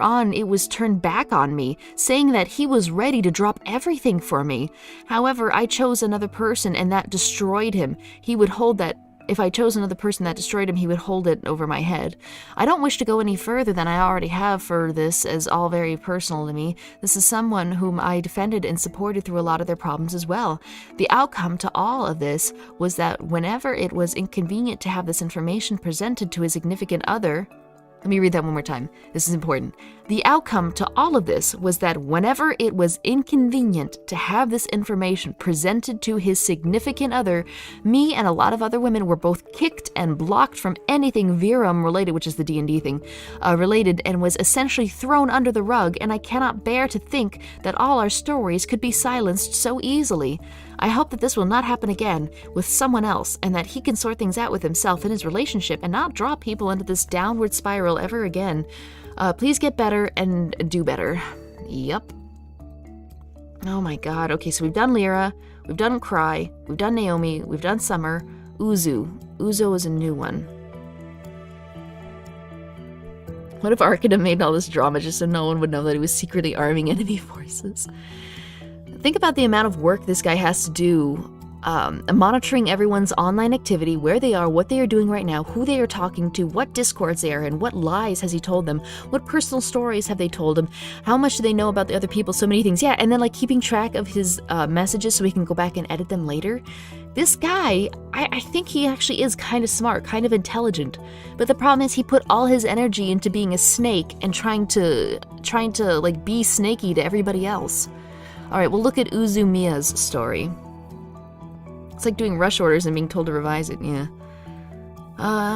on it was turned back on me, saying that he was ready to drop everything for me. However, I chose another person and that destroyed him. He would hold that. If I chose another person that destroyed him, he would hold it over my head. I don't wish to go any further than I already have for this, as all very personal to me. This is someone whom I defended and supported through a lot of their problems as well. The outcome to all of this was that whenever it was inconvenient to have this information presented to his significant other... Let me read that one more time. This is important. The outcome to all of this was that whenever it was inconvenient to have this information presented to his significant other, me and a lot of other women were both kicked and blocked from anything Virum related, which is the D&D thing, related, and was essentially thrown under the rug, and I cannot bear to think that all our stories could be silenced so easily. I hope that this will not happen again with someone else, and that he can sort things out with himself in his relationship and not draw people into this downward spiral ever again. Please get better and do better. Yup. Oh my god. Okay, so we've done Lyra, we've done Cry, we've done Naomi, we've done Summer. Uzu. Uzo is a new one. What if Arcadum made all this drama just so no one would know that he was secretly arming enemy forces? Think about the amount of work this guy has to do, monitoring everyone's online activity, where they are, what they are doing right now, who they are talking to, what discords they are in, what lies has he told them, what personal stories have they told him, how much do they know about the other people, so many things. Yeah, and then like keeping track of his messages so he can go back and edit them later. This guy, I think he actually is kind of smart, kind of intelligent, but the problem is he put all his energy into being a snake and trying to like be snaky to everybody else. Alright, we'll look at Uzumiya's story. It's like doing rush orders and being told to revise it, yeah.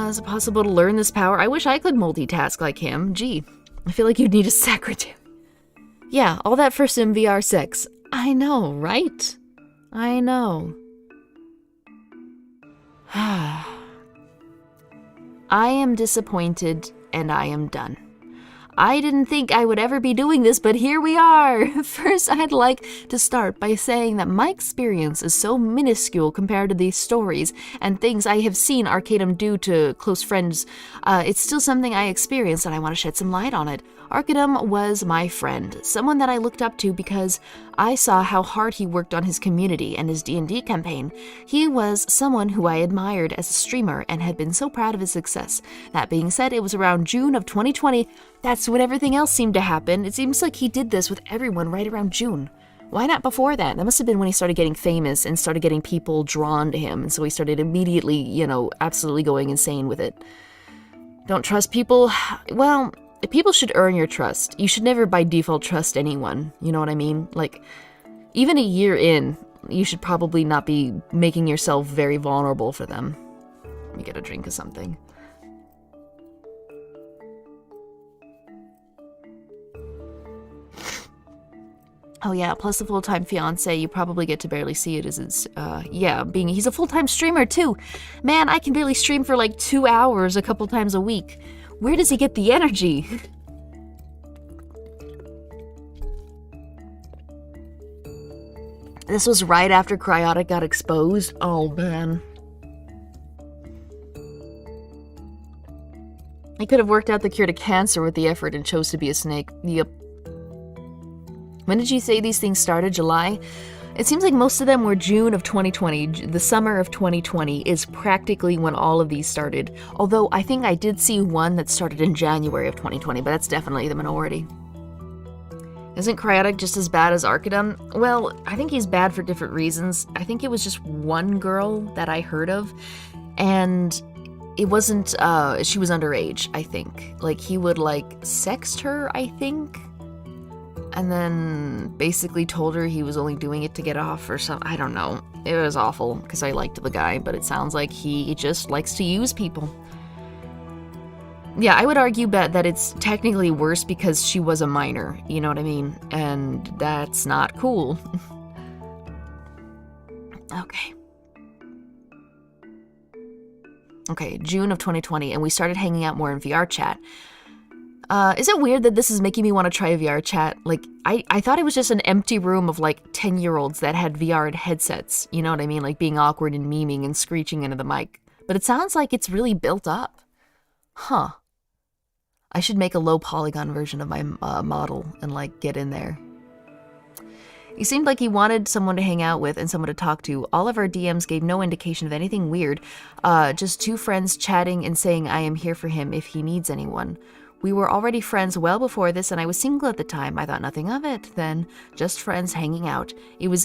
Is it possible to learn this power? I wish I could multitask like him. Gee, I feel like you'd need a secretary. Yeah, all that for some VR sex. I know, right? I know. I am disappointed and I am done. I didn't think I would ever be doing this, but here we are. First, I'd like to start by saying that my experience is so minuscule compared to these stories and things I have seen Arcadum do to close friends. It's still something I experienced, and I want to shed some light on it. Arcadum was my friend, someone that I looked up to because I saw how hard he worked on his community and his D&D campaign. He was someone who I admired as a streamer and had been so proud of his success. That being said, it was around June of 2020. That's when everything else seemed to happen. It seems like he did this with everyone right around June. Why not before that? That must have been when he started getting famous and started getting people drawn to him, and so he started immediately, absolutely going insane with it. Don't trust people? Well, people should earn your trust. You should never by default trust anyone. You know what I mean? Like, even a year in, you should probably not be making yourself very vulnerable for them. Let me get a drink of something. Oh yeah, plus the full-time fiance, you probably get to barely see it as it's, he's a full-time streamer too. Man, I can barely stream for like 2 hours a couple times a week. Where does he get the energy? This was right after Cryotic got exposed. Oh, man. He could have worked out the cure to cancer with the effort and chose to be a snake. Yep. When did you say these things started? July? It seems like most of them were June of 2020. The summer of 2020 is practically when all of these started. Although I think I did see one that started in January of 2020, but that's definitely the minority. Isn't Cryotic just as bad as Arcadum? Well, I think he's bad for different reasons. I think it was just one girl that I heard of, and it wasn't, she was underage, I think. Like, he would, sext her, I think? And then basically told her he was only doing it to get off or something. I don't know. It was awful because I liked the guy, but it sounds like he just likes to use people. Yeah, I would argue that it's technically worse because she was a minor, you know what I mean? And that's not cool. Okay, June of 2020, and we started hanging out more in VR chat. Is it weird that this is making me want to try a VR chat? I thought it was just an empty room of 10-year-olds that had VR headsets. You know what I mean? Like being awkward and memeing and screeching into the mic. But it sounds like it's really built up. Huh. I should make a low polygon version of my model and get in there. He seemed like he wanted someone to hang out with and someone to talk to. All of our DMs gave no indication of anything weird. Just two friends chatting and saying I am here for him if he needs anyone. We were already friends well before this, and I was single at the time. I thought nothing of it then. Just friends hanging out.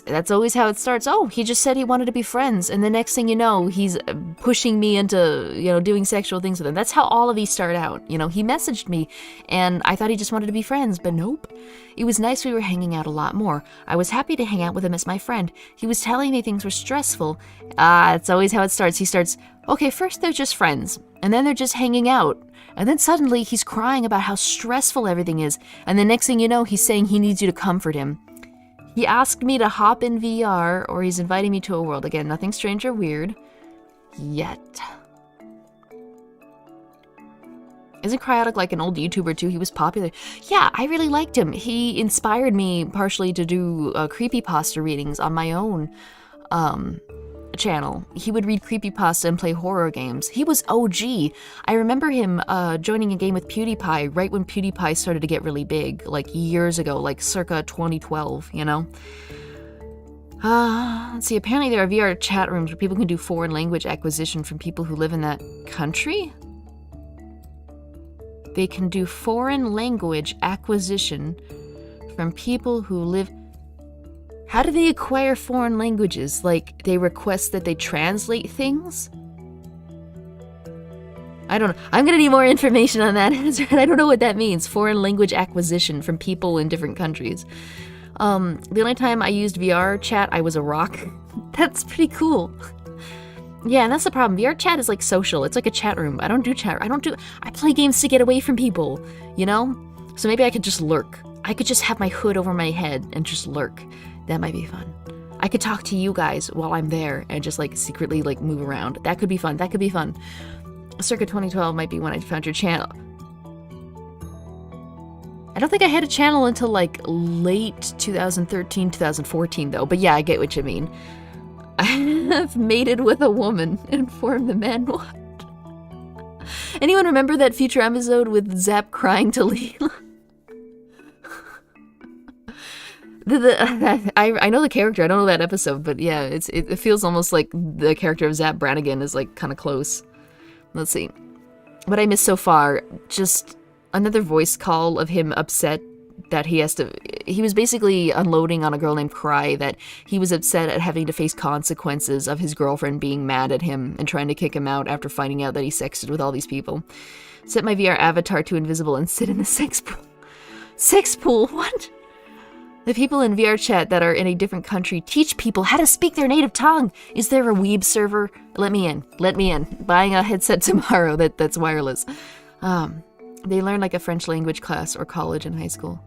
That's always how it starts. Oh, he just said he wanted to be friends, and the next thing you know, he's pushing me into, doing sexual things with him. That's how all of these start out. He messaged me, and I thought he just wanted to be friends, but nope. It was nice we were hanging out a lot more. I was happy to hang out with him as my friend. He was telling me things were stressful. It's always how it starts. He starts, okay, first they're just friends, and then they're just hanging out. And then suddenly he's crying about how stressful everything is, and the next thing you know, he's saying he needs you to comfort him. He asked me to hop in VR, or he's inviting me to a world. Again, nothing strange or weird. Yet. Isn't Cryotic like an old YouTuber too? He was popular. Yeah, I really liked him. He inspired me partially to do creepypasta readings on my own channel. He would read creepypasta and play horror games. He was OG. I remember him joining a game with PewDiePie right when PewDiePie started to get really big, years ago, circa 2012, Let's see, apparently there are VR chat rooms where people can do foreign language acquisition from people who live in that country? They can do foreign language acquisition from people who live... How do they acquire foreign languages? They request that they translate things? I don't know. I'm gonna need more information on that answer. I don't know what that means. Foreign language acquisition from people in different countries. The only time I used VR chat, I was a rock. That's pretty cool. Yeah, and that's the problem. VR chat is social. It's like a chat room. I don't do chat. I play games to get away from people, So maybe I could just lurk. I could just have my hood over my head and just lurk. That might be fun. I could talk to you guys while I'm there and just secretly move around. That could be fun. Circa 2012 might be when I found your channel. I don't think I had a channel until like late 2013, 2014 though, but yeah, I get what you mean. I have mated with a woman, informed the man what. Anyone remember that future episode with Zap crying to Leela? I know the character, I don't know that episode, but yeah, it feels almost like the character of Zap Brannigan is like kind of close. Let's see. What I missed so far, just another voice call of him upset that he was basically unloading on a girl named Cry, that he was upset at having to face consequences of his girlfriend being mad at him and trying to kick him out after finding out that he sexted with all these people. Set my VR avatar to invisible and sit in the sex pool. Sex pool? What? The people in VR chat that are in a different country teach people how to speak their native tongue. Is there a weeb server? Let me in. Let me in. Buying a headset tomorrow that's wireless. They learn like a French language class or college in high school.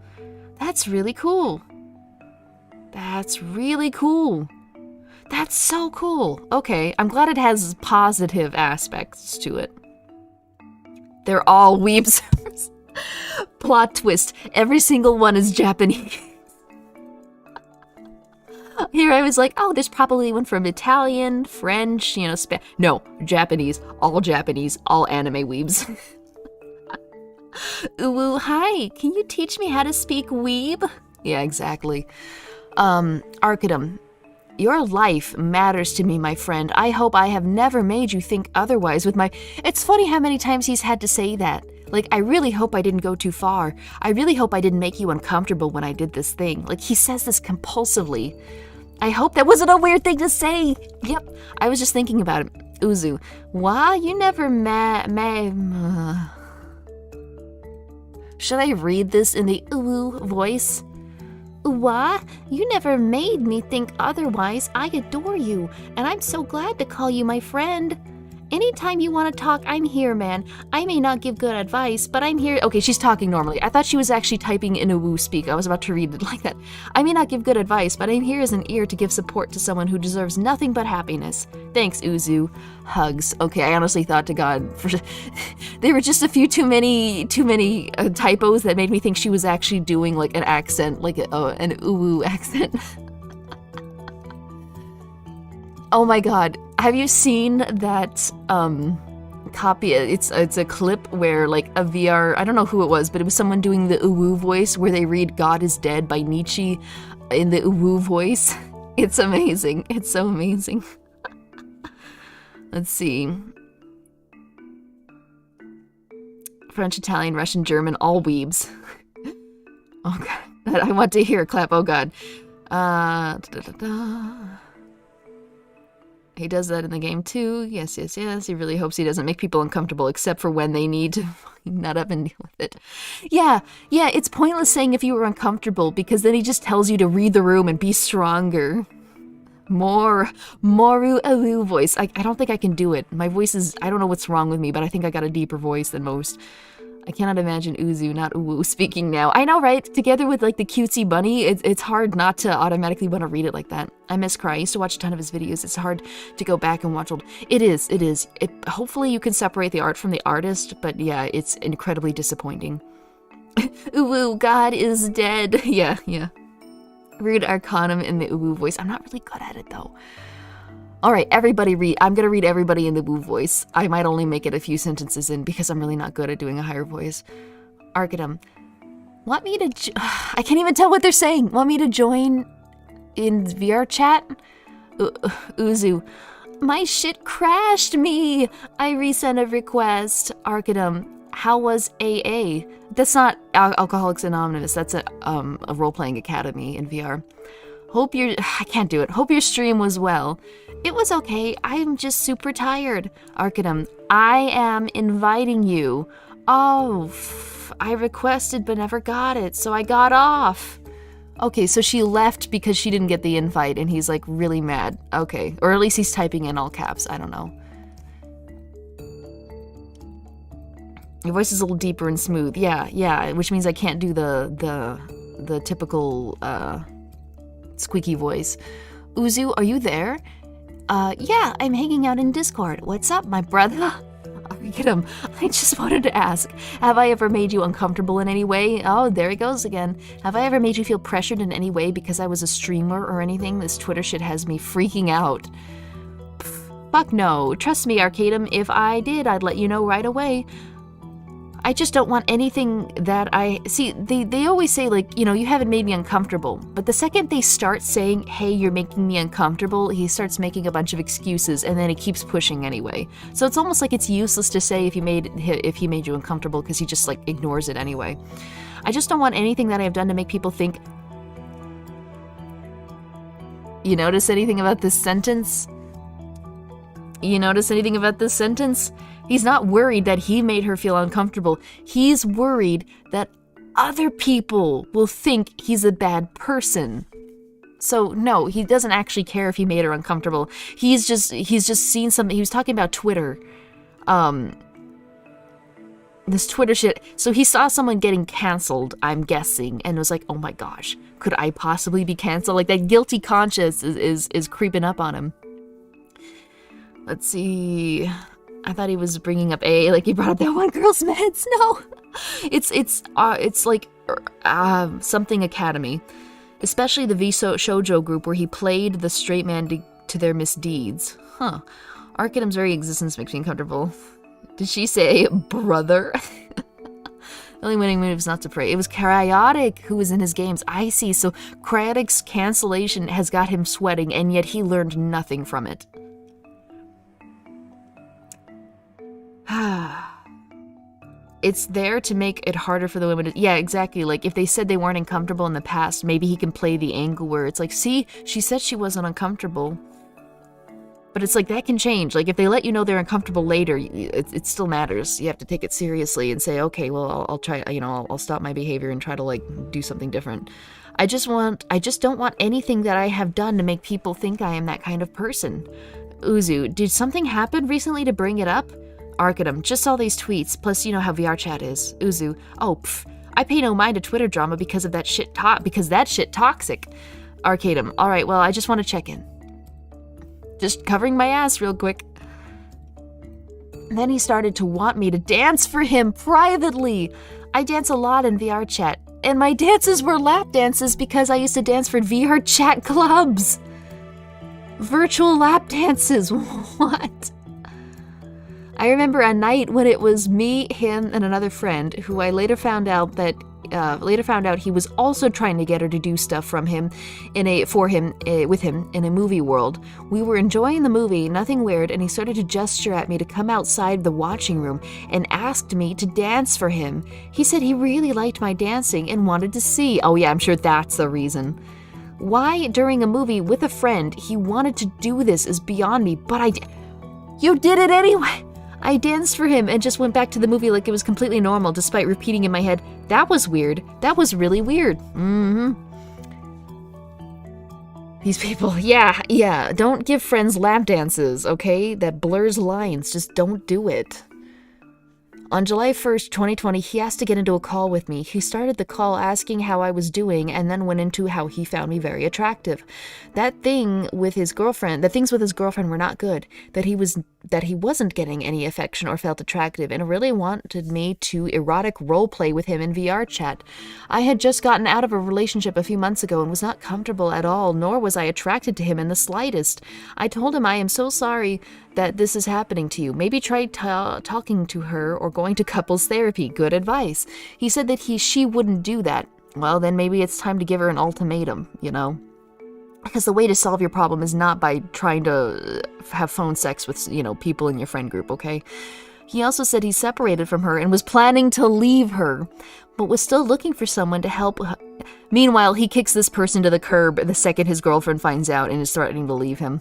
That's really cool. That's really cool. That's so cool. Okay, I'm glad it has positive aspects to it. They're all weeb servers. Plot twist. Every single one is Japanese. Here I was like, oh, there's probably one from Italian, French, no, Japanese, all anime weebs. Ooh, hi, can you teach me how to speak weeb? Yeah, exactly. Arcadum, your life matters to me, my friend. I hope I have never made you think otherwise with my... It's funny how many times he's had to say that. Like, I really hope I didn't go too far. I really hope I didn't make you uncomfortable when I did this thing. Like, he says this compulsively. I hope that wasn't a weird thing to say. Yep, I was just thinking about it. Uzu, why you never Should I read this in the uwu voice? Why? You never made me think otherwise. I adore you, and I'm so glad to call you my friend. Anytime you want to talk, I'm here, man. I may not give good advice, but I'm here. Okay, she's talking normally. I thought she was actually typing in a woo speak. I was about to read it like that. I may not give good advice, but I'm here as an ear to give support to someone who deserves nothing but happiness. Thanks, Uzu. Hugs. Okay, I honestly thought to God, there were just a few too many typos that made me think she was actually doing like an accent, like an uwu accent. Oh my God. Have you seen that copy? It's a clip where like a VR, I don't know who it was, but it was someone doing the uwu voice where they read God is Dead by Nietzsche in the uwu voice. It's amazing. It's so amazing. Let's see. French, Italian, Russian, German, all weebs. Oh God. I want to hear a clap. Oh God. He does that in the game too. Yes. He really hopes he doesn't make people uncomfortable except for when they need to nut up and deal with it. Yeah, it's pointless saying if you were uncomfortable because then he just tells you to read the room and be stronger. Moru awu voice. I don't think I can do it. My voice is, I don't know what's wrong with me, but I think I got a deeper voice than most. I cannot imagine Uzu, not Uwu, speaking now. I know, right? Together with like the cutesy bunny, it's hard not to automatically want to read it like that. I miss Cry. I used to watch a ton of his videos. It's hard to go back and watch old. It is. Hopefully you can separate the art from the artist, but yeah, it's incredibly disappointing. Uwu, God is dead. Yeah. Read Arcadum in the Uwu voice. I'm not really good at it though. All right, everybody read. I'm going to read everybody in the Woo voice. I might only make it a few sentences in because I'm really not good at doing a higher voice. Arcadum. Want me to... I can't even tell what they're saying. Want me to join in VR chat? Uzu. My shit crashed me. I resent a request. Arcadum. How was AA? That's not Alcoholics Anonymous. That's a role-playing academy in VR. I can't do it. Hope your stream was well. It was okay. I'm just super tired. Arcadum, I am inviting you. Oh, I requested but never got it, so I got off. Okay, so she left because she didn't get the invite, and he's like really mad. Okay, or at least he's typing in all caps. I don't know. Your voice is a little deeper and smooth. Yeah, which means I can't do the typical squeaky voice. Uzu, are you there? Yeah, I'm hanging out in Discord. What's up, my brother? Arcadum, I just wanted to ask, have I ever made you uncomfortable in any way? Oh, there he goes again. Have I ever made you feel pressured in any way because I was a streamer or anything? This Twitter shit has me freaking out. Pff, fuck no. Trust me, Arcadum, if I did, I'd let you know right away. I just don't want anything that I... See, they always say, like, you know, you haven't made me uncomfortable. But the second they start saying, hey, you're making me uncomfortable, he starts making a bunch of excuses, and then he keeps pushing anyway. So it's almost like it's useless to say if he made you uncomfortable, because he just, like, ignores it anyway. I just don't want anything that I've done to make people think... You notice anything about this sentence? You notice anything about this sentence? He's not worried that he made her feel uncomfortable. He's worried that other people will think he's a bad person. So no, he doesn't actually care if he made her uncomfortable. He's just seen something. He was talking about Twitter. This Twitter shit. So he saw someone getting canceled, I'm guessing, and was like, oh my gosh, could I possibly be canceled? Like, that guilty conscience is creeping up on him. Let's see... I thought he was bringing up like he brought up that one girl's meds. No, it's like something Academy, especially the Shoujo group where he played the straight man to their misdeeds. Huh. Arcadum's very existence makes me uncomfortable. Did she say brother? The only winning move is not to pray. It was Cryotic who was in his games. I see. So Cryotic's cancellation has got him sweating, and yet he learned nothing from it. It's there to make it harder for the women to... Yeah, exactly. Like, if they said they weren't uncomfortable in the past, maybe he can play the angle where it's like, see, she said she wasn't uncomfortable. But it's like, that can change. Like, if they let you know they're uncomfortable later, it still matters. You have to take it seriously and say, okay, well, I'll try, you know, I'll stop my behavior and try to, like, do something different. I just don't want anything that I have done to make people think I am that kind of person. Uzu, did something happen recently to bring it up? Arcadum, just saw these tweets, plus you know how VR chat is. Uzu, oh, pff, I pay no mind to Twitter drama because of that shit because that shit toxic. Arcadum, alright, well, I just want to check in. Just covering my ass real quick. Then he started to want me to dance for him privately. I dance a lot in VR chat, and my dances were lap dances because I used to dance for VR chat clubs. Virtual lap dances, what? I remember a night when it was me, him, and another friend who I later found out he was also trying to get her to do stuff with him in a movie world. We were enjoying the movie, nothing weird, and he started to gesture at me to come outside the watching room and asked me to dance for him. He said he really liked my dancing and wanted to see. Oh yeah, I'm sure that's the reason. Why during a movie with a friend he wanted to do this is beyond me, but you did it anyway. I danced for him and just went back to the movie like it was completely normal, despite repeating in my head, that was weird. That was really weird. These people, yeah, don't give friends lap dances, okay? That blurs lines, just don't do it. On July 1st, 2020, he asked to get into a call with me. He started the call asking how I was doing and then went into how he found me very attractive. The things with his girlfriend were not good, that he wasn't getting any affection or felt attractive and really wanted me to erotic role play with him in VR chat. I had just gotten out of a relationship a few months ago and was not comfortable at all, nor was I attracted to him in the slightest. I told him I am so sorry that this is happening to you. Maybe try talking to her or going to couples therapy. Good advice. He said that she wouldn't do that. Well, then maybe it's time to give her an ultimatum, you know? Because the way to solve your problem is not by trying to have phone sex with, you know, people in your friend group, okay? He also said he separated from her and was planning to leave her, but was still looking for someone to help. Meanwhile, he kicks this person to the curb the second his girlfriend finds out and is threatening to leave him.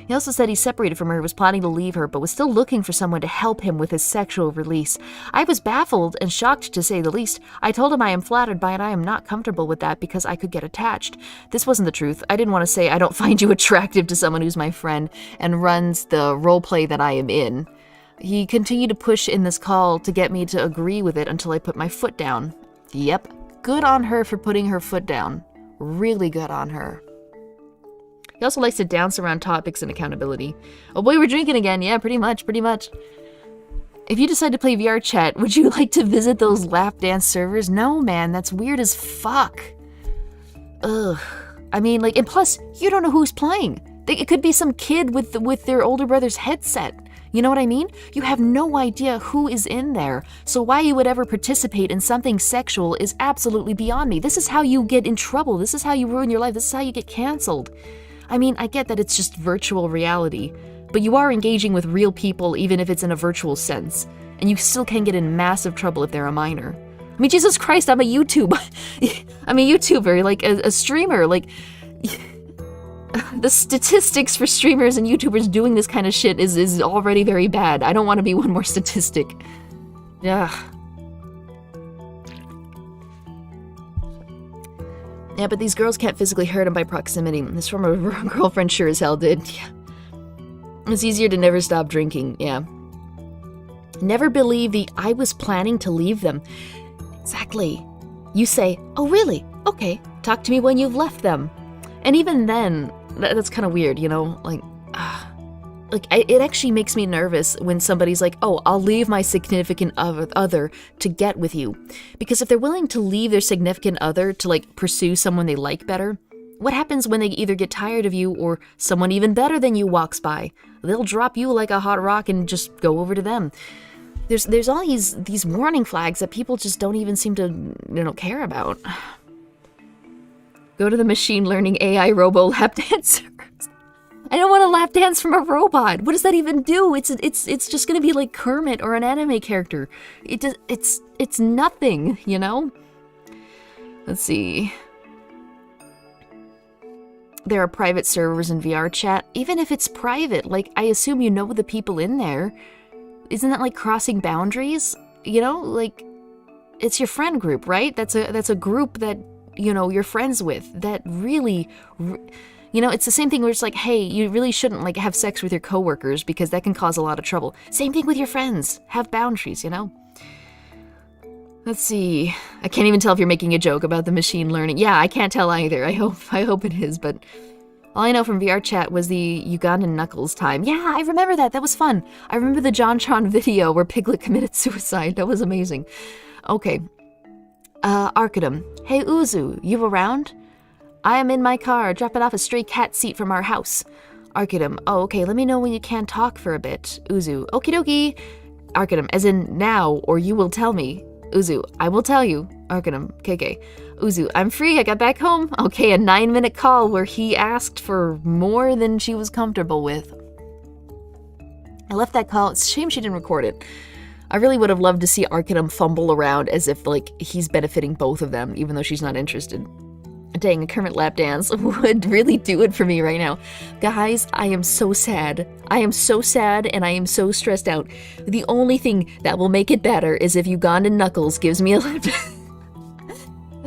He also said he separated from her, was planning to leave her, but was still looking for someone to help him with his sexual release. I was baffled and shocked, to say the least. I told him I am flattered by it. I am not comfortable with that because I could get attached. This wasn't the truth. I didn't want to say I don't find you attractive to someone who's my friend and runs the role play that I am in. He continued to push in this call to get me to agree with it until I put my foot down. Yep, good on her for putting her foot down. Really good on her. He also likes to dance around topics and accountability. Oh boy, we're drinking again. Yeah, pretty much. If you decide to play VR chat, would you like to visit those lap dance servers? No, man, that's weird as fuck. Ugh. I mean, like, and plus, you don't know who's playing. It could be some kid with their older brother's headset. You know what I mean? You have no idea who is in there. So why you would ever participate in something sexual is absolutely beyond me. This is how you get in trouble. This is how you ruin your life. This is how you get canceled. I mean, I get that it's just virtual reality, but you are engaging with real people even if it's in a virtual sense. And you still can get in massive trouble if they're a minor. I mean, Jesus Christ, I'm a YouTuber. I'm a YouTuber, like a streamer, like... The statistics for streamers and YouTubers doing this kind of shit is already very bad. I don't want to be one more statistic. Yeah. Yeah, but these girls can't physically hurt him by proximity. His former girlfriend sure as hell did. Yeah. It's easier to never stop drinking. Yeah. Never believe I was planning to leave them. Exactly. You say, oh really? Okay, talk to me when you've left them. And even then, that's kind of weird, you know? It actually makes me nervous when somebody's like, oh, I'll leave my significant other to get with you. Because if they're willing to leave their significant other to, like, pursue someone they like better, what happens when they either get tired of you or someone even better than you walks by? They'll drop you like a hot rock and just go over to them. There's all these warning flags that people just don't even seem to, care about. Go to the machine learning AI robo lap dancers. I don't want a lap dance from a robot. What does that even do? It's just gonna be like Kermit or an anime character. It's nothing, you know? Let's see. There are private servers in VR chat. Even if it's private, like, I assume you know the people in there. Isn't that like crossing boundaries? You know, like, it's your friend group, right? That's a group that, you're friends with, that really, it's the same thing where it's like, hey, you really shouldn't, like, have sex with your coworkers because that can cause a lot of trouble. Same thing with your friends. Have boundaries, Let's see. I can't even tell if you're making a joke about the machine learning. Yeah, I can't tell either. I hope it is, but all I know from VR chat was the Ugandan Knuckles time. Yeah, I remember that. That was fun. I remember the JonTron video where Piglet committed suicide. That was amazing. Okay. Arcadum. Hey, Uzu, you around? I am in my car, dropping off a stray cat seat from our house. Arcadum. Oh, okay, let me know when you can talk for a bit. Uzu. Okie dokie. Arcadum. As in now, or you will tell me. Uzu. I will tell you. Arcadum. KK. Uzu. I'm free, I got back home. Okay, a 9-minute call where he asked for more than she was comfortable with. I left that call. It's a shame she didn't record it. I really would have loved to see Arcadum fumble around as if, like, he's benefiting both of them, even though she's not interested. Dang, a Kermit lap dance would really do it for me right now. Guys, I am so sad. I am so sad and I am so stressed out. The only thing that will make it better is if Ugandan Knuckles gives me a lap dance.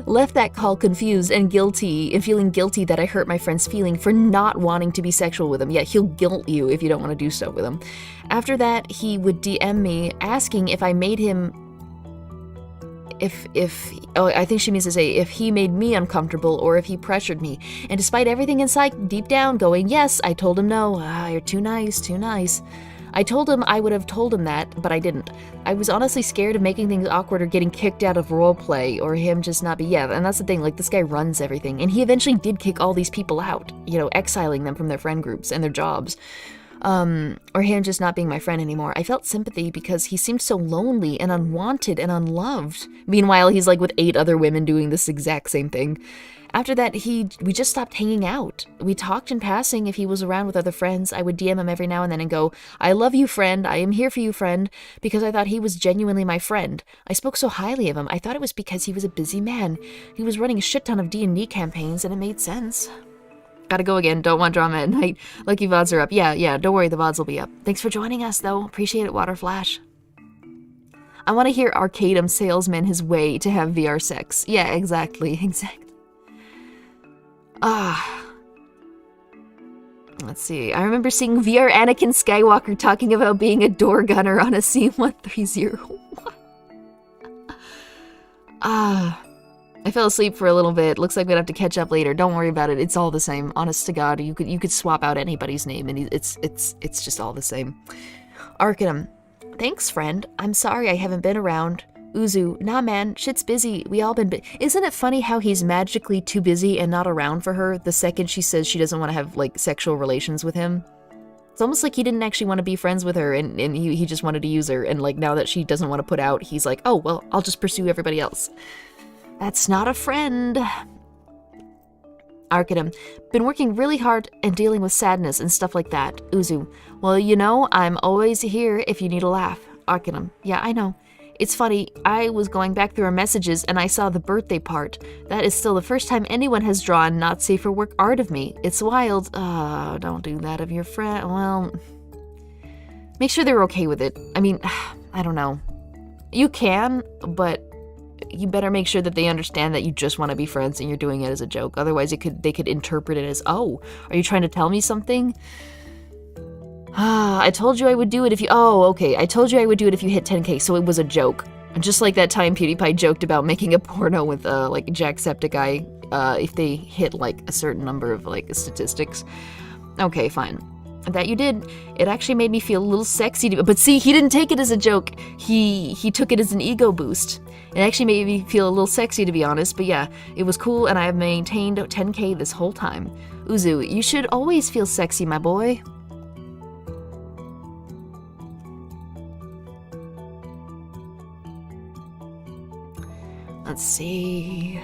Left that call confused and guilty, and feeling guilty that I hurt my friend's feeling for not wanting to be sexual with him. Yeah, he'll guilt you if you don't want to do so with him. After that, he would DM me asking if I made him... I think she means to say if he made me uncomfortable or if he pressured me. And despite everything inside, deep down, going, yes, I told him no. You're too nice, too nice. I told him I would have told him that, but I didn't. I was honestly scared of making things awkward or getting kicked out of roleplay, or him just not be, yeah, and that's the thing, like, this guy runs everything, and he eventually did kick all these people out, exiling them from their friend groups and their jobs. Or him just not being my friend anymore. I felt sympathy because he seemed so lonely and unwanted and unloved. Meanwhile, he's like with 8 other women doing this exact same thing. After that, we just stopped hanging out. We talked in passing if he was around with other friends. I would DM him every now and then and go, I love you, friend. I am here for you, friend, because I thought he was genuinely my friend. I spoke so highly of him. I thought it was because he was a busy man. He was running a shit ton of D&D campaigns, and it made sense. Gotta go again. Don't want drama at night. Lucky VODs are up. Yeah, don't worry. The VODs will be up. Thanks for joining us, though. Appreciate it, Waterflash. I want to hear Arcadum salesman his way to have VR sex. Yeah, exactly. Let's see. I remember seeing VR Anakin Skywalker talking about being a door gunner on a C-130. What? I fell asleep for a little bit. Looks like we'd have to catch up later. Don't worry about it. It's all the same. Honest to God, you could swap out anybody's name and it's just all the same. Arcadum. Thanks, friend. I'm sorry I haven't been around. Uzu, nah man, shit's busy. We all been Isn't it funny how he's magically too busy and not around for her the second she says she doesn't want to have, like, sexual relations with him? It's almost like he didn't actually want to be friends with her and he just wanted to use her, and, like, now that she doesn't want to put out, he's like, oh, well, I'll just pursue everybody else. That's not a friend. Arcadum, been working really hard and dealing with sadness and stuff like that. Uzu, well, you know, I'm always here if you need a laugh. Arcadum, yeah, I know. It's funny, I was going back through our messages and I saw the birthday part. That is still the first time anyone has drawn not safe for work art of me. It's wild. Don't do that of your friend. Well, make sure they're okay with it. I mean, I don't know. You can, but you better make sure that they understand that you just want to be friends and you're doing it as a joke. Otherwise, they could interpret it as, oh, are you trying to tell me something? I told you I would do it if you... Oh, okay. I told you I would do it if you hit 10k, so it was a joke. Just like that time PewDiePie joked about making a porno with, like, Jacksepticeye, if they hit, like, a certain number of, like, statistics. Okay, fine. That you did. It actually made me feel a little sexy but see, he didn't take it as a joke. He took it as an ego boost. It actually made me feel a little sexy, to be honest, but yeah, it was cool, and I have maintained 10k this whole time. Uzu, you should always feel sexy, my boy. Let's see.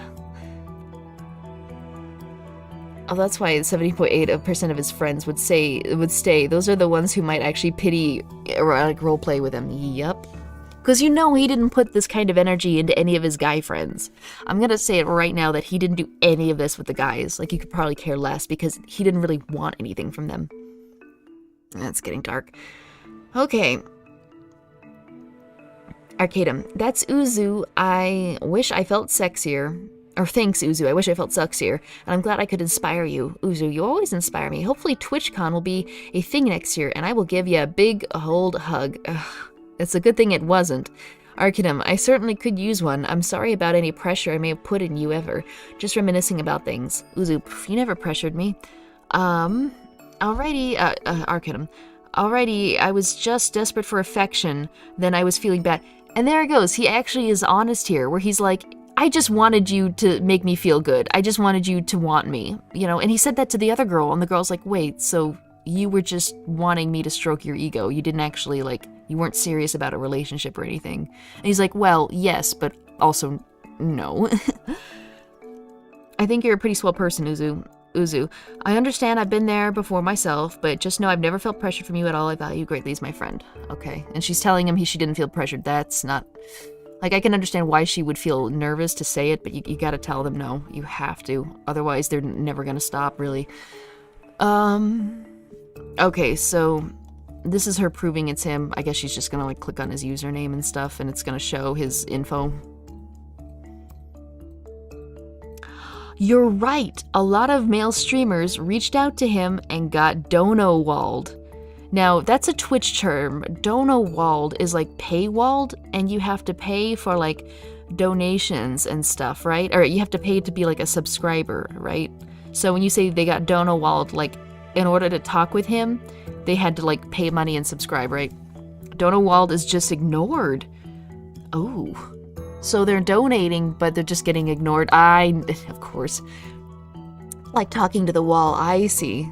Oh, that's why 70.8% of his friends would stay. Those are the ones who might actually pity or like roleplay with him. Yup. Because you know he didn't put this kind of energy into any of his guy friends. I'm gonna say it right now that he didn't do any of this with the guys. Like, you could probably care less because he didn't really want anything from them. That's getting dark. Okay. Arcadum, that's Uzu. I wish I felt sexier. Or thanks, Uzu. I wish I felt sexier. And I'm glad I could inspire you. Uzu, you always inspire me. Hopefully TwitchCon will be a thing next year, and I will give you a big old hug. Ugh, it's a good thing it wasn't. Arcadum, I certainly could use one. I'm sorry about any pressure I may have put in you ever. Just reminiscing about things. Uzu, you never pressured me. Alrighty, Arcadum. Alrighty, I was just desperate for affection. Then I was feeling bad. And there it goes. He actually is honest here, where he's like, I just wanted you to make me feel good. I just wanted you to want me, you know? And he said that to the other girl, and the girl's like, wait, so you were just wanting me to stroke your ego. You didn't actually, like, you weren't serious about a relationship or anything. And he's like, well, yes, but also no. I think you're a pretty swell person, Uzu. I understand I've been there before myself, but just know I've never felt pressured from you at all. I value you greatly as my friend. Okay. And she's telling him she didn't feel pressured. That's not... Like, I can understand why she would feel nervous to say it, but you gotta tell them no. You have to. Otherwise, they're never gonna stop, really. Okay, so this is her proving it's him. I guess she's just gonna, like, click on his username and stuff, and it's gonna show his info. You're right. A lot of male streamers reached out to him and got dono-walled. Now, that's a Twitch term. Dono-walled is like paywalled, and you have to pay for, like, donations and stuff, right? Or you have to pay to be, like, a subscriber, right? So when you say they got dono-walled, like, in order to talk with him, they had to, like, pay money and subscribe, right? Dono-walled is just ignored. Oh. So they're donating, but they're just getting ignored. Of course. Like talking to the wall, I see.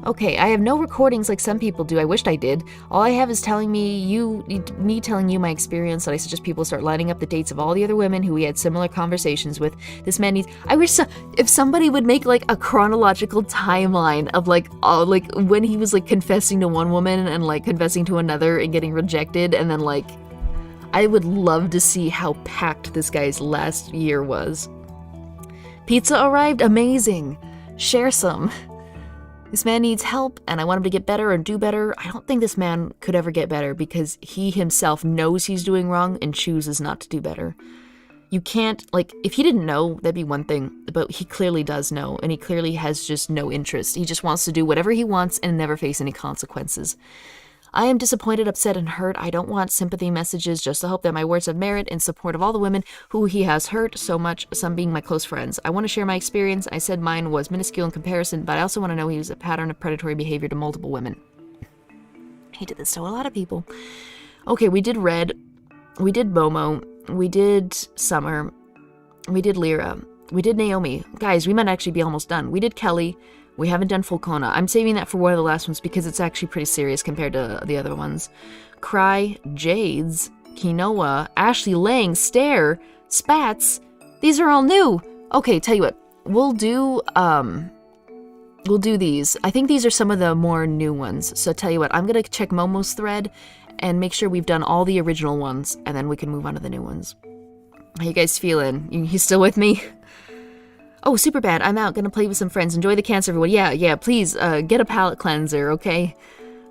Okay, I have no recordings like some people do. I wished I did. All I have is me telling you my experience, that I suggest people start lining up the dates of all the other women who we had similar conversations with. This man needs... I wish if somebody would make, like, a chronological timeline of, like, when he was, like, confessing to one woman and, like, confessing to another and getting rejected, and then, like... I would love to see how packed this guy's last year was. Pizza arrived? Amazing. Share some. This man needs help, and I want him to get better and do better. I don't think this man could ever get better because he himself knows he's doing wrong and chooses not to do better. You can't, like, if he didn't know, that'd be one thing, but he clearly does know, and he clearly has just no interest. He just wants to do whatever he wants and never face any consequences. I am disappointed, upset, and hurt. I don't want sympathy messages, just the hope that my words have merit in support of all the women who he has hurt so much, some being my close friends. I want to share my experience. I said mine was minuscule in comparison, but I also want to know he was a pattern of predatory behavior to multiple women. He did this to a lot of people. Okay, we did Red. We did Momo. We did Summer. We did Lyra. We did Naomi. Guys, we might actually be almost done. We did Kelly. We haven't done Fulcona. I'm saving that for one of the last ones because it's actually pretty serious compared to the other ones. Cry, Jades, Quinoa, Ashley Lang, Stare, Spats. These are all new. Okay, tell you what. We'll do these. I think these are some of the more new ones. So tell you what, I'm going to check Momo's thread and make sure we've done all the original ones, and then we can move on to the new ones. How you guys feeling? You still with me? Oh, super bad. I'm out. Gonna play with some friends. Enjoy the cancer, everyone. Yeah, please, get a palate cleanser, okay?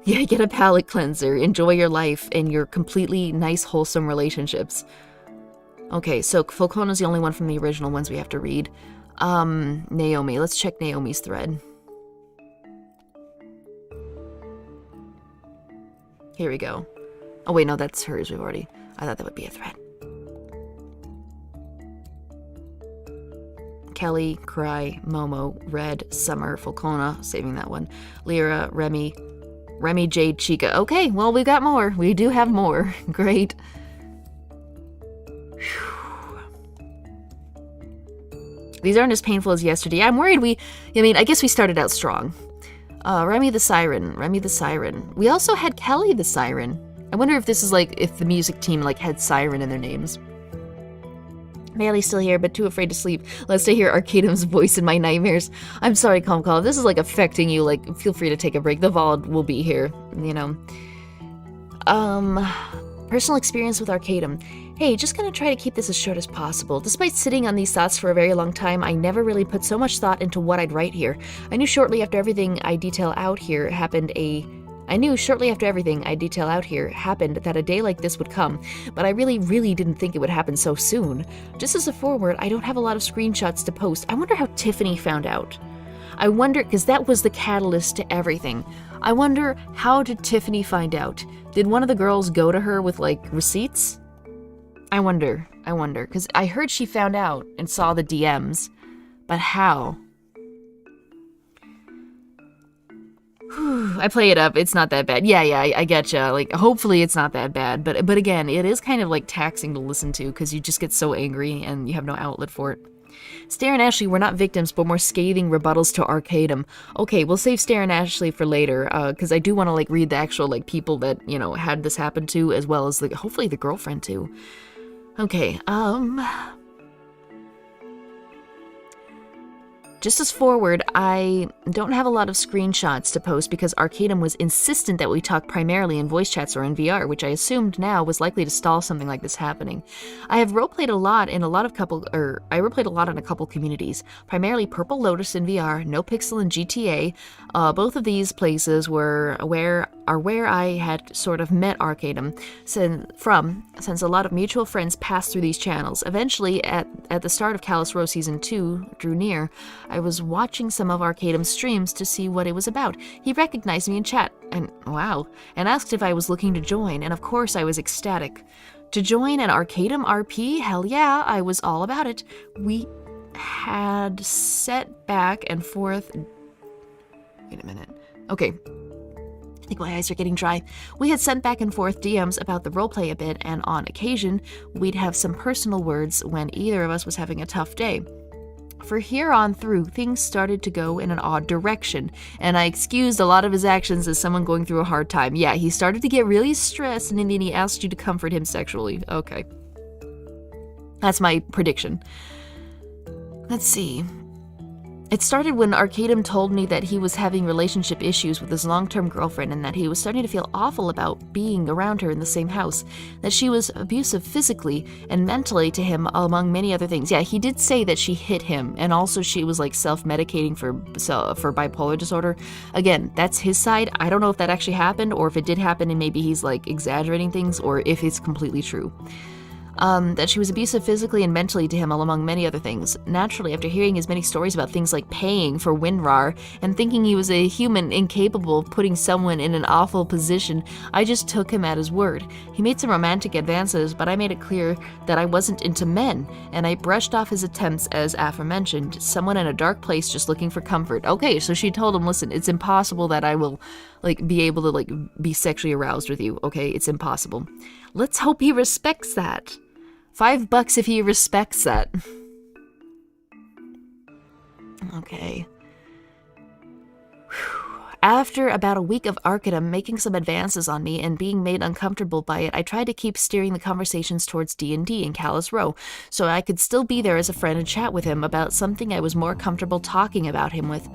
Yeah, get a palate cleanser. Enjoy your life and your completely nice, wholesome relationships. Okay, so Fulcona's the only one from the original ones we have to read. Naomi. Let's check Naomi's thread. Here we go. Oh, wait, no, that's hers. I thought that would be a thread. Kelly, Cry, Momo, Red, Summer, Fulcona, saving that one. Lyra, Remy, Jade, Chica. Okay, well, we got more. We do have more. Great. Whew. These aren't as painful as yesterday. I'm worried I guess we started out strong. Remy the Siren. We also had Kelly the Siren. I wonder if this is if the music team had Siren in their names. Bailey's still here, but too afraid to sleep. Lest I hear Arcadum's voice in my nightmares. I'm sorry, Calm. If this is affecting you, feel free to take a break. The Vault will be here, Personal experience with Arcadum. Hey, just gonna try to keep this as short as possible. Despite sitting on these thoughts for a very long time, I never really put so much thought into what I'd write here. I knew shortly after everything I detail out here happened that a day like this would come, but I really didn't think it would happen so soon. Just as a foreword, I don't have a lot of screenshots to post. I wonder how Tiffany found out. I wonder, because that was the catalyst to everything. I wonder, how did Tiffany find out? Did one of the girls go to her with, receipts? I wonder, because I heard she found out and saw the DMs, but how? I play it up. It's not that bad. Yeah, I getcha. Hopefully it's not that bad. But again, it is kind of taxing to listen to because you just get so angry and you have no outlet for it. Stare and Ashley were not victims, but more scathing rebuttals to Arcadum. Okay, we'll save Stare and Ashley for later, because I do want to read the actual people that had this happen to, as well as hopefully the girlfriend too. Okay, just as forward, I don't have a lot of screenshots to post because Arcadum was insistent that we talk primarily in voice chats or in VR, which I assumed now was likely to stall something like this happening. I have roleplayed a lot in a couple communities, primarily Purple Lotus in VR, NoPencil in GTA. Both of these places were where I had sort of met Arcadum since a lot of mutual friends passed through these channels. Eventually, at the start of Callous Row Season 2 drew near, I was watching some of Arcadum's streams to see what it was about. He recognized me in chat, and asked if I was looking to join, and of course I was ecstatic. To join an Arcadum RP? Hell yeah, I was all about it. We had set back and forth... Wait a minute. Okay. I think my eyes are getting dry. We had sent back and forth DMs about the roleplay a bit, and on occasion, we'd have some personal words when either of us was having a tough day. For here on through, things started to go in an odd direction, and I excused a lot of his actions as someone going through a hard time. Yeah, he started to get really stressed, and then he asked you to comfort him sexually. Okay. That's my prediction. Let's see. It started when Arcadum told me that he was having relationship issues with his long-term girlfriend and that he was starting to feel awful about being around her in the same house, that she was abusive physically and mentally to him, among many other things. Yeah, he did say that she hit him, and also she was self-medicating for bipolar disorder. Again, that's his side. I don't know if that actually happened, or if it did happen and maybe he's exaggerating things, or if it's completely true. that she was abusive physically and mentally to him, among many other things. Naturally, after hearing his many stories about things like paying for WinRAR and thinking he was a human incapable of putting someone in an awful position, I just took him at his word. He made some romantic advances, but I made it clear that I wasn't into men, and I brushed off his attempts as aforementioned, someone in a dark place just looking for comfort. Okay, so she told him, listen, it's impossible that I will, be able to, be sexually aroused with you, okay? It's impossible. Let's hope he respects that. $5 if he respects that. Okay. After about a week of Arcadum making some advances on me and being made uncomfortable by it, I tried to keep steering the conversations towards D&D and Callus Row, so I could still be there as a friend and chat with him about something I was more comfortable talking about him with.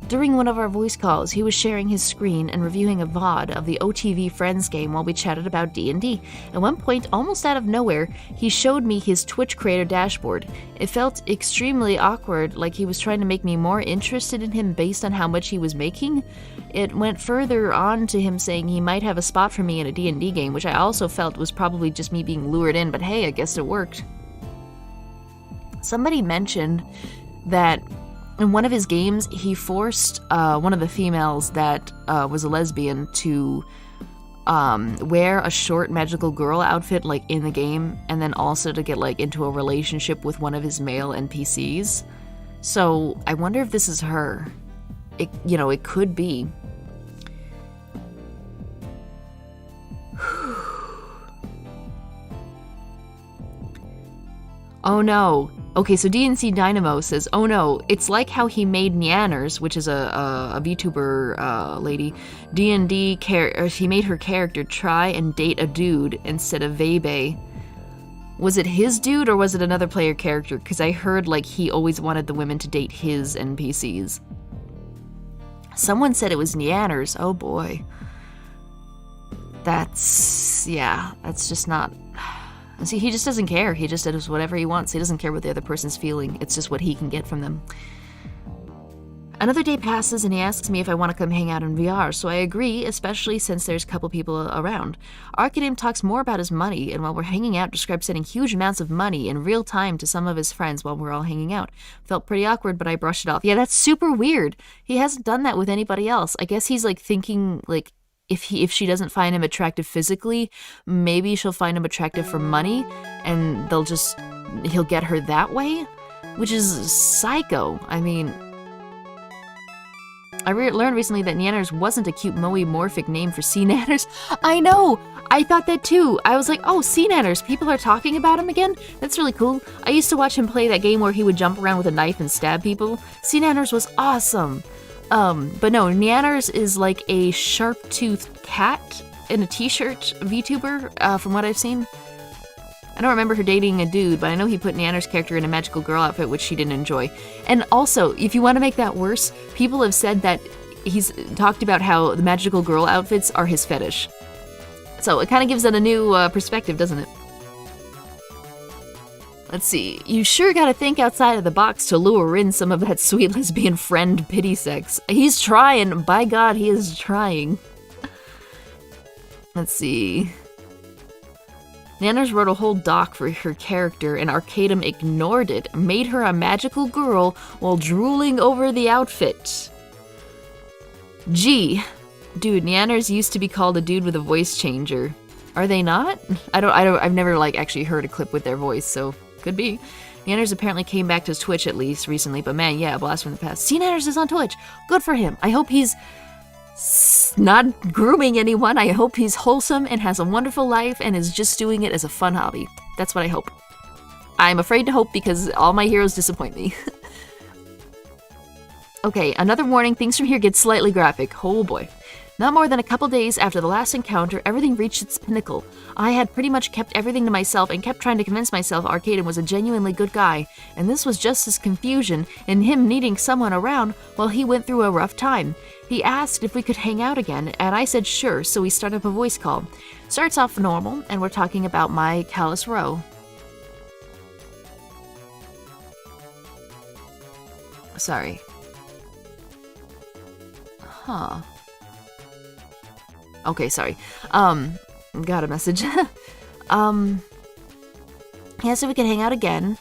During one of our voice calls, he was sharing his screen and reviewing a VOD of the OTV Friends game while we chatted about D&D. At one point, almost out of nowhere, he showed me his Twitch creator dashboard. It felt extremely awkward, like he was trying to make me more interested in him based on how much he was making. It went further on to him saying he might have a spot for me in a D&D game, which I also felt was probably just me being lured in, but hey, I guess it worked. Somebody mentioned that in one of his games, he forced one of the females that was a lesbian to wear a short magical girl outfit, in the game, and then also to get, into a relationship with one of his male NPCs. So, I wonder if this is her. It could be. Oh no. Okay, so DNC Dynamo says, oh no, it's like how he made Nyanners, which is a VTuber lady, he made her character try and date a dude instead of Vebe. Was it his dude or was it another player character? Because I heard he always wanted the women to date his NPCs. Someone said it was Nyanners. Oh boy. That's just not... See, he just doesn't care. He just does whatever he wants. He doesn't care what the other person's feeling. It's just what he can get from them. Another day passes and he asks me if I want to come hang out in VR, so I agree, especially since there's a couple people around. Arcadum talks more about his money, and while we're hanging out, describes sending huge amounts of money in real time to some of his friends while we're all hanging out. Felt pretty awkward, but I brushed it off. Yeah, that's super weird. He hasn't done that with anybody else. I guess he's thinking if she doesn't find him attractive physically, maybe she'll find him attractive for money, and he'll get her that way, which is psycho. I mean, I learned recently that Nyanners wasn't a cute moe-morphic name for sea nanners. I know! I thought that too. I was like, oh, sea nanners, people are talking about him again? That's really cool. I used to watch him play that game where he would jump around with a knife and stab people. Sea nanners was awesome. But no, Nyanners is like a sharp-toothed cat in a t-shirt VTuber, from what I've seen. I don't remember her dating a dude, but I know he put Nyanners' character in a magical girl outfit, which she didn't enjoy. And also, if you want to make that worse, people have said that he's talked about how the magical girl outfits are his fetish. So it kind of gives it a new perspective, doesn't it? Let's see. You sure gotta think outside of the box to lure in some of that sweet lesbian friend pity sex. He's trying. By God, he is trying. Let's see. Nyanners wrote a whole doc for her character, and Arcadum ignored it, made her a magical girl while drooling over the outfit. Gee. Dude, Nyanners used to be called a dude with a voice changer. Are they not? I've never actually heard a clip with their voice, so could be. Nyanners apparently came back to Twitch at least recently, but man, yeah, a blast from the past. See, Nyanners is on Twitch. Good for him. I hope he's not grooming anyone. I hope he's wholesome and has a wonderful life and is just doing it as a fun hobby. That's what I hope. I'm afraid to hope because all my heroes disappoint me. Okay, another warning. Things from here get slightly graphic. Oh boy. Not more than a couple days after the last encounter, everything reached its pinnacle. I had pretty much kept everything to myself and kept trying to convince myself Arcadum was a genuinely good guy, and this was just his confusion and him needing someone around while he went through a rough time. He asked if we could hang out again, and I said sure, so we started up a voice call. Starts off normal, and we're talking about my Callus Row. Sorry. Huh. Okay, sorry. Got a message. He asked if we could hang out again,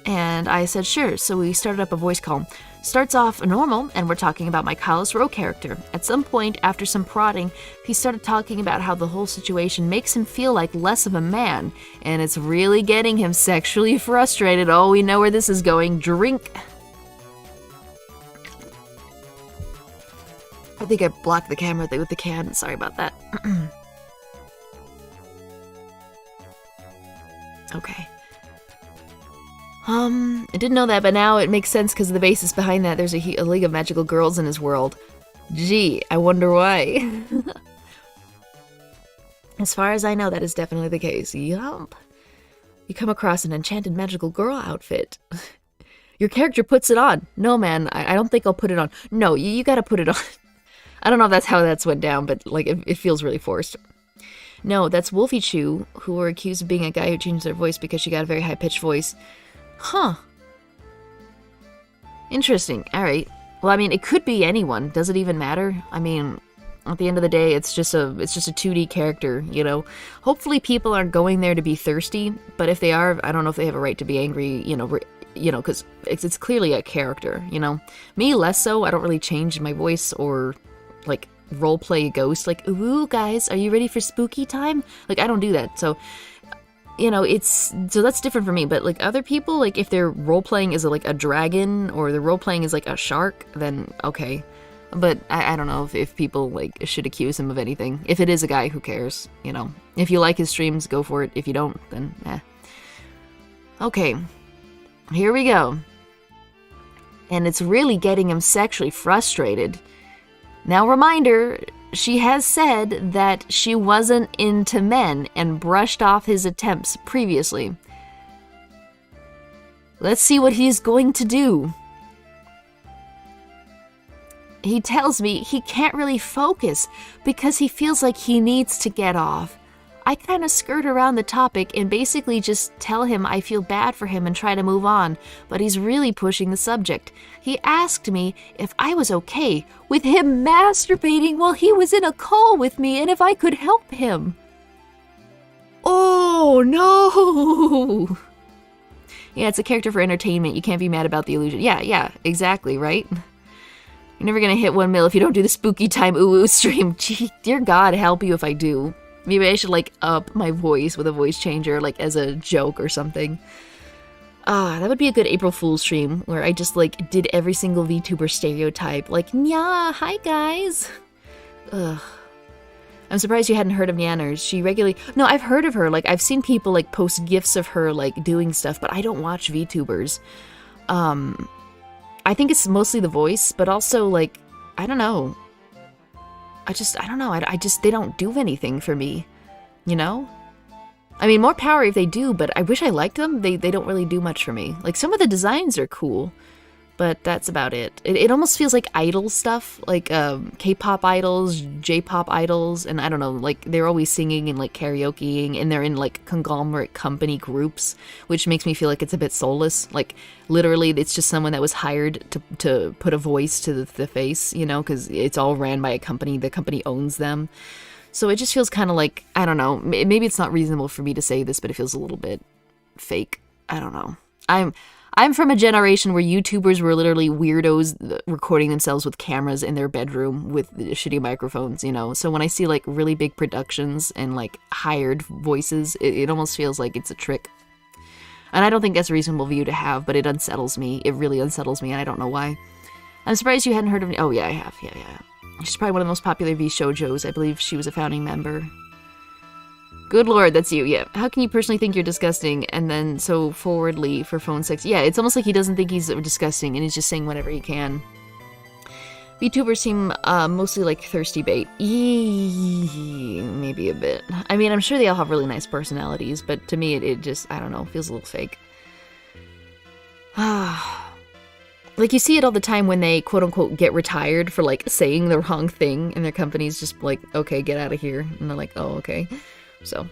and I said sure, so we started up a voice call. Starts off normal, and we're talking about my Carlos Rowe character. At some point, after some prodding, he started talking about how the whole situation makes him feel like less of a man, and it's really getting him sexually frustrated. Oh, we know where this is going. Drink. I think I blocked the camera with the can. Sorry about that. Okay. I didn't know that, but now it makes sense because of the basis behind that. There's a League of Magical Girls in his world. Gee, I wonder why. As far as I know, that is definitely the case. Yup. You come across an enchanted magical girl outfit. Your character puts it on. No, man, I don't think I'll put it on. No, you gotta put it on. I don't know if that's how that's went down, but like it feels really forced. No, that's Wolfie Chew, who were accused of being a guy who changed their voice because she got a very high-pitched voice. Huh. Interesting. Alright. Well, I mean, it could be anyone. Does it even matter? I mean, at the end of the day, it's just a 2D character, you know? Hopefully people aren't going there to be thirsty, but if they are, I don't know if they have a right to be angry, you know, because it's clearly a character, you know? Me, less so. I don't really change my voice or, like, roleplay a ghost. Like, ooh, guys, are you ready for spooky time? Like, I don't do that, so... You know, so that's different for me, but like other people, like if their role-playing is like a dragon or the role-playing is like a shark, then okay. But I don't know if people like should accuse him of anything. If it is a guy, who cares, you know? If you like his streams, go for it. If you don't, then eh. Okay, here we go. And it's really getting him sexually frustrated. Now, reminder, she has said that she wasn't into men and brushed off his attempts previously. Let's see what he's going to do. He tells me he can't really focus because he feels like he needs to get off. I kind of skirt around the topic and basically just tell him I feel bad for him and try to move on, but he's really pushing the subject. He asked me if I was okay with him masturbating while he was in a call with me and if I could help him. Oh, no! Yeah, it's a character for entertainment. You can't be mad about the illusion. Yeah, exactly, right? You're never gonna hit 1 mil if you don't do the spooky time ooh-ooh stream. Gee, dear God, help you if I do. Maybe I should, like, up my voice with a voice changer, like, as a joke or something. That would be a good April Fool's stream, where I just, like, did every single VTuber stereotype. Like, Nya, hi, guys! Ugh. I'm surprised you hadn't heard of Nyanners. She regularly... No, I've heard of her. Like, I've seen people, like, post gifs of her, like, doing stuff, but I don't watch VTubers. I think it's mostly the voice, but also, like, I don't know. I don't know, they don't do anything for me, you know? I mean, more power if they do, but I wish I liked them. They don't really do much for me. Like, some of the designs are cool, but that's about it. It almost feels like idol stuff, like K-pop idols, J-pop idols, and I don't know, like, they're always singing and, like, karaokeing, and they're in, like, conglomerate company groups, which makes me feel like it's a bit soulless. Like, literally, it's just someone that was hired to put a voice to the face, you know, because it's all ran by a company. The company owns them. So it just feels kind of like, I don't know, maybe it's not reasonable for me to say this, but it feels a little bit fake. I don't know. I'm from a generation where YouTubers were literally weirdos recording themselves with cameras in their bedroom with shitty microphones, you know? So when I see, like, really big productions and, like, hired voices, it almost feels like it's a trick. And I don't think that's a reasonable view to have, but it unsettles me. It really unsettles me, and I don't know why. I'm surprised you hadn't heard of... Oh, yeah, I have. Yeah. She's probably one of the most popular V-shoujos. I believe she was a founding member. Good lord, that's you, yeah. How can you personally think you're disgusting and then so forwardly for phone sex? Yeah, it's almost like he doesn't think he's disgusting and he's just saying whatever he can. VTubers seem mostly like thirsty bait. Maybe a bit. I mean, I'm sure they all have really nice personalities, but to me it just, I don't know, feels a little fake. Like, you see it all the time when they, quote-unquote, get retired for, like, saying the wrong thing, and their company's just like, okay, get out of here. And they're like, oh, okay. So,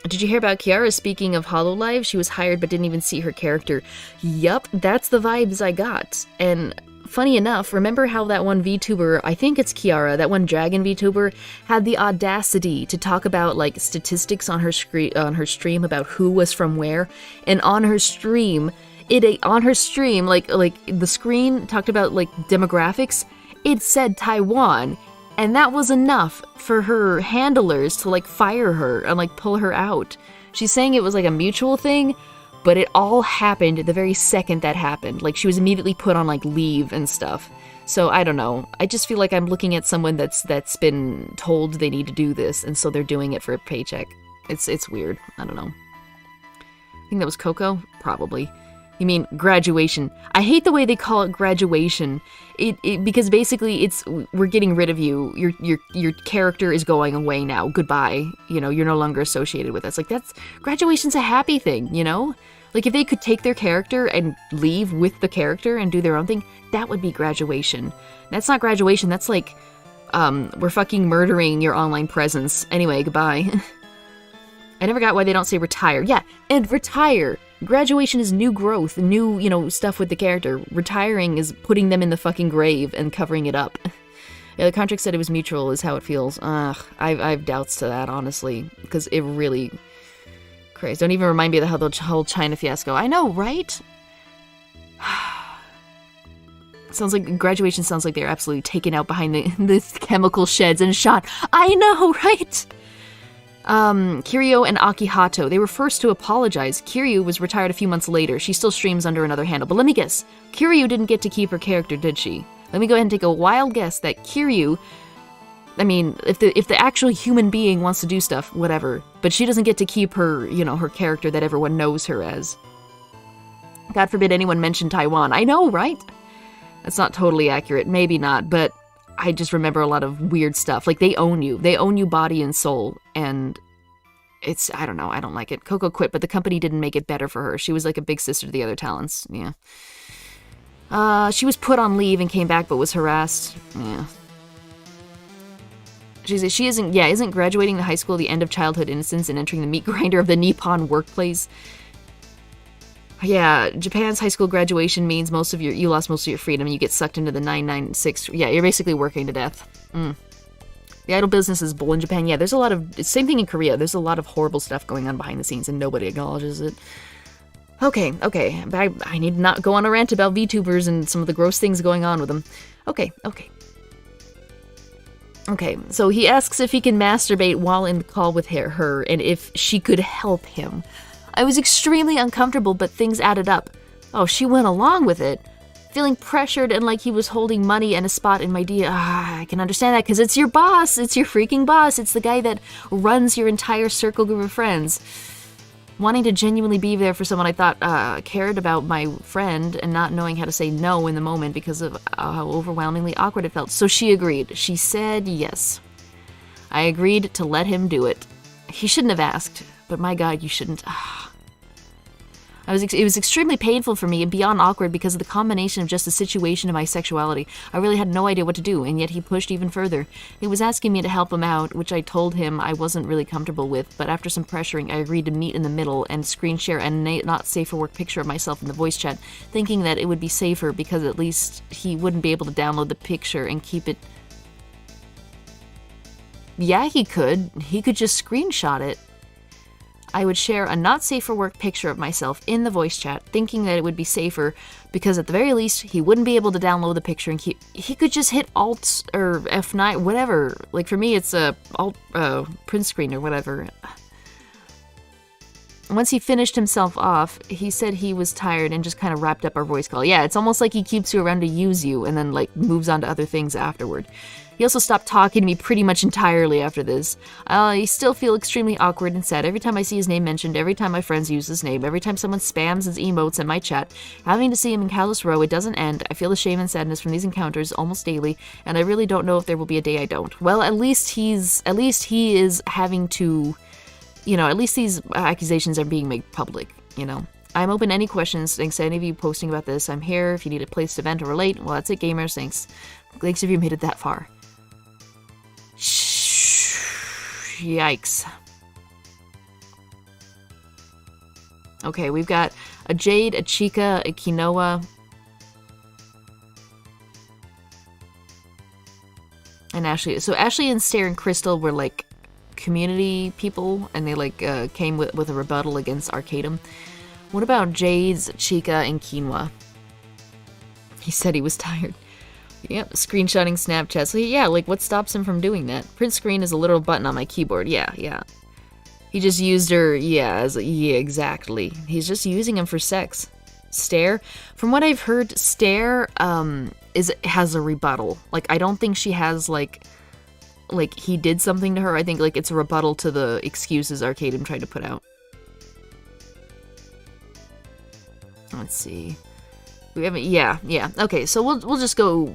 did you hear about Kiara? Speaking of HoloLive, she was hired but didn't even see her character. Yup, that's the vibes I got. And funny enough, remember how that one VTuber, I think it's Kiara, that one dragon VTuber, had the audacity to talk about like statistics on her stream about who was from where, and on her stream, like the screen talked about like demographics. It said Taiwan, and that was enough for her handlers to like fire her and like pull her out. She's saying it was like a mutual thing, but it all happened the very second that happened. Like, she was immediately put on, like, leave and stuff. So, I don't know. I just feel like I'm looking at someone that's been told they need to do this, and so they're doing it for a paycheck. It's weird. I don't know. I think that was Coco? Probably. You mean graduation. I hate the way they call it graduation. Because basically we're getting rid of you. Your character is going away now. Goodbye. You know, you're no longer associated with us. Like, graduation's a happy thing, you know? Like, if they could take their character and leave with the character and do their own thing, that would be graduation. That's not graduation, that's like, we're fucking murdering your online presence. Anyway, goodbye. I never got why they don't say retire. Yeah, and retire! Graduation is new growth, new, you know, stuff with the character. Retiring is putting them in the fucking grave and covering it up. Yeah, the contract said it was mutual, is how it feels. Ugh, I have doubts to that, honestly, because it really... Crazy. Don't even remind me of the whole China fiasco. I know, right? Sounds like graduation sounds like they're absolutely taken out behind the chemical sheds and shot. I know, right? Kiryu and Akihato, they were first to apologize. Kiryu was retired a few months later. She still streams under another handle. But let me guess, Kiryu didn't get to keep her character, did she? Let me go ahead and take a wild guess that Kiryu... I mean, if the actual human being wants to do stuff, whatever. But she doesn't get to keep her, you know, her character that everyone knows her as. God forbid anyone mention Taiwan. I know, right? That's not totally accurate. Maybe not, but I just remember a lot of weird stuff. Like, they own you. They own you body and soul. And it's, I don't know. I don't like it. Coco quit, but the company didn't make it better for her. She was like a big sister to the other talents. Yeah. She was put on leave and came back, but was harassed. Yeah. She isn't graduating the high school the end of childhood innocence and entering the meat grinder of the Nippon workplace. Yeah, Japan's high school graduation means you lost most of your freedom and you get sucked into the 996. Yeah, you're basically working to death. The idol business is bull in Japan. Yeah, there's a lot of... Same thing in Korea. There's a lot of horrible stuff going on behind the scenes and nobody acknowledges it. Okay. I need to not go on a rant about VTubers and some of the gross things going on with them. Okay, so he asks if he can masturbate while in the call with her and if she could help him. I was extremely uncomfortable, but things added up. Oh, she went along with it. Feeling pressured and like he was holding money and a spot in my D. I can understand that because it's your boss. It's your freaking boss. It's the guy that runs your entire circle group of friends. Wanting to genuinely be there for someone I thought cared about my friend and not knowing how to say no in the moment because of how overwhelmingly awkward it felt. So she agreed. She said yes. I agreed to let him do it. He shouldn't have asked, but my God, you shouldn't. It was extremely painful for me and beyond awkward because of the combination of just the situation and my sexuality. I really had no idea what to do, and yet he pushed even further. He was asking me to help him out, which I told him I wasn't really comfortable with, but after some pressuring, I agreed to meet in the middle and screen share a not safe for work picture of myself in the voice chat, thinking that it would be safer because at least he wouldn't be able to download the picture and keep it. Yeah, he could. He could just screenshot it. I would share a not safe for work picture of myself in the voice chat, thinking that it would be safer because at the very least he wouldn't be able to download the picture and he could just hit Alt or F9, whatever. Like for me it's a Alt print screen or whatever. Once he finished himself off, he said he was tired and just kind of wrapped up our voice call. Yeah, it's almost like he keeps you around to use you and then like moves on to other things afterward. He also stopped talking to me pretty much entirely after this. I still feel extremely awkward and sad every time I see his name mentioned, every time my friends use his name, every time someone spams his emotes in my chat. Having to see him in Callous Row, it doesn't end. I feel the shame and sadness from these encounters almost daily, and I really don't know if there will be a day I don't. Well, at least he is having to, you know, at least these accusations are being made public, you know. I'm open to any questions. Thanks to any of you posting about this. I'm here if you need a place to vent or relate. Well, that's it, gamers. Thanks if you made it that far. Yikes. Okay, we've got a Jade, a Chica, a Quinoa. And Ashley. So Ashley and Stair and Crystal were like community people, and they like came with a rebuttal against Arcadum. What about Jade's, Chica, and Quinoa? He said he was tired. Yep, screenshotting Snapchat. So yeah, like what stops him from doing that? Print screen is a literal button on my keyboard. Yeah. He just used her, yeah, exactly. He's just using him for sex. Stair, from what I've heard, Stair has a rebuttal. Like I don't think she has like he did something to her. I think like it's a rebuttal to the excuses Arcadum tried to put out. Let's see. We haven't. Yeah. Okay, so we'll just go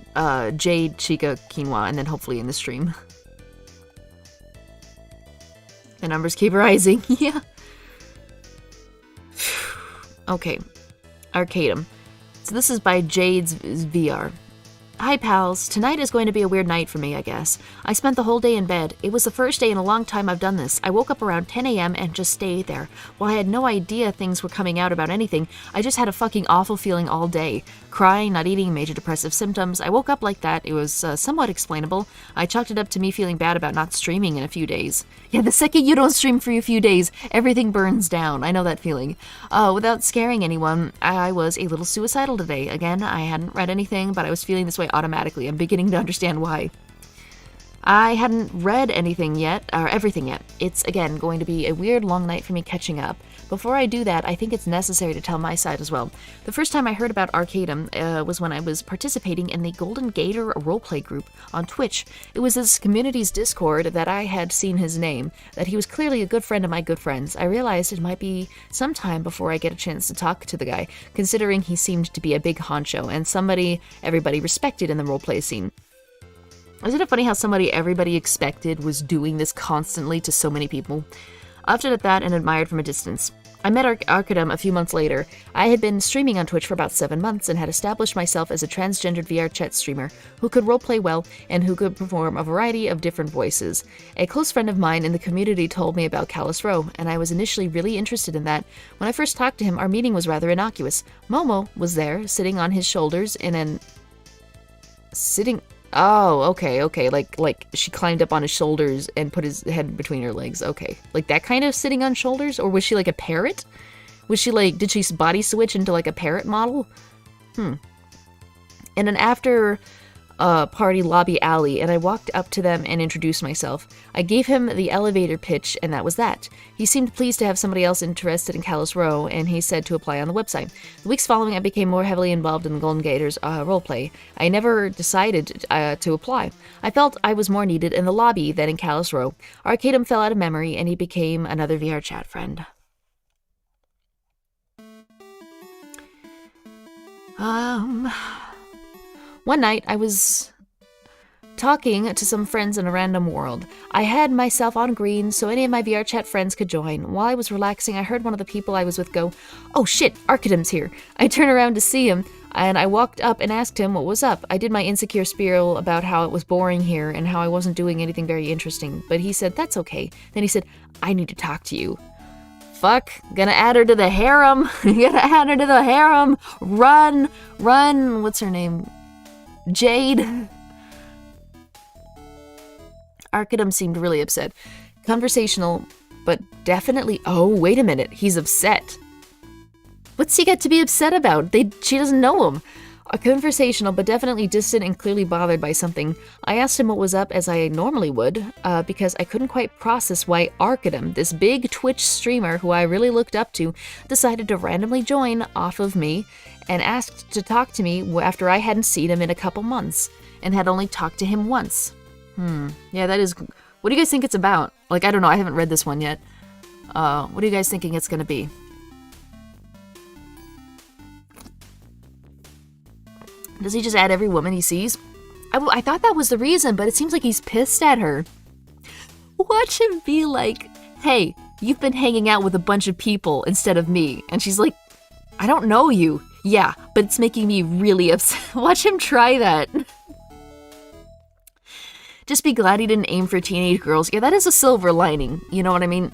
Jade, Chica, Quinoa, and then hopefully in the stream. The numbers keep rising. Yeah. Okay. Arcadum. So this is by Jade's VR. Hi pals, tonight is going to be a weird night for me, I guess. I spent the whole day in bed. It was the first day in a long time I've done this. I woke up around 10 a.m. and just stayed there. While I had no idea things were coming out about anything, I just had a fucking awful feeling all day. Crying, not eating, major depressive symptoms. I woke up like that. It was somewhat explainable. I chalked it up to me feeling bad about not streaming in a few days. Yeah, the second you don't stream for a few days, everything burns down. I know that feeling. Without scaring anyone, I was a little suicidal today. Again, I hadn't read anything, but I was feeling this way automatically. I'm beginning to understand why. I hadn't read anything yet, or everything yet. It's, again, going to be a weird long night for me catching up. Before I do that, I think it's necessary to tell my side as well. The first time I heard about Arcadum was when I was participating in the Golden Gator roleplay group on Twitch. It was this community's Discord that I had seen his name, that he was clearly a good friend of my good friends. I realized it might be some time before I get a chance to talk to the guy, considering he seemed to be a big honcho and somebody everybody respected in the roleplay scene. Isn't it funny how somebody everybody expected was doing this constantly to so many people? I laughed at that and admired from a distance. I met Arcadum a few months later. I had been streaming on Twitch for about 7 months and had established myself as a transgendered VR chat streamer who could roleplay well and who could perform a variety of different voices. A close friend of mine in the community told me about Callus Row, and I was initially really interested in that. When I first talked to him, our meeting was rather innocuous. Momo was there, sitting on his shoulders in an... Oh, okay, like she climbed up on his shoulders and put his head between her legs, okay. Like that kind of sitting on shoulders? Or was she like a parrot? Was she like, did she body switch into like a parrot model? In an after party lobby alley, and I walked up to them and introduced myself. I gave him the elevator pitch, and that was that. He seemed pleased to have somebody else interested in Callus Row, and he said to apply on the website. The weeks following, I became more heavily involved in the Golden Gators roleplay. I never decided to apply. I felt I was more needed in the lobby than in Callus Row. Arcadum fell out of memory, and he became another VR chat friend. One night, I was talking to some friends in a random world. I had myself on green so any of my VR chat friends could join. While I was relaxing, I heard one of the people I was with go, "Oh shit, Arcadum's here." I turned around to see him, and I walked up and asked him what was up. I did my insecure spiel about how it was boring here and how I wasn't doing anything very interesting, but he said, "That's okay." Then he said, "I need to talk to you." Fuck, gonna add her to the harem. Run, what's her name? Jade. Arcadum seemed really upset. Conversational, but definitely... Oh, wait a minute. He's upset. What's he got to be upset about? She doesn't know him. Conversational, but definitely distant and clearly bothered by something. I asked him what was up, as I normally would, because I couldn't quite process why Arcadum, this big Twitch streamer who I really looked up to, decided to randomly join off of me and asked to talk to me after I hadn't seen him in a couple months and had only talked to him once. Yeah, that is... What do you guys think it's about? Like, I don't know, I haven't read this one yet. What are you guys thinking it's gonna be? Does he just add every woman he sees? I thought that was the reason, but it seems like he's pissed at her. Watch him be like, "Hey, you've been hanging out with a bunch of people instead of me." And she's like, "I don't know you." "Yeah, but it's making me really upset." Watch him try that. Just be glad he didn't aim for teenage girls. Yeah, that is a silver lining. You know what I mean?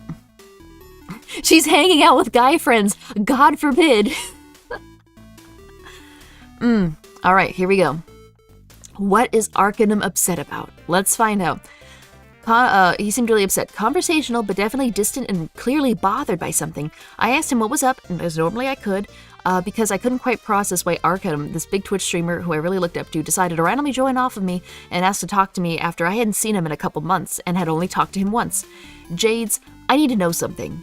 She's hanging out with guy friends. God forbid. Alright, here we go. What is Arcadum upset about? Let's find out. He seemed really upset. Conversational, but definitely distant and clearly bothered by something. I asked him what was up, as normally I could, because I couldn't quite process why Arcadum, this big Twitch streamer who I really looked up to, decided to randomly join off of me and asked to talk to me after I hadn't seen him in a couple months and had only talked to him once. Jade's, I need to know something.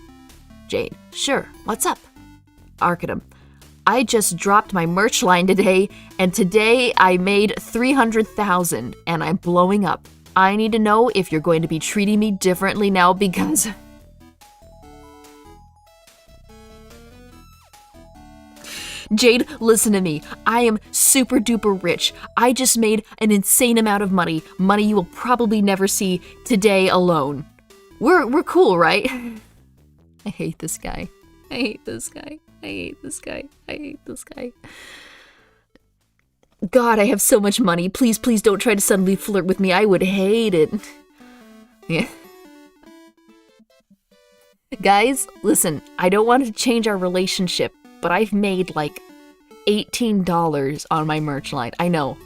Jade, sure, what's up? Arcadum, I just dropped my merch line today, and today I made 300,000, and I'm blowing up. I need to know if you're going to be treating me differently now because... Jade, listen to me. I am super duper rich. I just made an insane amount of money. Money you will probably never see today alone. We're cool, right? I hate this guy. I hate this guy. I hate this guy. I hate this guy. God, I have so much money. Please, please don't try to suddenly flirt with me. I would hate it. Yeah. Guys, listen, I don't want to change our relationship, but I've made like $18 on my merch line. I know.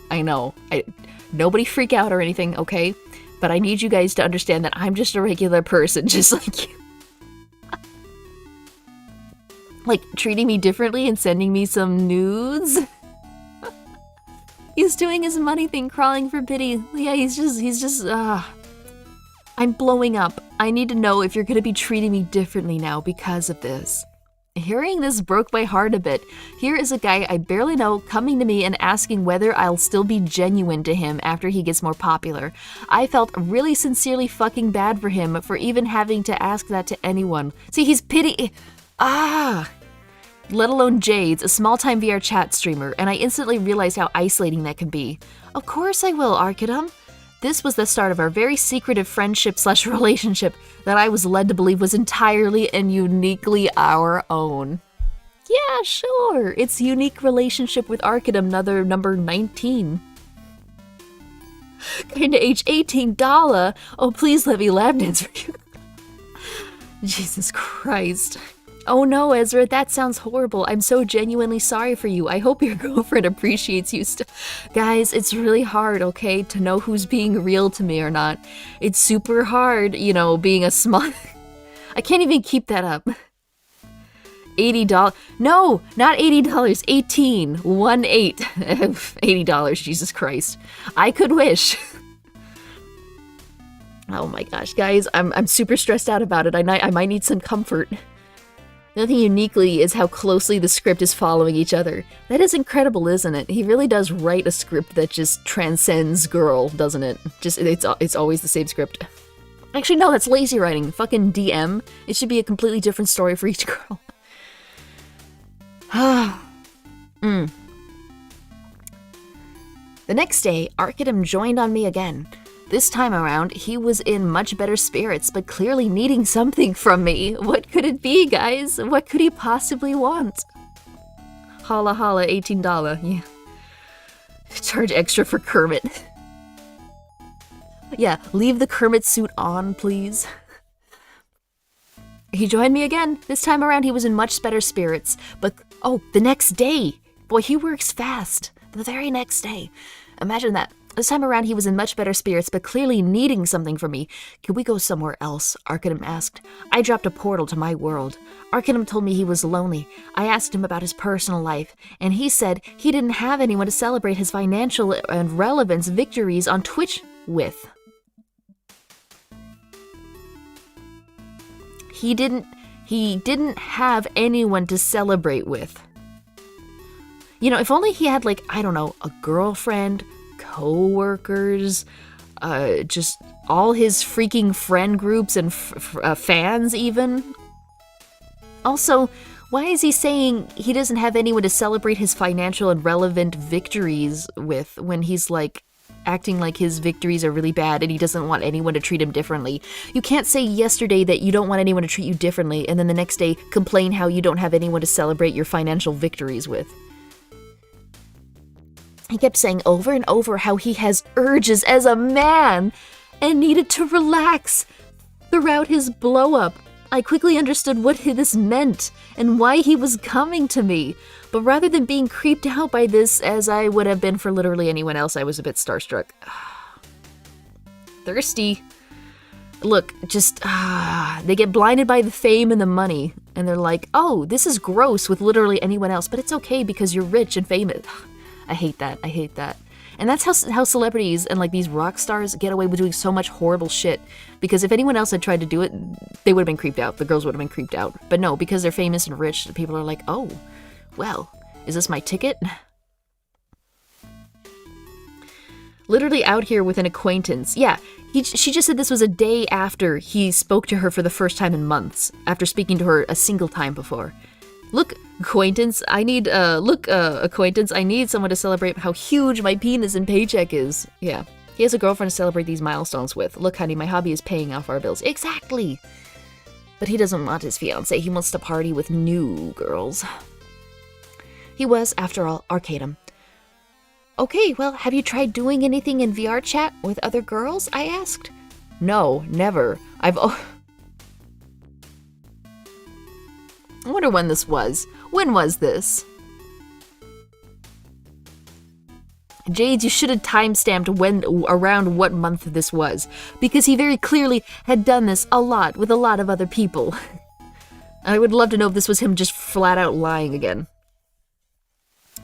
Nobody freak out or anything, okay? But I need you guys to understand that I'm just a regular person, just like you. Like, treating me differently and sending me some nudes? He's doing his money thing, crawling for pity. Yeah, he's just, I'm blowing up. I need to know if you're gonna be treating me differently now because of this. Hearing this broke my heart a bit. Here is a guy I barely know coming to me and asking whether I'll still be genuine to him after he gets more popular. I felt really sincerely fucking bad for him for even having to ask that to anyone. See, he's let alone Jade's, a small-time VR chat streamer, and I instantly realized how isolating that can be. Of course I will, Arcadum. This was the start of our very secretive friendship/relationship that I was led to believe was entirely and uniquely our own. Yeah, sure, it's unique relationship with Arcadum, number 19. Kinda age $18. Oh, please let me lap dance for you. Jesus Christ. Oh no, Ezra, that sounds horrible. I'm so genuinely sorry for you. I hope your girlfriend appreciates you Guys, it's really hard, okay, to know who's being real to me or not. It's super hard, you know, being a small... I can't even keep that up. $80. No, not $80. 18. 1-8. $80, Jesus Christ. I could wish. Oh my gosh, guys, I'm super stressed out about it. I might need some comfort. Nothing uniquely is how closely the script is following each other. That is incredible, isn't it? He really does write a script that just transcends girl, doesn't it? Just it's always the same script. Actually, no, that's lazy writing. Fucking DM. It should be a completely different story for each girl. The next day, Arcadum joined on me again. This time around, he was in much better spirits, but clearly needing something from me. What could it be, guys? What could he possibly want? Holla holla, $18. Yeah. Charge extra for Kermit. Yeah, leave the Kermit suit on, please. He joined me again. This time around, he was in much better spirits. But, oh, the next day. Boy, he works fast. The very next day. Imagine that. This time around, he was in much better spirits, but clearly needing something from me. Could we go somewhere else? Arcadum asked. I dropped a portal to my world. Arcadum told me he was lonely. I asked him about his personal life, and he said he didn't have anyone to celebrate his financial and relevance victories on Twitch with. He didn't have anyone to celebrate with. You know, if only he had, like, I don't know, a girlfriend, co-workers, just all his freaking friend groups and fans even. Also, why is he saying he doesn't have anyone to celebrate his financial and relevant victories with when he's like acting like his victories are really bad and he doesn't want anyone to treat him differently? You can't say yesterday that you don't want anyone to treat you differently and then the next day complain how you don't have anyone to celebrate your financial victories with. He kept saying over and over how he has urges as a man and needed to relax throughout his blow-up. I quickly understood what this meant and why he was coming to me. But rather than being creeped out by this, as I would have been for literally anyone else, I was a bit starstruck. Thirsty. Look, just, they get blinded by the fame and the money, and they're like, oh, this is gross with literally anyone else, but it's okay because you're rich and famous. I hate that. I hate that. And that's how celebrities and like these rock stars get away with doing so much horrible shit. Because if anyone else had tried to do it, they would have been creeped out. The girls would have been creeped out. But no, because they're famous and rich, people are like, oh, well, is this my ticket? Literally out here with an acquaintance. Yeah, she just said this was a day after he spoke to her for the first time in months, after speaking to her a single time before. Look, acquaintance, I need someone to celebrate how huge my penis and paycheck is. Yeah, he has a girlfriend to celebrate these milestones with. Look, honey, my hobby is paying off our bills. Exactly! But he doesn't want his fiancée. He wants to party with new girls. He was, after all, Arcadum. Okay, well, have you tried doing anything in VR chat with other girls? I asked. No, never. I wonder when this was. When was this? Jades, you should have timestamped around what month this was, because he very clearly had done this a lot with a lot of other people. I would love to know if this was him just flat out lying again.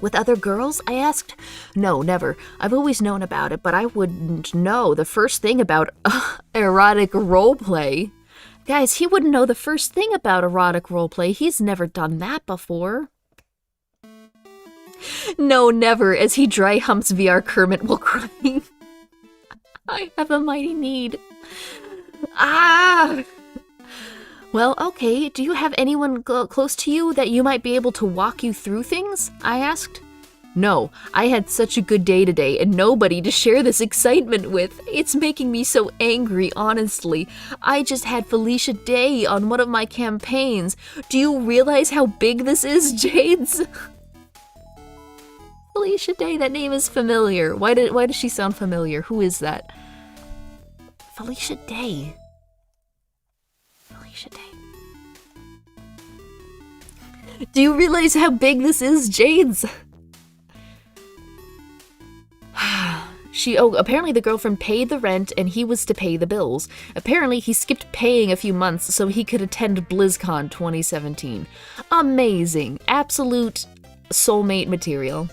With other girls? I asked. No, never. I've always known about it, but I wouldn't know the first thing about erotic roleplay. Guys, he wouldn't know the first thing about erotic roleplay. He's never done that before. No, never, as he dry humps VR Kermit while crying. I have a mighty need. Ah! Well, okay, do you have anyone close to you that you might be able to walk you through things? I asked. No, I had such a good day today and nobody to share this excitement with. It's making me so angry, honestly. I just had Felicia Day on one of my campaigns. Do you realize how big this is, Jades? Felicia Day, that name is familiar. Why does she sound familiar? Who is that? Felicia Day. Felicia Day. Do you realize how big this is, Jades? Apparently the girlfriend paid the rent and he was to pay the bills. Apparently he skipped paying a few months so he could attend BlizzCon 2017. Amazing. Absolute soulmate material.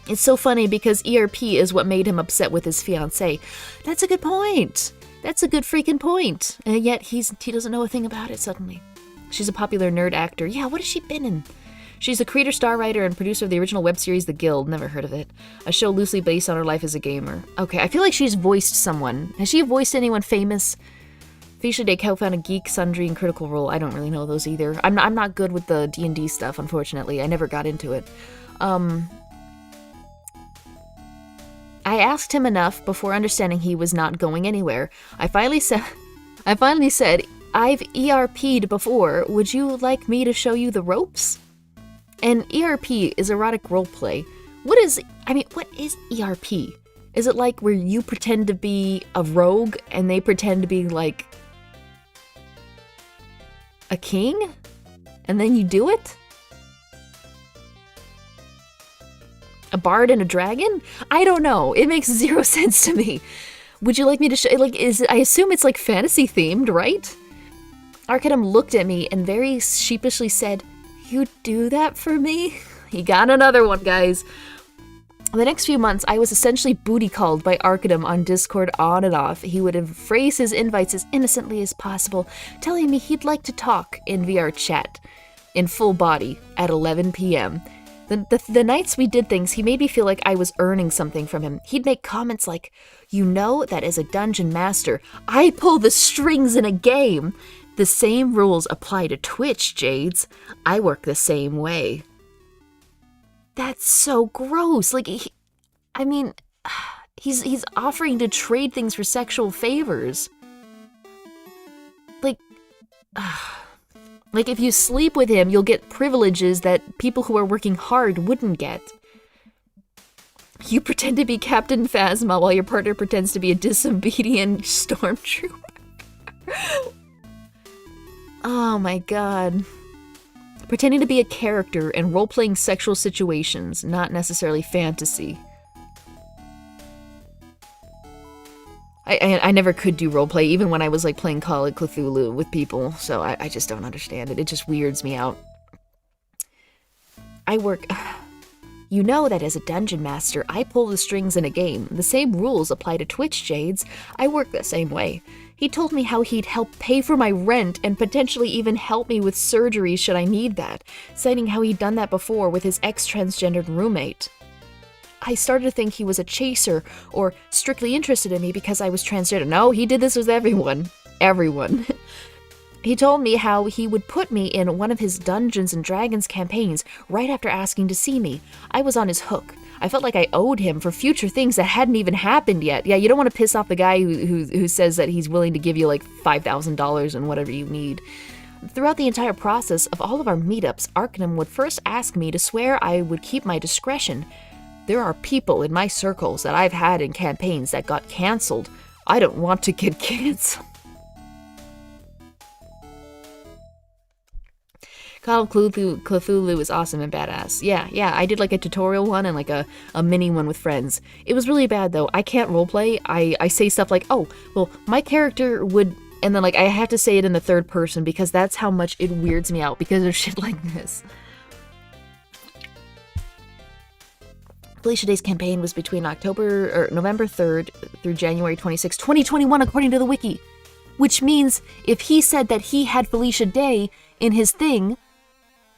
It's so funny because ERP is what made him upset with his fiancée. That's a good point. That's a good freaking point. And yet he doesn't know a thing about it suddenly. She's a popular nerd actor. Yeah, what has she been in? She's a creator, star writer, and producer of the original web series The Guild. Never heard of it. A show loosely based on her life as a gamer. Okay, I feel like she's voiced someone. Has she voiced anyone famous? Felicia Day co-founded Geek, Sundry, and Critical Role. I don't really know those either. I'm not good with the D&D stuff, unfortunately. I never got into it. I asked him enough before understanding he was not going anywhere. I finally said, I've ERP'd before. Would you like me to show you the ropes? And ERP is erotic roleplay. What is ERP? Is it like where you pretend to be a rogue and they pretend to be like a king? And then you do it? A bard and a dragon? I don't know. It makes zero sense to me. Would you like me to show, I assume it's like fantasy themed, right? Arcadum looked at me and very sheepishly said, "You do that for me?" He got another one, guys. The next few months, I was essentially booty called by Arcadum on Discord on and off. He would phrase his invites as innocently as possible, telling me he'd like to talk in VR chat in full body at 11 p.m. The nights we did things, he made me feel like I was earning something from him. He'd make comments like, "You know that as a dungeon master, I pull the strings in a game. The same rules apply to Twitch, Jades. I work the same way." That's so gross. He's offering to trade things for sexual favors. Like if you sleep with him, you'll get privileges that people who are working hard wouldn't get. You pretend to be Captain Phasma while your partner pretends to be a disobedient stormtrooper. Oh my god. Pretending to be a character and role-playing sexual situations, not necessarily fantasy. I never could do roleplay, even when I was like playing Call of Cthulhu with people, so I just don't understand it. It just weirds me out. You know that as a dungeon master, I pull the strings in a game. The same rules apply to Twitch, Jades. I work the same way. He told me how he'd help pay for my rent and potentially even help me with surgery should I need that, citing how he'd done that before with his ex-transgendered roommate. I started to think he was a chaser or strictly interested in me because I was transgender. No, he did this with everyone. Everyone. He told me how he would put me in one of his Dungeons and Dragons campaigns right after asking to see me. I was on his hook. I felt like I owed him for future things that hadn't even happened yet. Yeah, you don't want to piss off the guy who says that he's willing to give you like $5,000 and whatever you need. Throughout the entire process of all of our meetups, Arcadum would first ask me to swear I would keep my discretion. There are people in my circles that I've had in campaigns that got canceled. I don't want to get canceled. Call of Cthulhu is awesome and badass. Yeah, I did like a tutorial one and like a mini one with friends. It was really bad though. I can't roleplay. I say stuff like, oh, well, my character would, and then like I have to say it in the third person because that's how much it weirds me out because of shit like this. Felicia Day's campaign was between November 3rd through January 26, 2021, according to the wiki. Which means if he said that he had Felicia Day in his thing,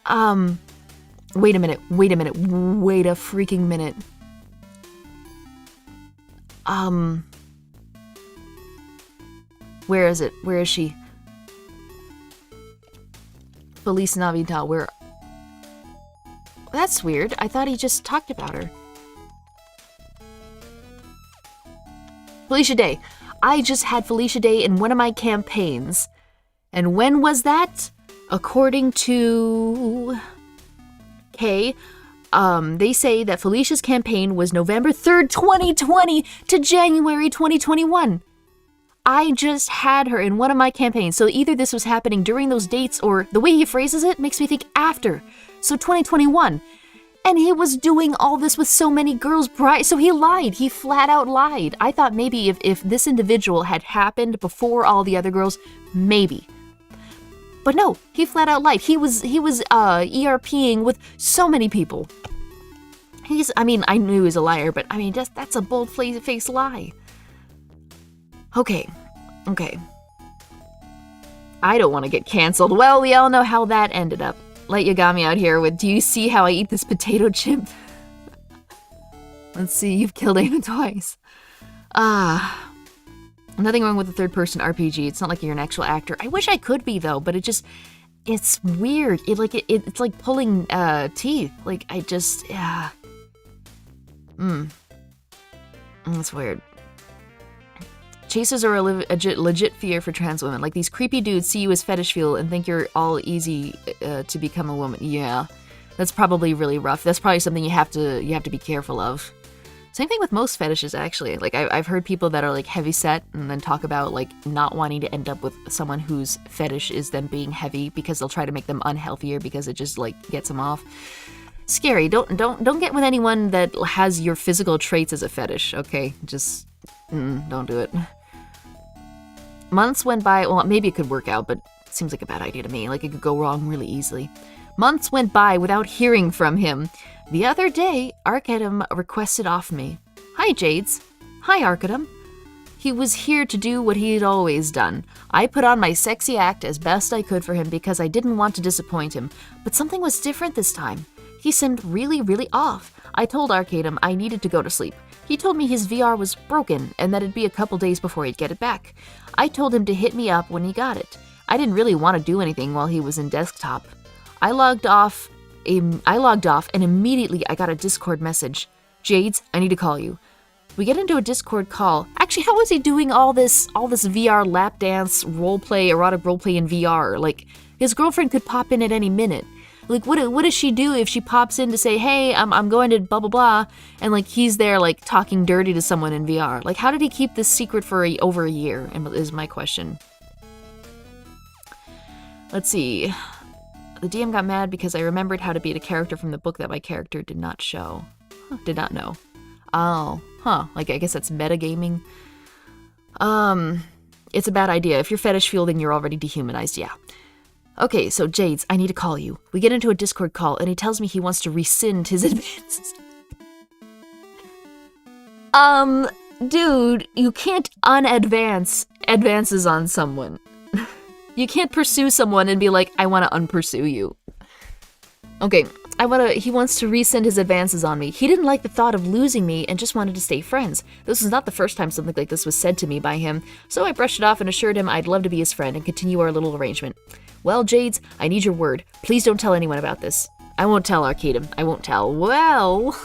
wait a freaking minute. Where is it? Where is she? Felice Navidad, where? That's weird. I thought he just talked about her. Felicia Day. I just had Felicia Day in one of my campaigns. And when was that? According to Kay, they say that Felicia's campaign was November 3rd, 2020 to January 2021. I just had her in one of my campaigns, so either this was happening during those dates or the way he phrases it makes me think after. So 2021. And he was doing all this with so many girls so he lied. He flat out lied. I thought maybe if this individual had happened before all the other girls, maybe. But no, he flat out lied. He was ERPing with so many people. I knew he was a liar, but that's a bold-faced lie. Okay. I don't want to get canceled. Well, we all know how that ended up. Light Yagami out here with, do you see how I eat this potato chip? Let's see, you've killed Ava twice. Nothing wrong with the third-person RPG. It's not like you're an actual actor. I wish I could be, though, but it's weird. It's like pulling teeth. Like, That's weird. Chasers are a legit fear for trans women. Like, these creepy dudes see you as fetish fuel and think you're all easy to become a woman. Yeah, that's probably really rough. That's probably something you have to be careful of. Same thing with most fetishes, actually. Like, I've heard people that are, like, heavy-set and then talk about, like, not wanting to end up with someone whose fetish is them being heavy because they'll try to make them unhealthier because it just, like, gets them off. Scary. Don't get with anyone that has your physical traits as a fetish, okay? Just, don't do it. Months went by. Well, maybe it could work out, but it seems like a bad idea to me. Like, it could go wrong really easily. Months went by without hearing from him. The other day, Arcadum requested off me. Hi, Jades. Hi, Arcadum. He was here to do what he'd always done. I put on my sexy act as best I could for him because I didn't want to disappoint him. But something was different this time. He seemed really, really off. I told Arcadum I needed to go to sleep. He told me his VR was broken and that it'd be a couple days before he'd get it back. I told him to hit me up when he got it. I didn't really want to do anything while he was in desktop. I logged off and immediately I got a Discord message. Jades, I need to call you. We get into a Discord call. Actually, how was he doing all this VR lap dance roleplay, erotic roleplay in VR? Like, his girlfriend could pop in at any minute. Like, what does she do if she pops in to say, hey, I'm going to blah, blah, blah, and, like, he's there, like, talking dirty to someone in VR? Like, how did he keep this secret for over a year, is my question. Let's see. The DM got mad because I remembered how to beat a character from the book that my character did not show. Did not know. Oh, huh. Like, I guess that's metagaming. It's a bad idea. If you're fetish fueled, then you're already dehumanized, yeah. Okay, so Jades, I need to call you. We get into a Discord call, and he tells me he wants to rescind his advances. Dude, you can't unadvance advances on someone. You can't pursue someone and be like, I want to unpursue you. Okay, he wants to rescind his advances on me. He didn't like the thought of losing me and just wanted to stay friends. This was not the first time something like this was said to me by him, so I brushed it off and assured him I'd love to be his friend and continue our little arrangement. Well, Jades, I need your word. Please don't tell anyone about this. I won't tell, Arcadum. I won't tell. Well...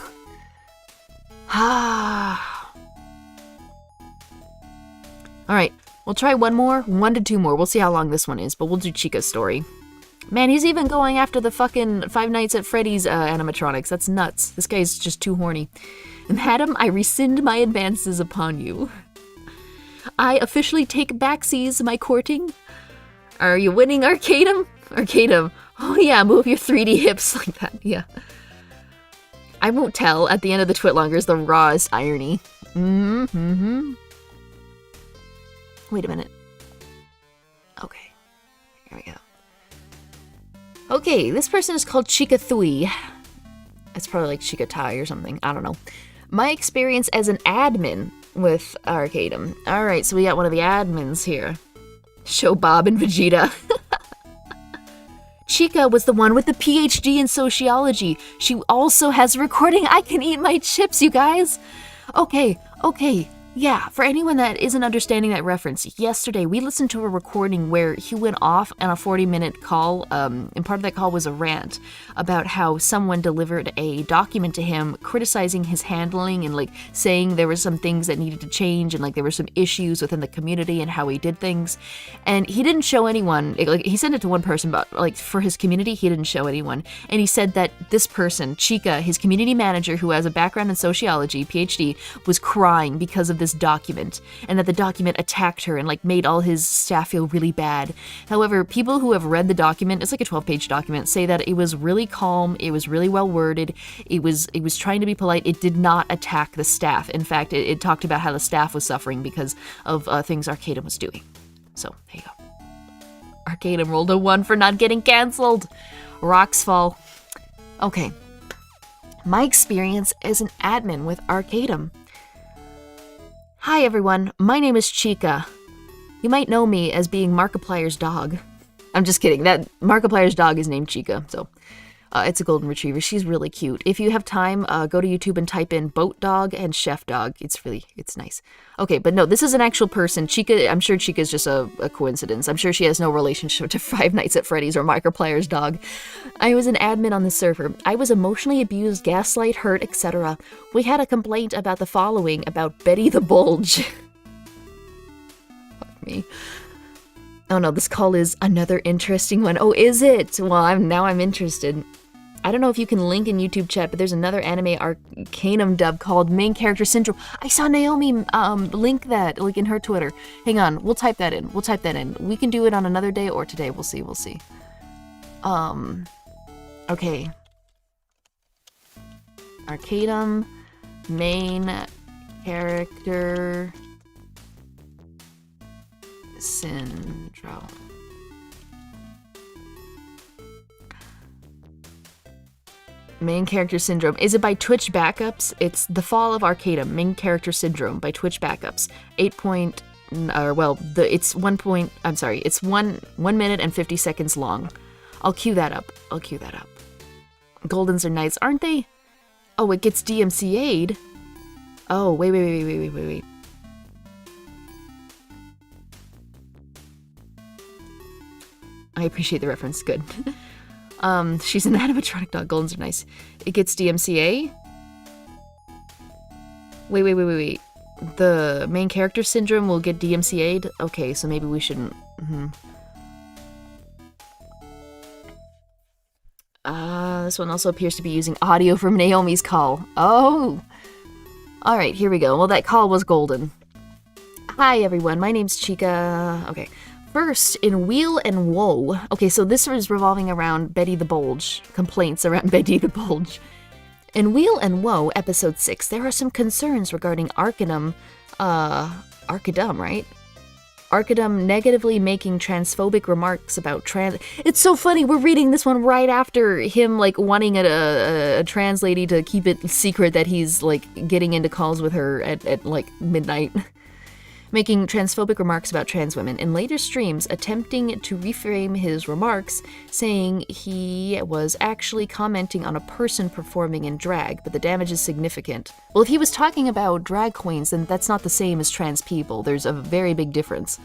Alright, we'll try one to two more. We'll see how long this one is, but we'll do Chica's story. Man, he's even going after the fucking Five Nights at Freddy's animatronics. That's nuts. This guy's just too horny. Madam, I rescind my advances upon you. I officially take backsies my courting. Are you winning, Arcadum? Arcadum. Oh yeah, move your 3D hips like that. Yeah. I won't tell. At the end of the Twitlonger is the rawest irony. Wait a minute. Okay. Here we go. Okay, this person is called Chica Thui. It's probably like Chica Tai or something. I don't know. My experience as an admin with Arcadum. Alright, so we got one of the admins here. Show Bob and Vegeta. Chica was the one with the PhD in sociology. She also has a recording. I can eat my chips, you guys. Okay. Yeah, for anyone that isn't understanding that reference, yesterday we listened to a recording where he went off on a 40-minute call, and part of that call was a rant about how someone delivered a document to him criticizing his handling and, like, saying there were some things that needed to change and, like, there were some issues within the community and how he did things. And he didn't show anyone, like, he sent it to one person, but, like, for his community, he didn't show anyone. And he said that this person, Chica, his community manager, who has a background in sociology, PhD, was crying because of this document, and that the document attacked her and, like, made all his staff feel really bad. However, people who have read the document, it's like a 12-page document, say that it was really calm, it was really well worded, it was trying to be polite, it did not attack the staff. In fact, it talked about how the staff was suffering because of things Arcadum was doing. So, there you go. Arcadum rolled a 1 for not getting cancelled. Rocks fall. Okay. My experience as an admin with Arcadum. Hi everyone, my name is Chica. You might know me as being Markiplier's dog. I'm just kidding, that Markiplier's dog is named Chica, so it's a golden retriever. She's really cute. If you have time, go to YouTube and type in boat dog and chef dog. It's nice. Okay, but no, this is an actual person. Chica, I'm sure Chica's just a coincidence. I'm sure she has no relationship to Five Nights at Freddy's or Markiplier's dog. I was an admin on the server. I was emotionally abused, gaslight, hurt, etc. We had a complaint about the following about Betty the Bulge. Fuck me. Oh no, this call is another interesting one. Oh, is it? Well, I'm interested. I don't know if you can link in YouTube chat, but there's another anime Arcanum dub called Main Character Syndrome. I saw Naomi link that, like, in her Twitter. Hang on, we'll type that in. We can do it on another day or today. We'll see. Okay. Arcadum, Main Character Syndrome. Main Character Syndrome. Is it by Twitch Backups? It's The Fall of Arcadum, Main Character Syndrome by Twitch Backups. It's 1 minute and 50 seconds long. I'll cue that up. Goldens are nice, aren't they? Oh, it gets DMCA'd. Oh, wait. I appreciate the reference, good. She's an animatronic dog. Goldens are nice. It gets DMCA. Wait. The Main Character Syndrome will get DMCA'd? Okay, so maybe we shouldn't. This one also appears to be using audio from Naomi's call. Oh! Alright, here we go. Well, that call was golden. Hi, everyone. My name's Chica. Okay. First, in Wheel and Woe. Okay, so this is revolving around Betty the Bulge. Complaints around Betty the Bulge. In Wheel and Woe, episode 6, there are some concerns regarding Arcadum, right? Arcadum negatively making transphobic remarks about trans... It's so funny, we're reading this one right after him, like, wanting a trans lady to keep it secret that he's, like, getting into calls with her at like, midnight. Making transphobic remarks about trans women. In later streams, attempting to reframe his remarks, saying he was actually commenting on a person performing in drag, but the damage is significant. Well, if he was talking about drag queens, then that's not the same as trans people. There's a very big difference.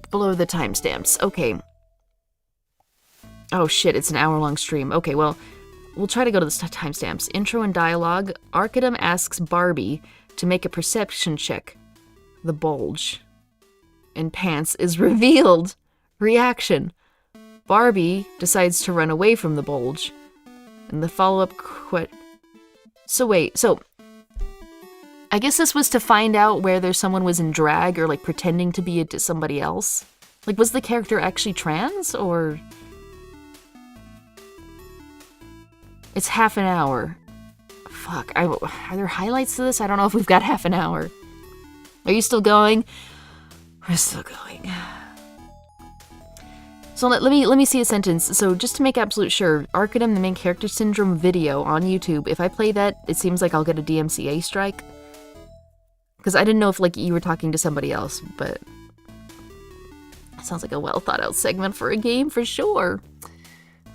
Below the timestamps. Okay. Oh shit, it's an hour-long stream. Okay, well, we'll try to go to the timestamps. Intro and dialogue. Arcadum asks Barbie to make a perception check. The bulge in pants is revealed. Reaction. Barbie decides to run away from the bulge. And the follow-up So wait, so I guess this was to find out whether someone was in drag or like pretending to be somebody else. Like, was the character actually trans or... It's half an hour. Fuck, are there highlights to this? I don't know if we've got half an hour. Are you still going? We're still going. So let me see a sentence. So just to make absolute sure, Arcadum, the main character syndrome video on YouTube, if I play that, it seems like I'll get a DMCA strike. Because I didn't know if, like, you were talking to somebody else, but... It sounds like a well thought out segment for a game for sure.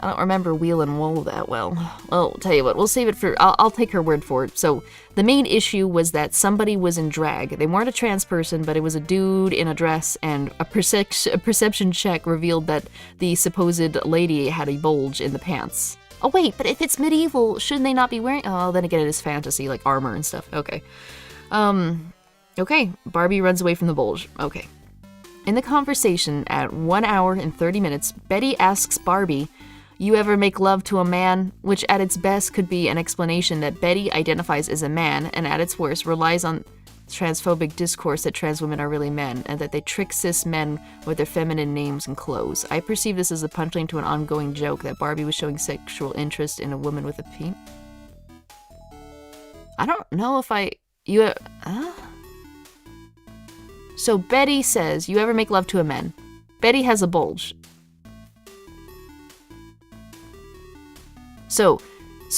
I don't remember Wheel and Woe that well. Well, I'll tell you what, we'll save it for... I'll take her word for it. So, the main issue was that somebody was in drag. They weren't a trans person, but it was a dude in a dress, and a perception check revealed that the supposed lady had a bulge in the pants. Oh wait, but if it's medieval, shouldn't they not be wearing... Oh, then again, it is fantasy, like armor and stuff. Okay. Okay, Barbie runs away from the bulge. Okay. In the conversation at 1 hour and 30 minutes, Betty asks Barbie... You ever make love to a man? Which at its best could be an explanation that Betty identifies as a man, and at its worst relies on transphobic discourse that trans women are really men, and that they trick cis men with their feminine names and clothes. I perceive this as a punchline to an ongoing joke that Barbie was showing sexual interest in a woman with a penis. I don't know if So Betty says, you ever make love to a man? Betty has a bulge. So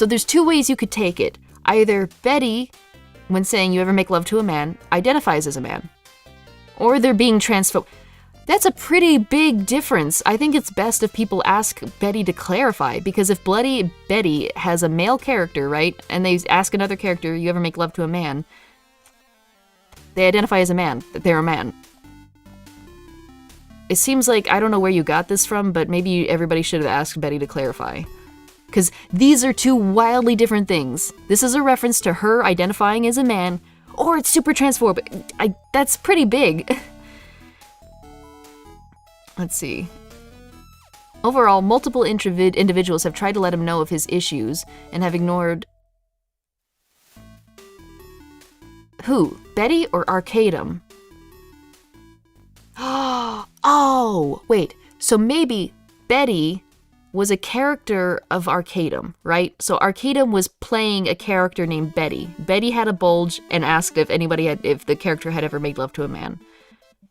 there's two ways you could take it. Either Betty, when saying you ever make love to a man, identifies as a man. Or they're being transphobic. That's a pretty big difference. I think it's best if people ask Betty to clarify, because if Bloody Betty has a male character, right, and they ask another character, you ever make love to a man, they identify as a man, that they're a man. It seems like, I don't know where you got this from, but maybe everybody should have asked Betty to clarify. Because these are two wildly different things. This is a reference to her identifying as a man, or it's super transphobic. That's pretty big. Let's see. Overall, multiple individuals have tried to let him know of his issues and have ignored... Who? Betty or Arcadum? Oh, wait. So maybe Betty was a character of Arcadum, right? So Arcadum was playing a character named Betty. Betty had a bulge and asked if the character had ever made love to a man.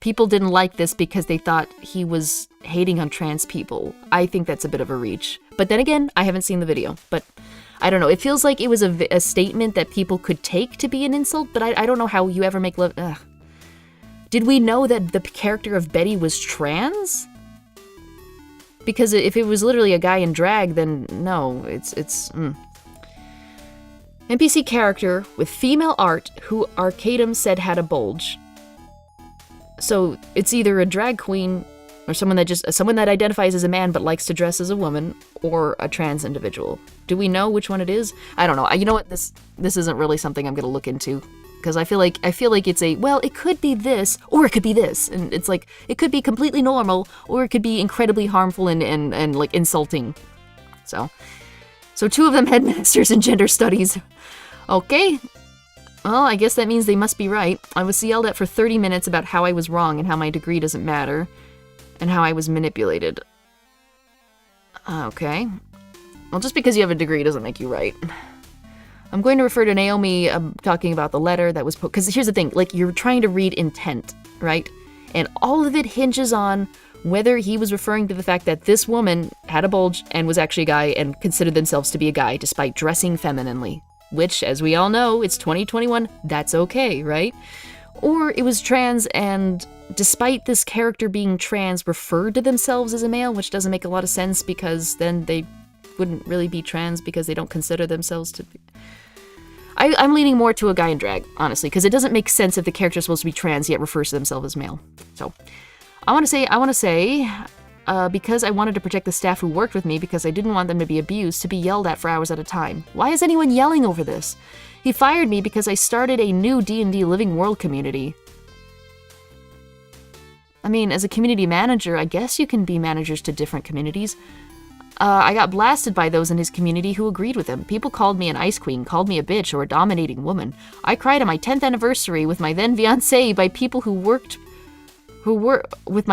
People didn't like this because they thought he was hating on trans people. I think that's a bit of a reach. But then again, I haven't seen the video. But I don't know. It feels like it was a statement that people could take to be an insult, but I don't know how you ever make love... Ugh. Did we know that the character of Betty was trans? Because if it was literally a guy in drag, then no, it's NPC character with female art who Arcadum said had a bulge. So it's either a drag queen or someone that identifies as a man but likes to dress as a woman, or a trans individual. Do we know which one it is? I don't know. You know what? This isn't really something I'm gonna look into, because I feel like it's it could be this or it could be this, and it's like it could be completely normal or it could be incredibly harmful and like insulting. So two of them had masters in gender studies. Okay. Well, I guess that means they must be right. I was yelled at for 30 minutes about how I was wrong and how my degree doesn't matter. and how I was manipulated. Okay. Well, just because you have a degree doesn't make you right. I'm going to refer to Naomi talking about the letter that was because here's the thing, like, you're trying to read intent, right? And all of it hinges on whether he was referring to the fact that this woman had a bulge and was actually a guy and considered themselves to be a guy despite dressing femininely. Which, as we all know, it's 2021, that's okay, right? Or it was trans and despite this character being trans, referred to themselves as a male, which doesn't make a lot of sense because then they wouldn't really be trans because they don't consider themselves to be... I'm leaning more to a guy in drag, honestly, because it doesn't make sense if the character is supposed to be trans yet refers to themselves as male. So, I want to say, because I wanted to protect the staff who worked with me because I didn't want them to be abused, to be yelled at for hours at a time. Why is anyone yelling over this? He fired me because I started a new D&D Living World community. I mean, as a community manager, I guess you can be managers to different communities. I got blasted by those in his community who agreed with him. People called me an ice queen, called me a bitch, or a dominating woman. I cried at my 10th anniversary with my then fiancé by people who worked with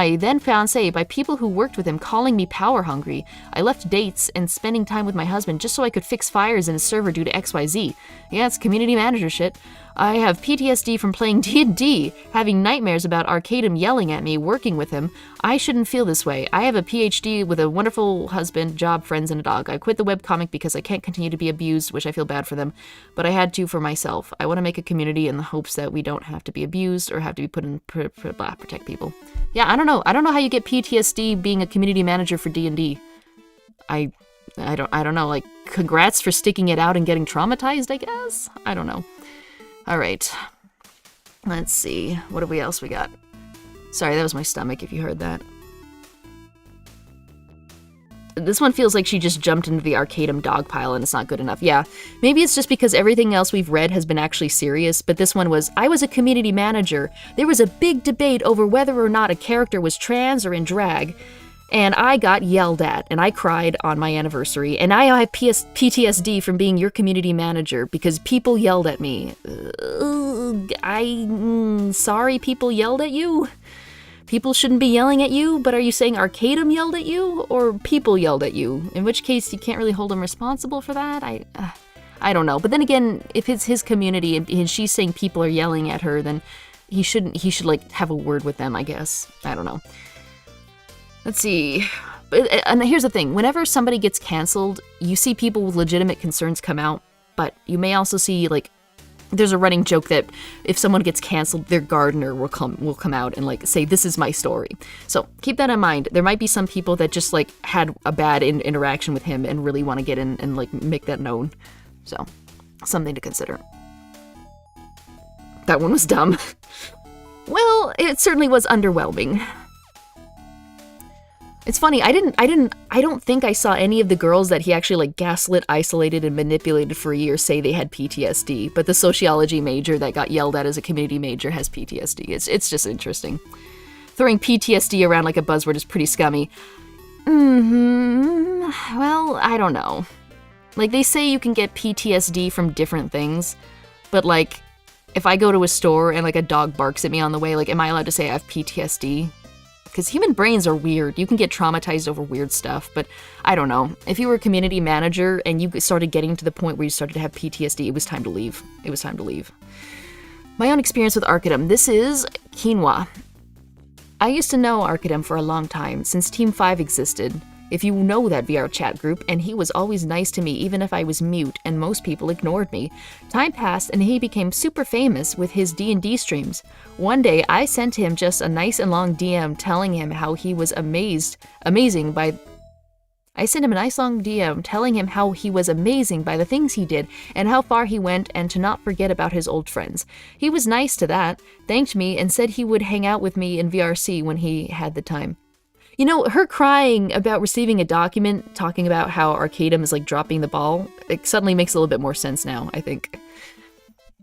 him calling me power hungry. I left dates and spending time with my husband just so I could fix fires in his server due to XYZ. Yeah, it's community manager shit. I have PTSD from playing D&D, having nightmares about Arcadum yelling at me, working with him. I shouldn't feel this way. I have a PhD with a wonderful husband, job, friends, and a dog. I quit the webcomic because I can't continue to be abused, which I feel bad for them, but I had to for myself. I want to make a community in the hopes that we don't have to be abused or have to be put in protect people. Yeah, I don't know. I don't know how you get PTSD being a community manager for D&D. I don't know. Like, congrats for sticking it out and getting traumatized, I guess? I don't know. All right. Let's see. What else we got? Sorry, that was my stomach if you heard that. This one feels like she just jumped into the Arcadum dog pile and it's not good enough. Yeah, maybe it's just because everything else we've read has been actually serious, but this one was, I was a community manager. There was a big debate over whether or not a character was trans or in drag, and I got yelled at, and I cried on my anniversary, and I have PTSD from being your community manager because people yelled at me. Sorry people yelled at you? People shouldn't be yelling at you, but are you saying Arcadum yelled at you, or people yelled at you? In which case, you can't really hold them responsible for that? I don't know. But then again, if it's his community and she's saying people are yelling at her, then he should like have a word with them, I guess. I don't know. Let's see. And here's the thing. Whenever somebody gets canceled, you see people with legitimate concerns come out, but you may also see, like, there's a running joke that if someone gets canceled, their gardener will come out and, like, say, this is my story. So keep that in mind. There might be some people that just, like, had a bad interaction with him and really want to get in and, like, make that known. So, something to consider. That one was dumb. Well, it certainly was underwhelming. It's funny, I don't think I saw any of the girls that he actually, like, gaslit, isolated, and manipulated for a year say they had PTSD, but the sociology major that got yelled at as a community major has PTSD. It's just interesting. Throwing PTSD around like a buzzword is pretty scummy. Well, I don't know. Like, they say you can get PTSD from different things, but, like, if I go to a store and, like, a dog barks at me on the way, like, am I allowed to say I have PTSD? Because human brains are weird. You can get traumatized over weird stuff, but I don't know. If you were a community manager and you started getting to the point where you started to have PTSD, it was time to leave. It was time to leave. My own experience with Arcadum. This is Quinoa. I used to know Arcadum for a long time, since Team 5 existed. If you know that VR chat group, and he was always nice to me even if I was mute and most people ignored me. Time passed and he became super famous with his D&D streams. One day I sent him just a nice and long DM telling him how he was amazing by the things he did and how far he went and to not forget about his old friends. He was nice to that, thanked me and said he would hang out with me in VRC when he had the time. You know, her crying about receiving a document talking about how Arcadum is, like, dropping the ball, it suddenly makes a little bit more sense now, I think.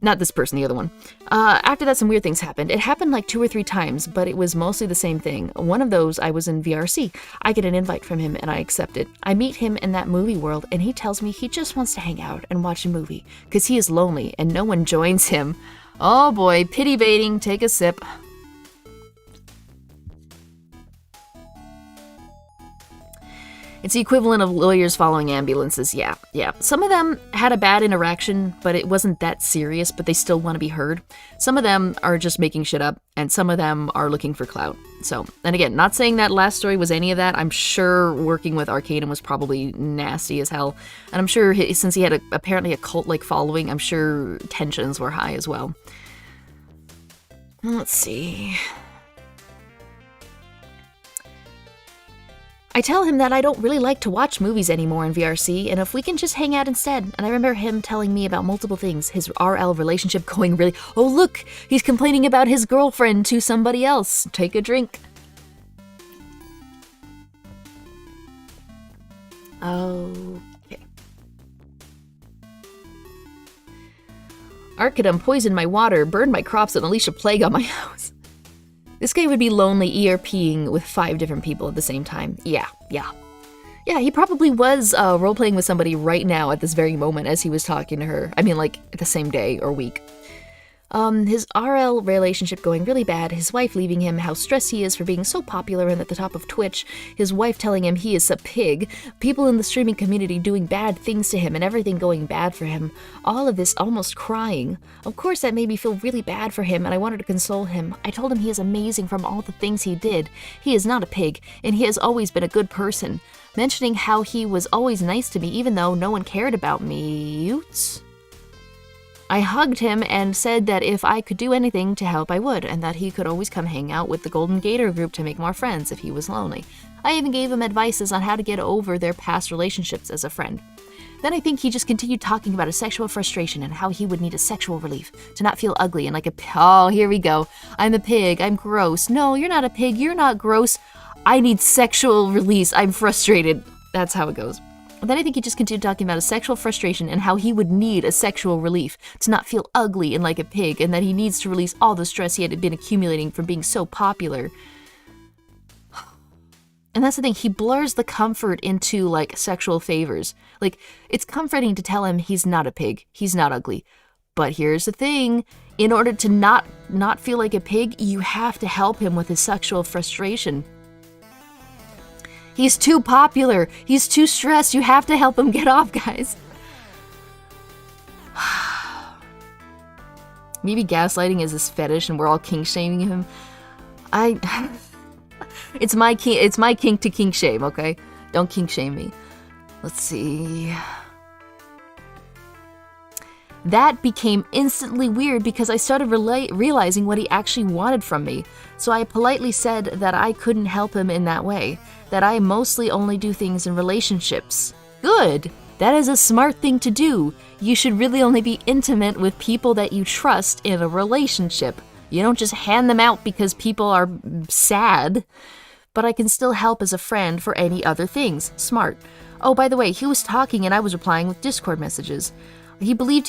Not this person, the other one. After that, some weird things happened. It happened like 2 or 3 times, but it was mostly the same thing. One of those, I was in VRC. I get an invite from him, and I accept it. I meet him in that movie world, and he tells me he just wants to hang out and watch a movie, because he is lonely, and no one joins him. Oh boy, pity baiting, take a sip. It's the equivalent of lawyers following ambulances. Yeah. Some of them had a bad interaction, but it wasn't that serious, but they still want to be heard. Some of them are just making shit up, and some of them are looking for clout. So, and again, not saying that last story was any of that. I'm sure working with Arcadum was probably nasty as hell. And I'm sure since he had apparently a cult-like following, I'm sure tensions were high as well. Let's see. I tell him that I don't really like to watch movies anymore in VRC, and if we can just hang out instead. And I remember him telling me about multiple things. His RL relationship going really... Oh, look! He's complaining about his girlfriend to somebody else. Take a drink. Okay. Arcadum poisoned my water, burned my crops, and unleashed a plague on my house. This guy would be lonely ERPing with 5 different people at the same time. Yeah, he probably was role-playing with somebody right now at this very moment as he was talking to her. I mean, like, the same day or week. His RL relationship going really bad, his wife leaving him, how stressed he is for being so popular and at the top of Twitch, his wife telling him he is a pig, people in the streaming community doing bad things to him and everything going bad for him, all of this almost crying. Of course that made me feel really bad for him and I wanted to console him. I told him he is amazing from all the things he did. He is not a pig, and he has always been a good person. Mentioning how he was always nice to me even though no one cared about me. Utes? I hugged him and said that if I could do anything to help, I would, and that he could always come hang out with the Golden Gator group to make more friends if he was lonely. I even gave him advices on how to get over their past relationships as a friend. Then I think he just continued talking about his sexual frustration and how he would need a sexual relief, to not feel ugly and like a... Oh, here we go. I'm a pig. I'm gross. No, you're not a pig. You're not gross. I need sexual release. I'm frustrated. That's how it goes. Then I think he just continued talking about his sexual frustration and how he would need a sexual relief to not feel ugly and like a pig, and that he needs to release all the stress he had been accumulating from being so popular. And that's the thing, he blurs the comfort into, like, sexual favors. Like, it's comforting to tell him he's not a pig, he's not ugly. But here's the thing, in order to not feel like a pig, you have to help him with his sexual frustration. He's too popular. He's too stressed. You have to help him get off, guys. Maybe gaslighting is his fetish and we're all kink-shaming him. It's my kink to kink-shame, okay? Don't kink-shame me. Let's see... That became instantly weird because I started realizing what he actually wanted from me. So I politely said that I couldn't help him in that way. That I mostly only do things in relationships. Good! That is a smart thing to do. You should really only be intimate with people that you trust in a relationship. You don't just hand them out because people are sad. But I can still help as a friend for any other things. Smart. Oh, by the way, he was talking and I was replying with Discord messages. I believe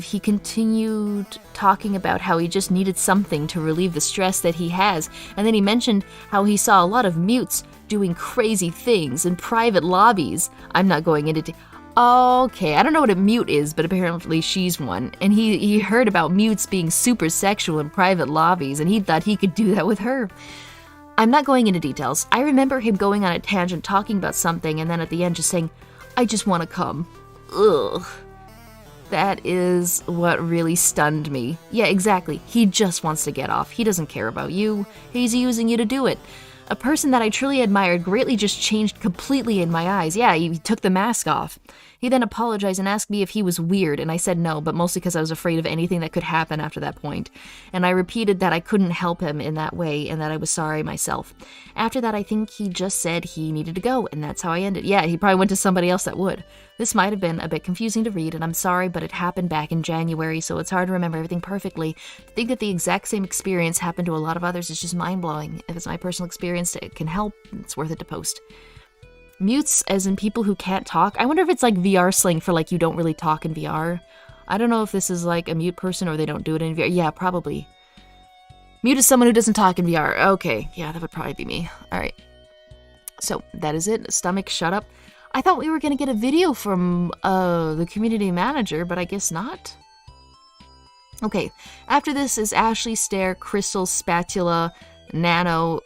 he continued talking about how he just needed something to relieve the stress that he has, and then he mentioned how he saw a lot of mutes doing crazy things in private lobbies. I'm not going into... Okay, I don't know what a mute is, but apparently she's one, and he heard about mutes being super sexual in private lobbies, and he thought he could do that with her. I'm not going into details. I remember him going on a tangent talking about something, and then at the end just saying, I just want to come. Ugh. That is what really stunned me. Yeah, exactly. He just wants to get off. He doesn't care about you. He's using you to do it. A person that I truly admired greatly just changed completely in my eyes. Yeah, he took the mask off. He then apologized and asked me if he was weird, and I said no, but mostly because I was afraid of anything that could happen after that point. And I repeated that I couldn't help him in that way, and that I was sorry myself. After that, I think he just said he needed to go, and that's how I ended. Yeah, he probably went to somebody else that would. This might have been a bit confusing to read, and I'm sorry, but it happened back in January, so it's hard to remember everything perfectly. To think that the exact same experience happened to a lot of others is just mind-blowing. If it's my personal experience, it can help, it's worth it to post. Mutes, as in people who can't talk. I wonder if it's like VR slang for like you don't really talk in VR. I don't know if this is like a mute person or they don't do it in VR. Yeah, probably. Mute is someone who doesn't talk in VR. Okay, yeah, that would probably be me. Alright. So, that is it. Stomach, shut up. I thought we were going to get a video from the community manager, but I guess not. Okay, after this is Ashley, Stare, Crystal, Spatula, Nano,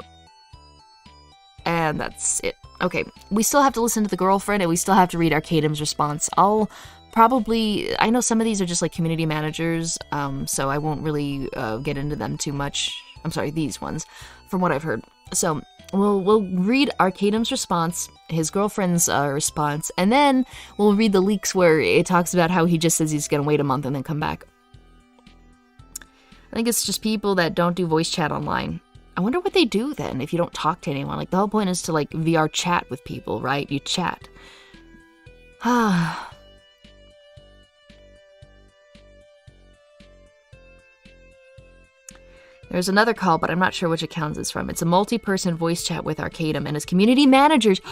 And that's it. Okay, we still have to listen to the girlfriend, and we still have to read Arcadum's response. I'll probably... I know some of these are just like community managers, so I won't really get into them too much. I'm sorry, these ones, from what I've heard. So we'll read Arcadum's response, his girlfriend's response, and then we'll read the leaks where it talks about how he just says he's gonna wait a month and then come back. I think it's just people that don't do voice chat online. I wonder what they do then if you don't talk to anyone. Like, the whole point is to, like, VR chat with people, right? You chat. There's another call, but I'm not sure which account it's from. It's a multi-person voice chat with Arcadum and his community managers.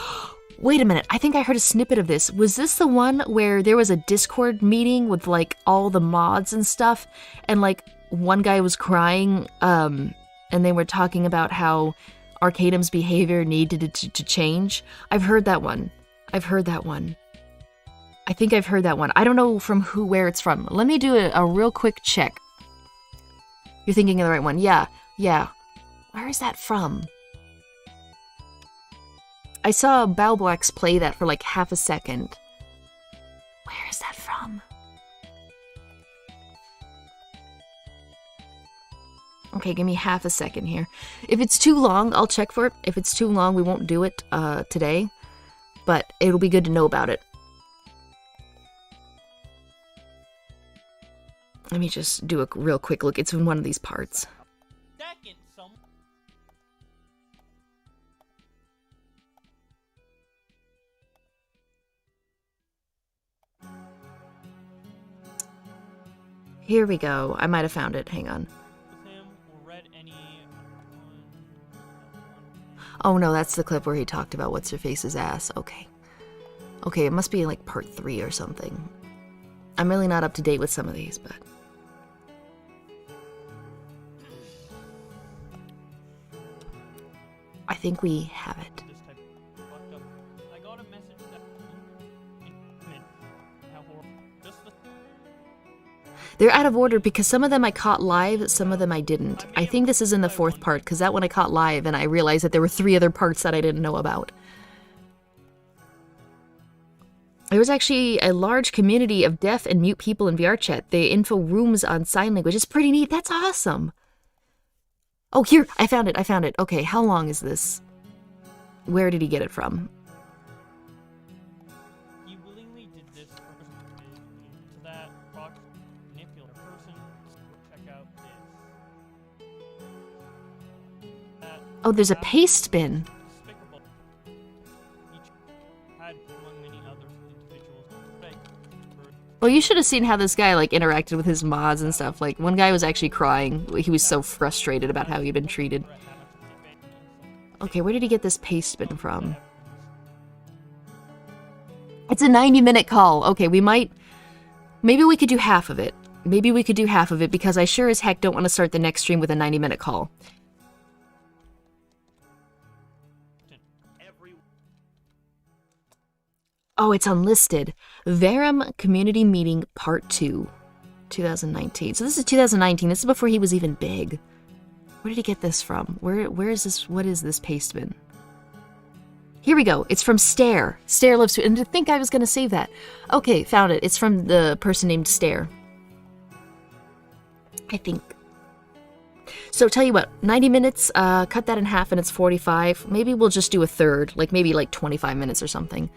Wait a minute, I think I heard a snippet of this. Was this the one where there was a Discord meeting with, like, all the mods and stuff? And, like, one guy was crying, and they were talking about how Arcadum's behavior needed to change. I've heard that one. I think I've heard that one. I don't know from where it's from. Let me do a real quick check. You're thinking of the right one. Yeah. Where is that from? I saw Balblax play that for like half a second. Where is that from? Okay, give me half a second here. If it's too long, I'll check for it. If it's too long, we won't do it today. But it'll be good to know about it. Let me just do a real quick look. It's in one of these parts. Here we go. I might have found it. Hang on. Oh no, that's the clip where he talked about what's her face's ass. Okay. Okay, it must be like part 3 or something. I'm really not up to date with some of these, but... I think we have it. They're out of order because some of them I caught live, some of them I didn't. I think this is in the 4th part, because that one I caught live, and I realized that there were 3 other parts that I didn't know about. There was actually a large community of deaf and mute people in VR chat. The info rooms on sign language. It's pretty neat. That's awesome. Oh, here! I found it. Okay, how long is this? Where did he get it from? He willingly did this to that manipulator person. Check out this. Oh, there's a paste bin. Despicable. Each had, among many other individuals, Well, you should have seen how this guy, like, interacted with his mods and stuff. Like, one guy was actually crying. He was so frustrated about how he'd been treated. Okay, where did he get this paste bin from? It's a 90-minute call. Okay, we might... Maybe we could do half of it. Because I sure as heck don't want to start the next stream with a 90-minute call. Oh, it's unlisted. Verum Community Meeting Part 2, 2019. So this is 2019. This is before he was even big. Where did he get this from? Where is this? What is this paste bin? Here we go. It's from Stare. Stare lives to... And to think I was going to save that. Okay, found it. It's from the person named Stare. I think. So tell you what, 90 minutes, cut that in half and it's 45. Maybe we'll just do a third. Like maybe like 25 minutes or something.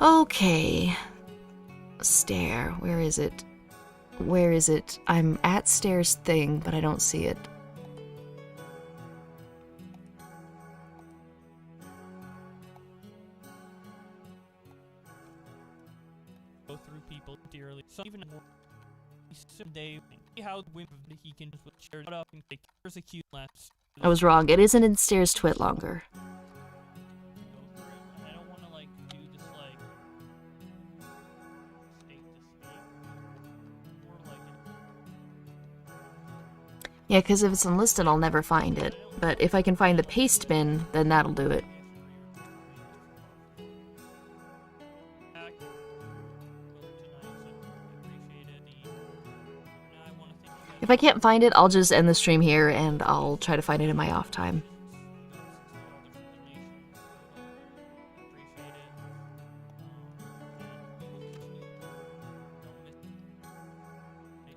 Okay. Stare. Where is it? I'm at Stare's thing, but I don't see it. go through people dearly. Some even more. They see how women he can just share it up and take persecute less. I was wrong. It isn't in Stare's twit longer. I don't want to like do this like state to state. More like Yeah, because if it's unlisted, I'll never find it. But if I can find the paste bin, then that'll do it. If I can't find it, I'll just end the stream here and I'll try to find it in my off time.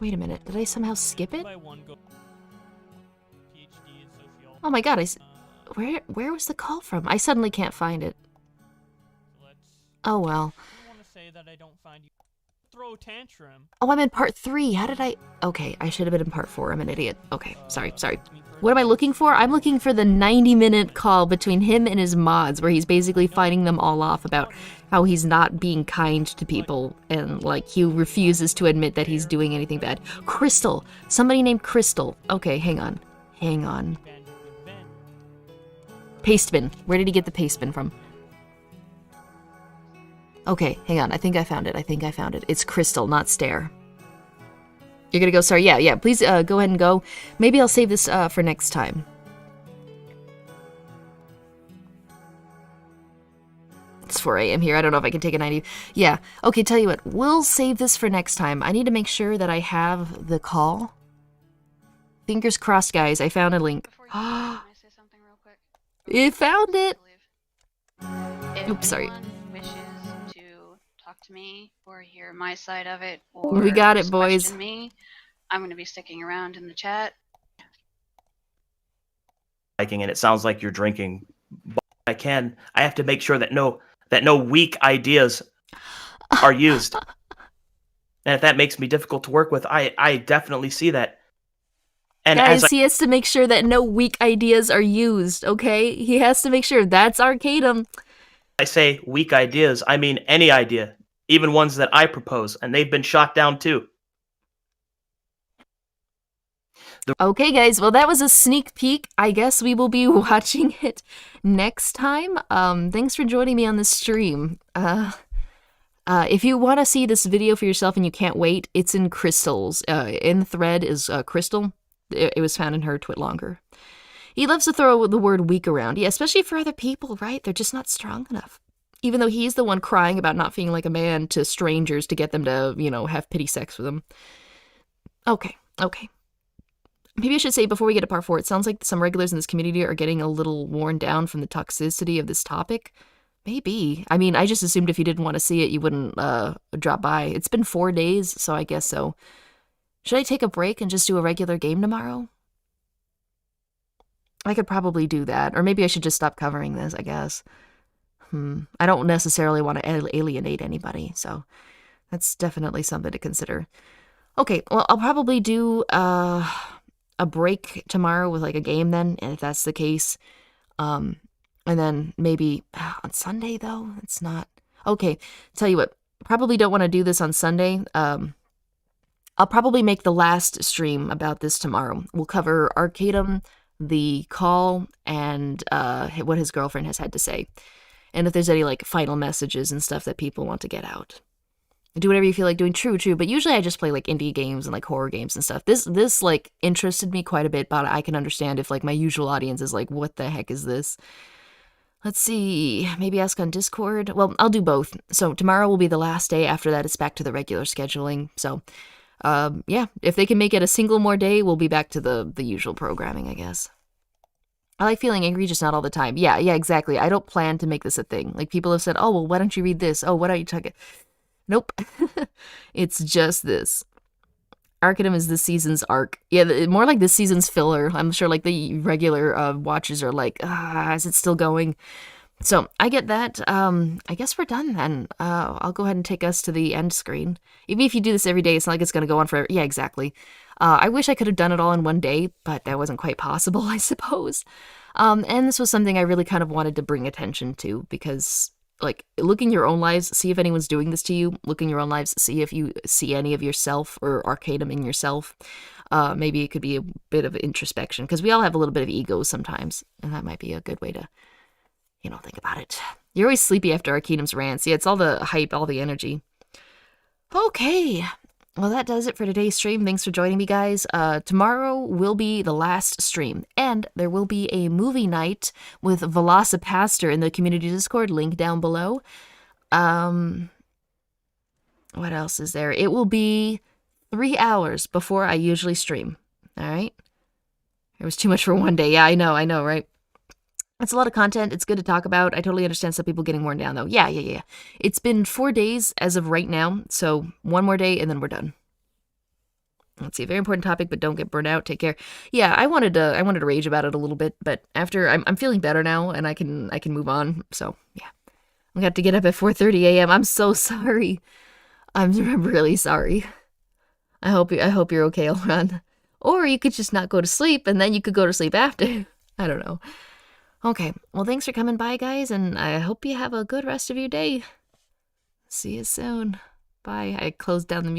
Wait a minute. Did I somehow skip it? By one go PhD in sociology. Oh my god, where was the call from? I suddenly can't find it. Oh well. I don't want to say that I don't find you. Throw a tantrum. Oh, I'm in part 3. How did I... Okay, I should have been in part 4. I'm an idiot. Okay, sorry. What am I looking for? I'm looking for the 90-minute call between him and his mods, where he's basically fighting them all off about how he's not being kind to people, and, like, he refuses to admit that he's doing anything bad. Crystal! Somebody named Crystal. Okay, hang on. Pastebin. Where did he get the pastebin from? Okay, hang on. I think I found it. It's Crystal, not Stare. You're gonna go, sorry. Yeah. Please go ahead and go. Maybe I'll save this for next time. It's 4 a.m. here. I don't know if I can take a 90. Yeah. Okay, tell you what. We'll save this for next time. I need to make sure that I have the call. Fingers crossed, guys. I found a link. Before you can I say something real quick? It found it. If Oops, sorry. anyone wishes to talk to me or hear my side of it, or We got it, just boys. question me, I'm going to be sticking around in the chat. Liking, and it sounds like you're drinking. But I have to make sure that no weak ideas are used. And if that makes me difficult to work with, I definitely see that. And Guys, he has to make sure that no weak ideas are used, okay? He has to make sure. That's Arcadum. I say weak ideas, I mean any idea, even ones that I propose, and they've been shot down too. Okay, guys, well, that was a sneak peek. I guess we will be watching it next time. Thanks for joining me on this stream. If you want to see this video for yourself and you can't wait, it's in Crystal's. In the thread is Crystal. It was found in her twit longer. He loves to throw the word weak around. Yeah, especially for other people, right? They're just not strong enough. Even though he's the one crying about not feeling like a man to strangers to get them to, have pity sex with him. Okay. Maybe I should say before we get to part 4, it sounds like some regulars in this community are getting a little worn down from the toxicity of this topic. Maybe. I mean, I just assumed if you didn't want to see it, you wouldn't drop by. It's been 4 days, so I guess so. Should I take a break and just do a regular game tomorrow? I could probably do that. Or maybe I should just stop covering this, I guess. I don't necessarily want to alienate anybody, so that's definitely something to consider. Okay, well, I'll probably do a break tomorrow with like a game then, and if that's the case. And then maybe on Sunday, though, it's not. Okay, tell you what, probably don't want to do this on Sunday. I'll probably make the last stream about this tomorrow. We'll cover Arcadum, the call, and what his girlfriend has had to say. And if there's any like final messages and stuff that people want to get out. Do whatever you feel like doing. True. But usually I just play like indie games and like horror games and stuff. This like interested me quite a bit, but I can understand if like my usual audience is like, what the heck is this? Let's see, maybe ask on Discord. Well, I'll do both. So tomorrow will be the last day. After that, it's back to the regular scheduling. So, yeah, if they can make it a single more day, we'll be back to the usual programming, I guess. I like feeling angry, just not all the time. Yeah, exactly. I don't plan to make this a thing. Like, people have said, oh, well, why don't you read this? Oh, why don't you talk it? Nope. It's just this. Arcadum is this season's arc. Yeah, more like this season's filler. I'm sure, like, the regular watchers are like, is it still going? So, I get that. I guess we're done then. I'll go ahead and take us to the end screen. Even if you do this every day, it's not like it's going to go on forever. Yeah, exactly. I wish I could have done it all in one day, but that wasn't quite possible, I suppose. And this was something I really kind of wanted to bring attention to because, like, look in your own lives, see if anyone's doing this to you. Look in your own lives, see if you see any of yourself or Arcadum in yourself. Maybe it could be a bit of introspection because we all have a little bit of ego sometimes, and that might be a good way to, think about it. You're always sleepy after Arcadum's rants. Yeah, it's all the hype, all the energy. Okay. Well, that does it for today's stream. Thanks for joining me, guys. Tomorrow will be the last stream, and there will be a movie night with Velocipaster in the community Discord, link down below. What else is there? It will be 3 hours before I usually stream. All right? It was too much for one day. Yeah, I know, right? It's a lot of content. It's good to talk about. I totally understand some people getting worn down, though. Yeah. It's been 4 days as of right now, so one more day, and then we're done. Let's see, very important topic, but don't get burned out. Take care. Yeah, I wanted to rage about it a little bit, but after I'm feeling better now, and I can move on. So yeah, I'm gonna have to get up at 4:30 a.m. I'm so sorry. I'm really sorry. I hope you're okay, Elron. Or you could just not go to sleep, and then you could go to sleep after. I don't know. Okay, well, thanks for coming by, guys, and I hope you have a good rest of your day. See you soon. Bye. I closed down the